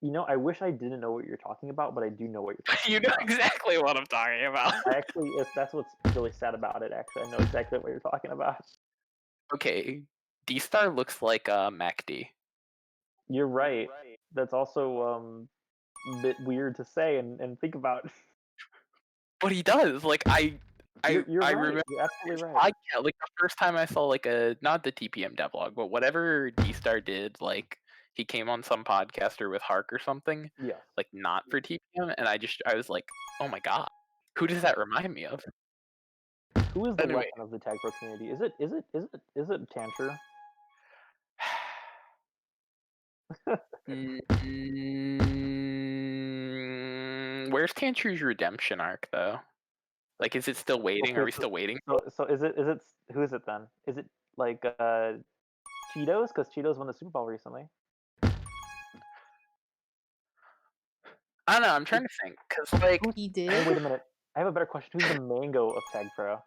You know, I wish I didn't know what you're talking about, but I do know what you're talking You know about. exactly what I'm talking about. I actually, that's what's really sad about it. Actually, I know exactly what you're talking about. Okay, D-Star looks like MacD. You're right. That's also a bit weird to say and think about. But he does. Like I You're right. remember You're absolutely right. like the first time I saw like not the TPM devlog, but whatever D-Star did, like he came on some podcaster with Hark or something, Yes. like not for TPM, and I was like, oh my god, who does that remind me of? Who is the Anyway. weapon of the Tag Pro community? Is it Tancher? Where's Tantru's redemption arc though? Like, is it still waiting? Okay, Are we still waiting? So is it who is it then? Is it like Cheetos? Because Cheetos won the Super Bowl recently. I don't know. I'm trying to think because like He Hey, did. wait a minute. I have a better question. Who's the mango of Tag Pro?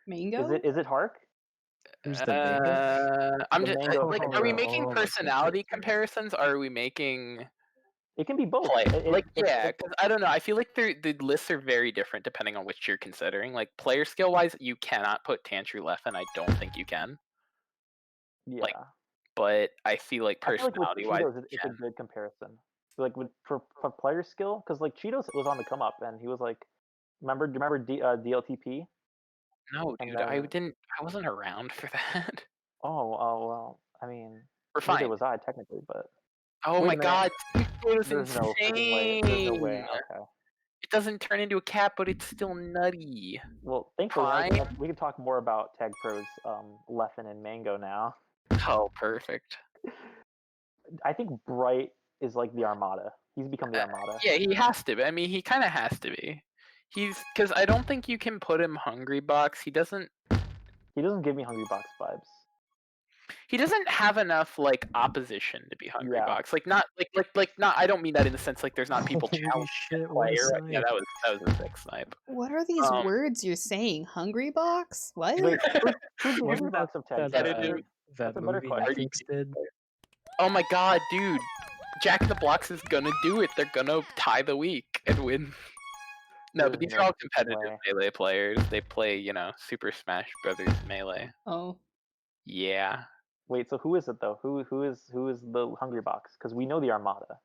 Mango. Is it Hark? Who's the mango? I'm The just mango like, of are we Tag Pro. making Oh, personality comparisons? Or are we making It can be both. play? It- Yeah, because I don't know. I feel like the lists are very different depending on which you're considering. Like player skill wise, you cannot put Tantru left, and I don't think you can. yeah. like, But I feel like I feel like with personality wise, Cheetos, it's a good comparison. Like for player skill, because like Cheetos was on the come up, and he was like, remember DLTP? no, And dude, I then- wasn't around for that. Oh well, I mean, We're neither fine. was I technically, but Oh Wait my a minute. god, it was there's no freaking way. There's no way. insane. Okay. It doesn't turn into a cat, but it's still nutty. Well, thankfully, Fine. we can talk more about Tag Pro's Leffen and Mango now. Oh, perfect. I think Bright is like the Armada. He's become the Armada. Yeah, he has to be. I mean, he kind of has to be. He's because I don't think you can put him Hungry Box. He doesn't give me Hungry Box vibes. He doesn't have enough like opposition to be Hungry Yeah. Box. Like not not. I don't mean that in the sense like there's not people Holy challenging shit, what a player. Yeah, snipe. that was a sick snipe. What are these Um, words you're saying? Hungry box? What? Wait, who's the Wasn't Hungry Box of Tag that Pro? it is- that That's a better movie question. Netflix did? Oh my god, dude! Jack in the Blocks is gonna do it. They're gonna tie the week and win. No, but There's these no are all freaking competitive way. Melee players. They play, Super Smash Brothers Melee. Oh, Yeah. Wait, so who is it though? Who is the Hungry Box? Because we know the Armada.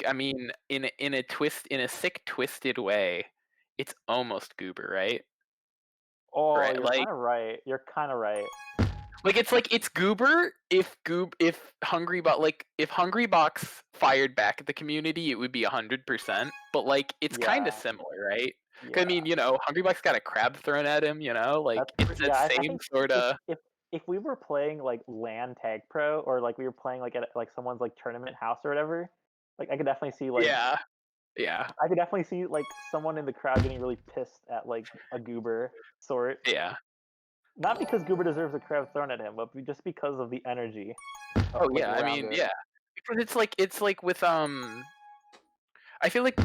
I mean, in a sick, twisted way, it's almost Goober, right? Oh, Right, you're like- kind of right. You're kind of right. Like it's Goober if Hungry Box fired back at the community, it would be 100%. But like it's kind Yeah. of similar, right? 'Cause, Yeah. I mean, Hungry Box got a crab thrown at him, like That's it's yeah, that I same think sort of. if we were playing like LAN Tag Pro or like we were playing like at like someone's like tournament house or whatever, like I could definitely see like Yeah. I could definitely see like someone in the crowd getting really pissed at like a Goober sort. Yeah. Not because Goober deserves a crab thrown at him, but just because of the energy. of, Oh like, yeah, I around mean, it. yeah. Because it's like with I feel like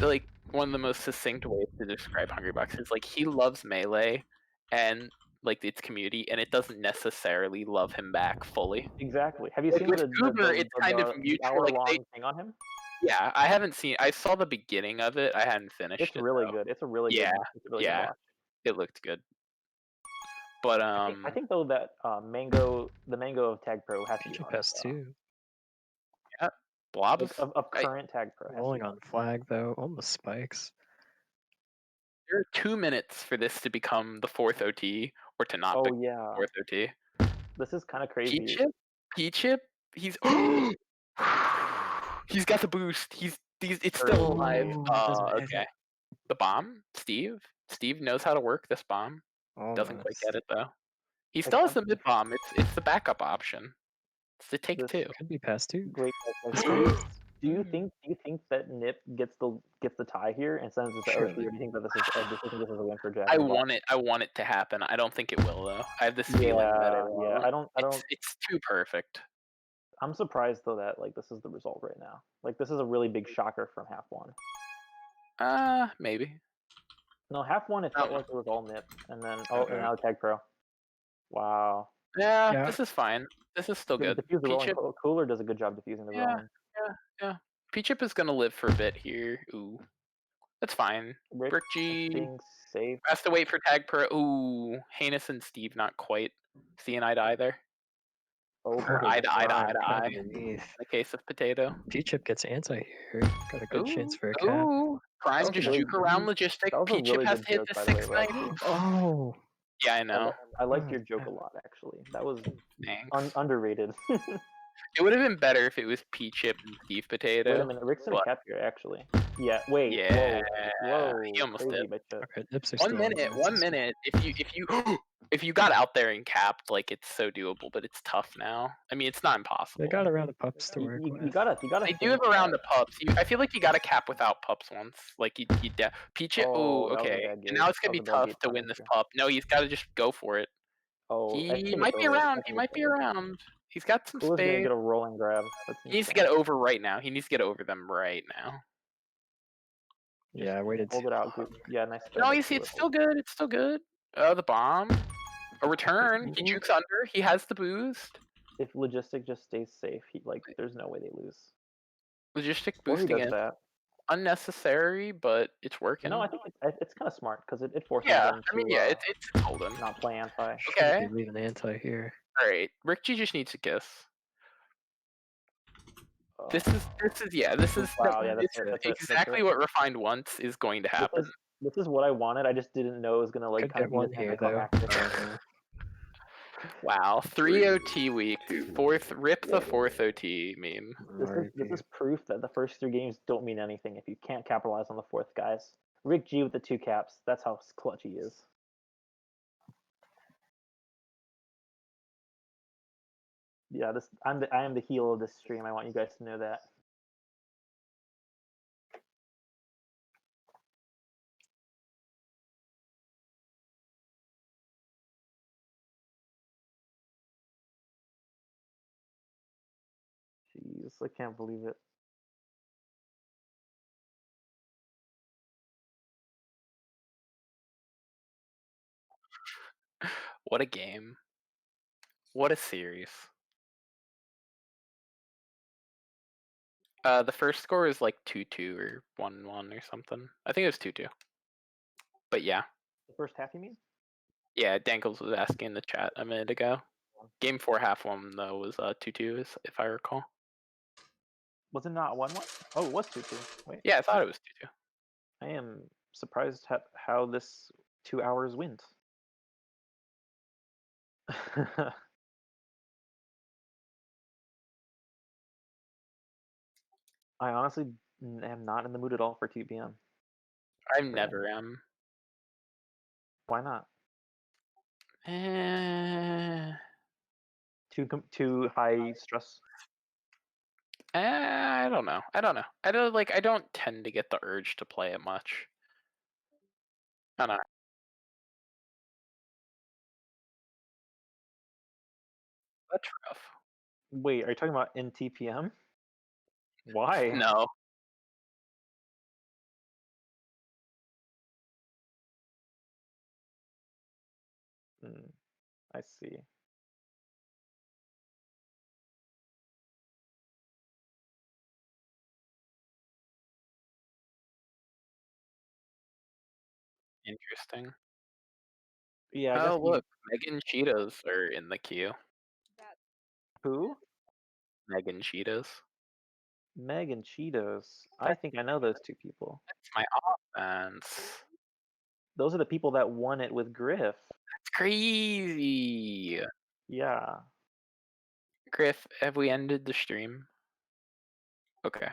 one of the most succinct ways to describe Hungry Box is like he loves Melee and like its community, and it doesn't necessarily love him back fully. Exactly. Have you Like, seen with Goober, it's kind of mutual, like, hour-long they- thing on him? Yeah, I haven't seen. I saw the beginning of it. I hadn't finished It's it. really though. good. It's a really Yeah, good. It's a really yeah. good watch. It looked good. But I think though that the mango of Tag Pro has to be Pichu on has it, two. yeah, Blobs. like, of current Tag Pro. Has to Rolling be on flag though, on the spikes. There are 2 minutes for this to become the 4th OT or to not Oh become yeah, the 4th OT. this is kind of crazy. P-Chip, he's he's got the boost. He's it's still alive. Ooh, it doesn't hit Okay. it. The bomb, Steve knows how to work this bomb. Doesn't quite Almost. get it though. He Like, still has the mid bomb. It's the backup option. It's the take This- 2. Could be past two. Great. Do you think that Nip gets the tie here and sends it to OT, or do you think that this is a win for Jack? I want it to happen. I don't think it will though. I have this feeling that it will. Yeah. I don't. It's too perfect. I'm surprised though that like this is the result right now. Like this is a really big shocker from half one. Maybe. No, half one it felt like it was all Nip, and then and now Tag Pro. Wow. Yeah, this is fine. This is still good. Diffuse the rolling. P-Chip, Cooler does a good job diffusing the rolling. yeah. P-Chip is gonna live for a bit here. Ooh, that's fine. Brick G Being safe. has to wait for Tag Pro. Ooh, Heinous and Steve not quite seeing eye to eye there. Oh, Or eye to eye to eye to eye. In Underneath. the case of Potato. P-Chip gets anti here. Got a good chance for a cap. Ooh, Prime just juke around logistic. That was a P-Chip really has good to hit joke, the by the way, 690. Oh, Yeah, I know. I liked your joke a lot, actually. That was Thanks. underrated. It would have been better if it was P-Chip and Steve Potato. Wait a minute, Rick's gonna but- cap here, actually. Yeah, wait. Yeah, Whoa. he almost Crazy did. by Chip. okay. Nips are 1 still on minute. the 1 system. minute. If you got out there and capped, like it's so doable, but it's tough now. I mean, it's not impossible. They got around the pups to work You with. gotta. They do have around the pups. I feel like you got to cap without pups once. Like you P-Chip. Oh, Ooh, that was a okay. bad And gate. now it's gonna That be was a bad tough gate to for win this Ninja. pup. No, he's got to just go for it. Oh, I He think might it's be over. around. I He think might it's be over. around. He's got some Cooler's gonna space. get a rolling grab. That's He needs to insane. get over right now. He needs to get over them right now. Yeah, I waited Hold too it out. long. Yeah, nice job. No, by you see, Cooler. it's still good. It's still good. The bomb. A return. He jukes under. He has the boost. If Logistic just stays safe, there's no way they lose. Logistic Or he boosting does it. that. Unnecessary, but it's working. No, I think it's kind of smart because it forces Yeah, them to I mean, yeah, it's holding. not play anti. Shouldn't Okay. be leaving anti here. All right. Rick G just needs a kiss. This is Wow, yeah, this that's is it, that's exactly it. what Refined wants is going to happen. This is what I wanted. I just didn't know it was gonna Could kind get of be one this here though. anticlimactic. Wow, 3 OT week, rip the 4th OT meme. This is proof that the first 3 games don't mean anything if you can't capitalize on the 4th, guys. Rick G with the 2 caps. That's how clutch he is. Yeah, I am the heel of this stream. I want you guys to know that. Jeez, I can't believe it. What a game. What a series. The first score is like 2-2 or 1-1 or something. I think it was 2-2. But yeah. The first half, you mean? Yeah, Dankles was asking in the chat a minute ago. Game 4 half 1 though was 2-2 if I recall. Was it not 1-1? Oh, it was 2-2. Wait. Yeah, I thought it was 2-2. I am surprised how this 2 hours went. I honestly am not in the mood at all for 2 p.m. I never am. Why not? Eh, Too high stress. I don't know. I don't tend to get the urge to play it much. I don't know. That's rough. Wait, are you talking about in TPM? Why? No. I see. Interesting. Yeah, I Oh, guess we. look, Megan Cheetos are in the queue. Who? Megan Cheetos. Meg and Cheetos. I think I know those two people. That's my offense. Those are the people that won it with Griff. That's crazy. Yeah. Griff, have we ended the stream? Okay.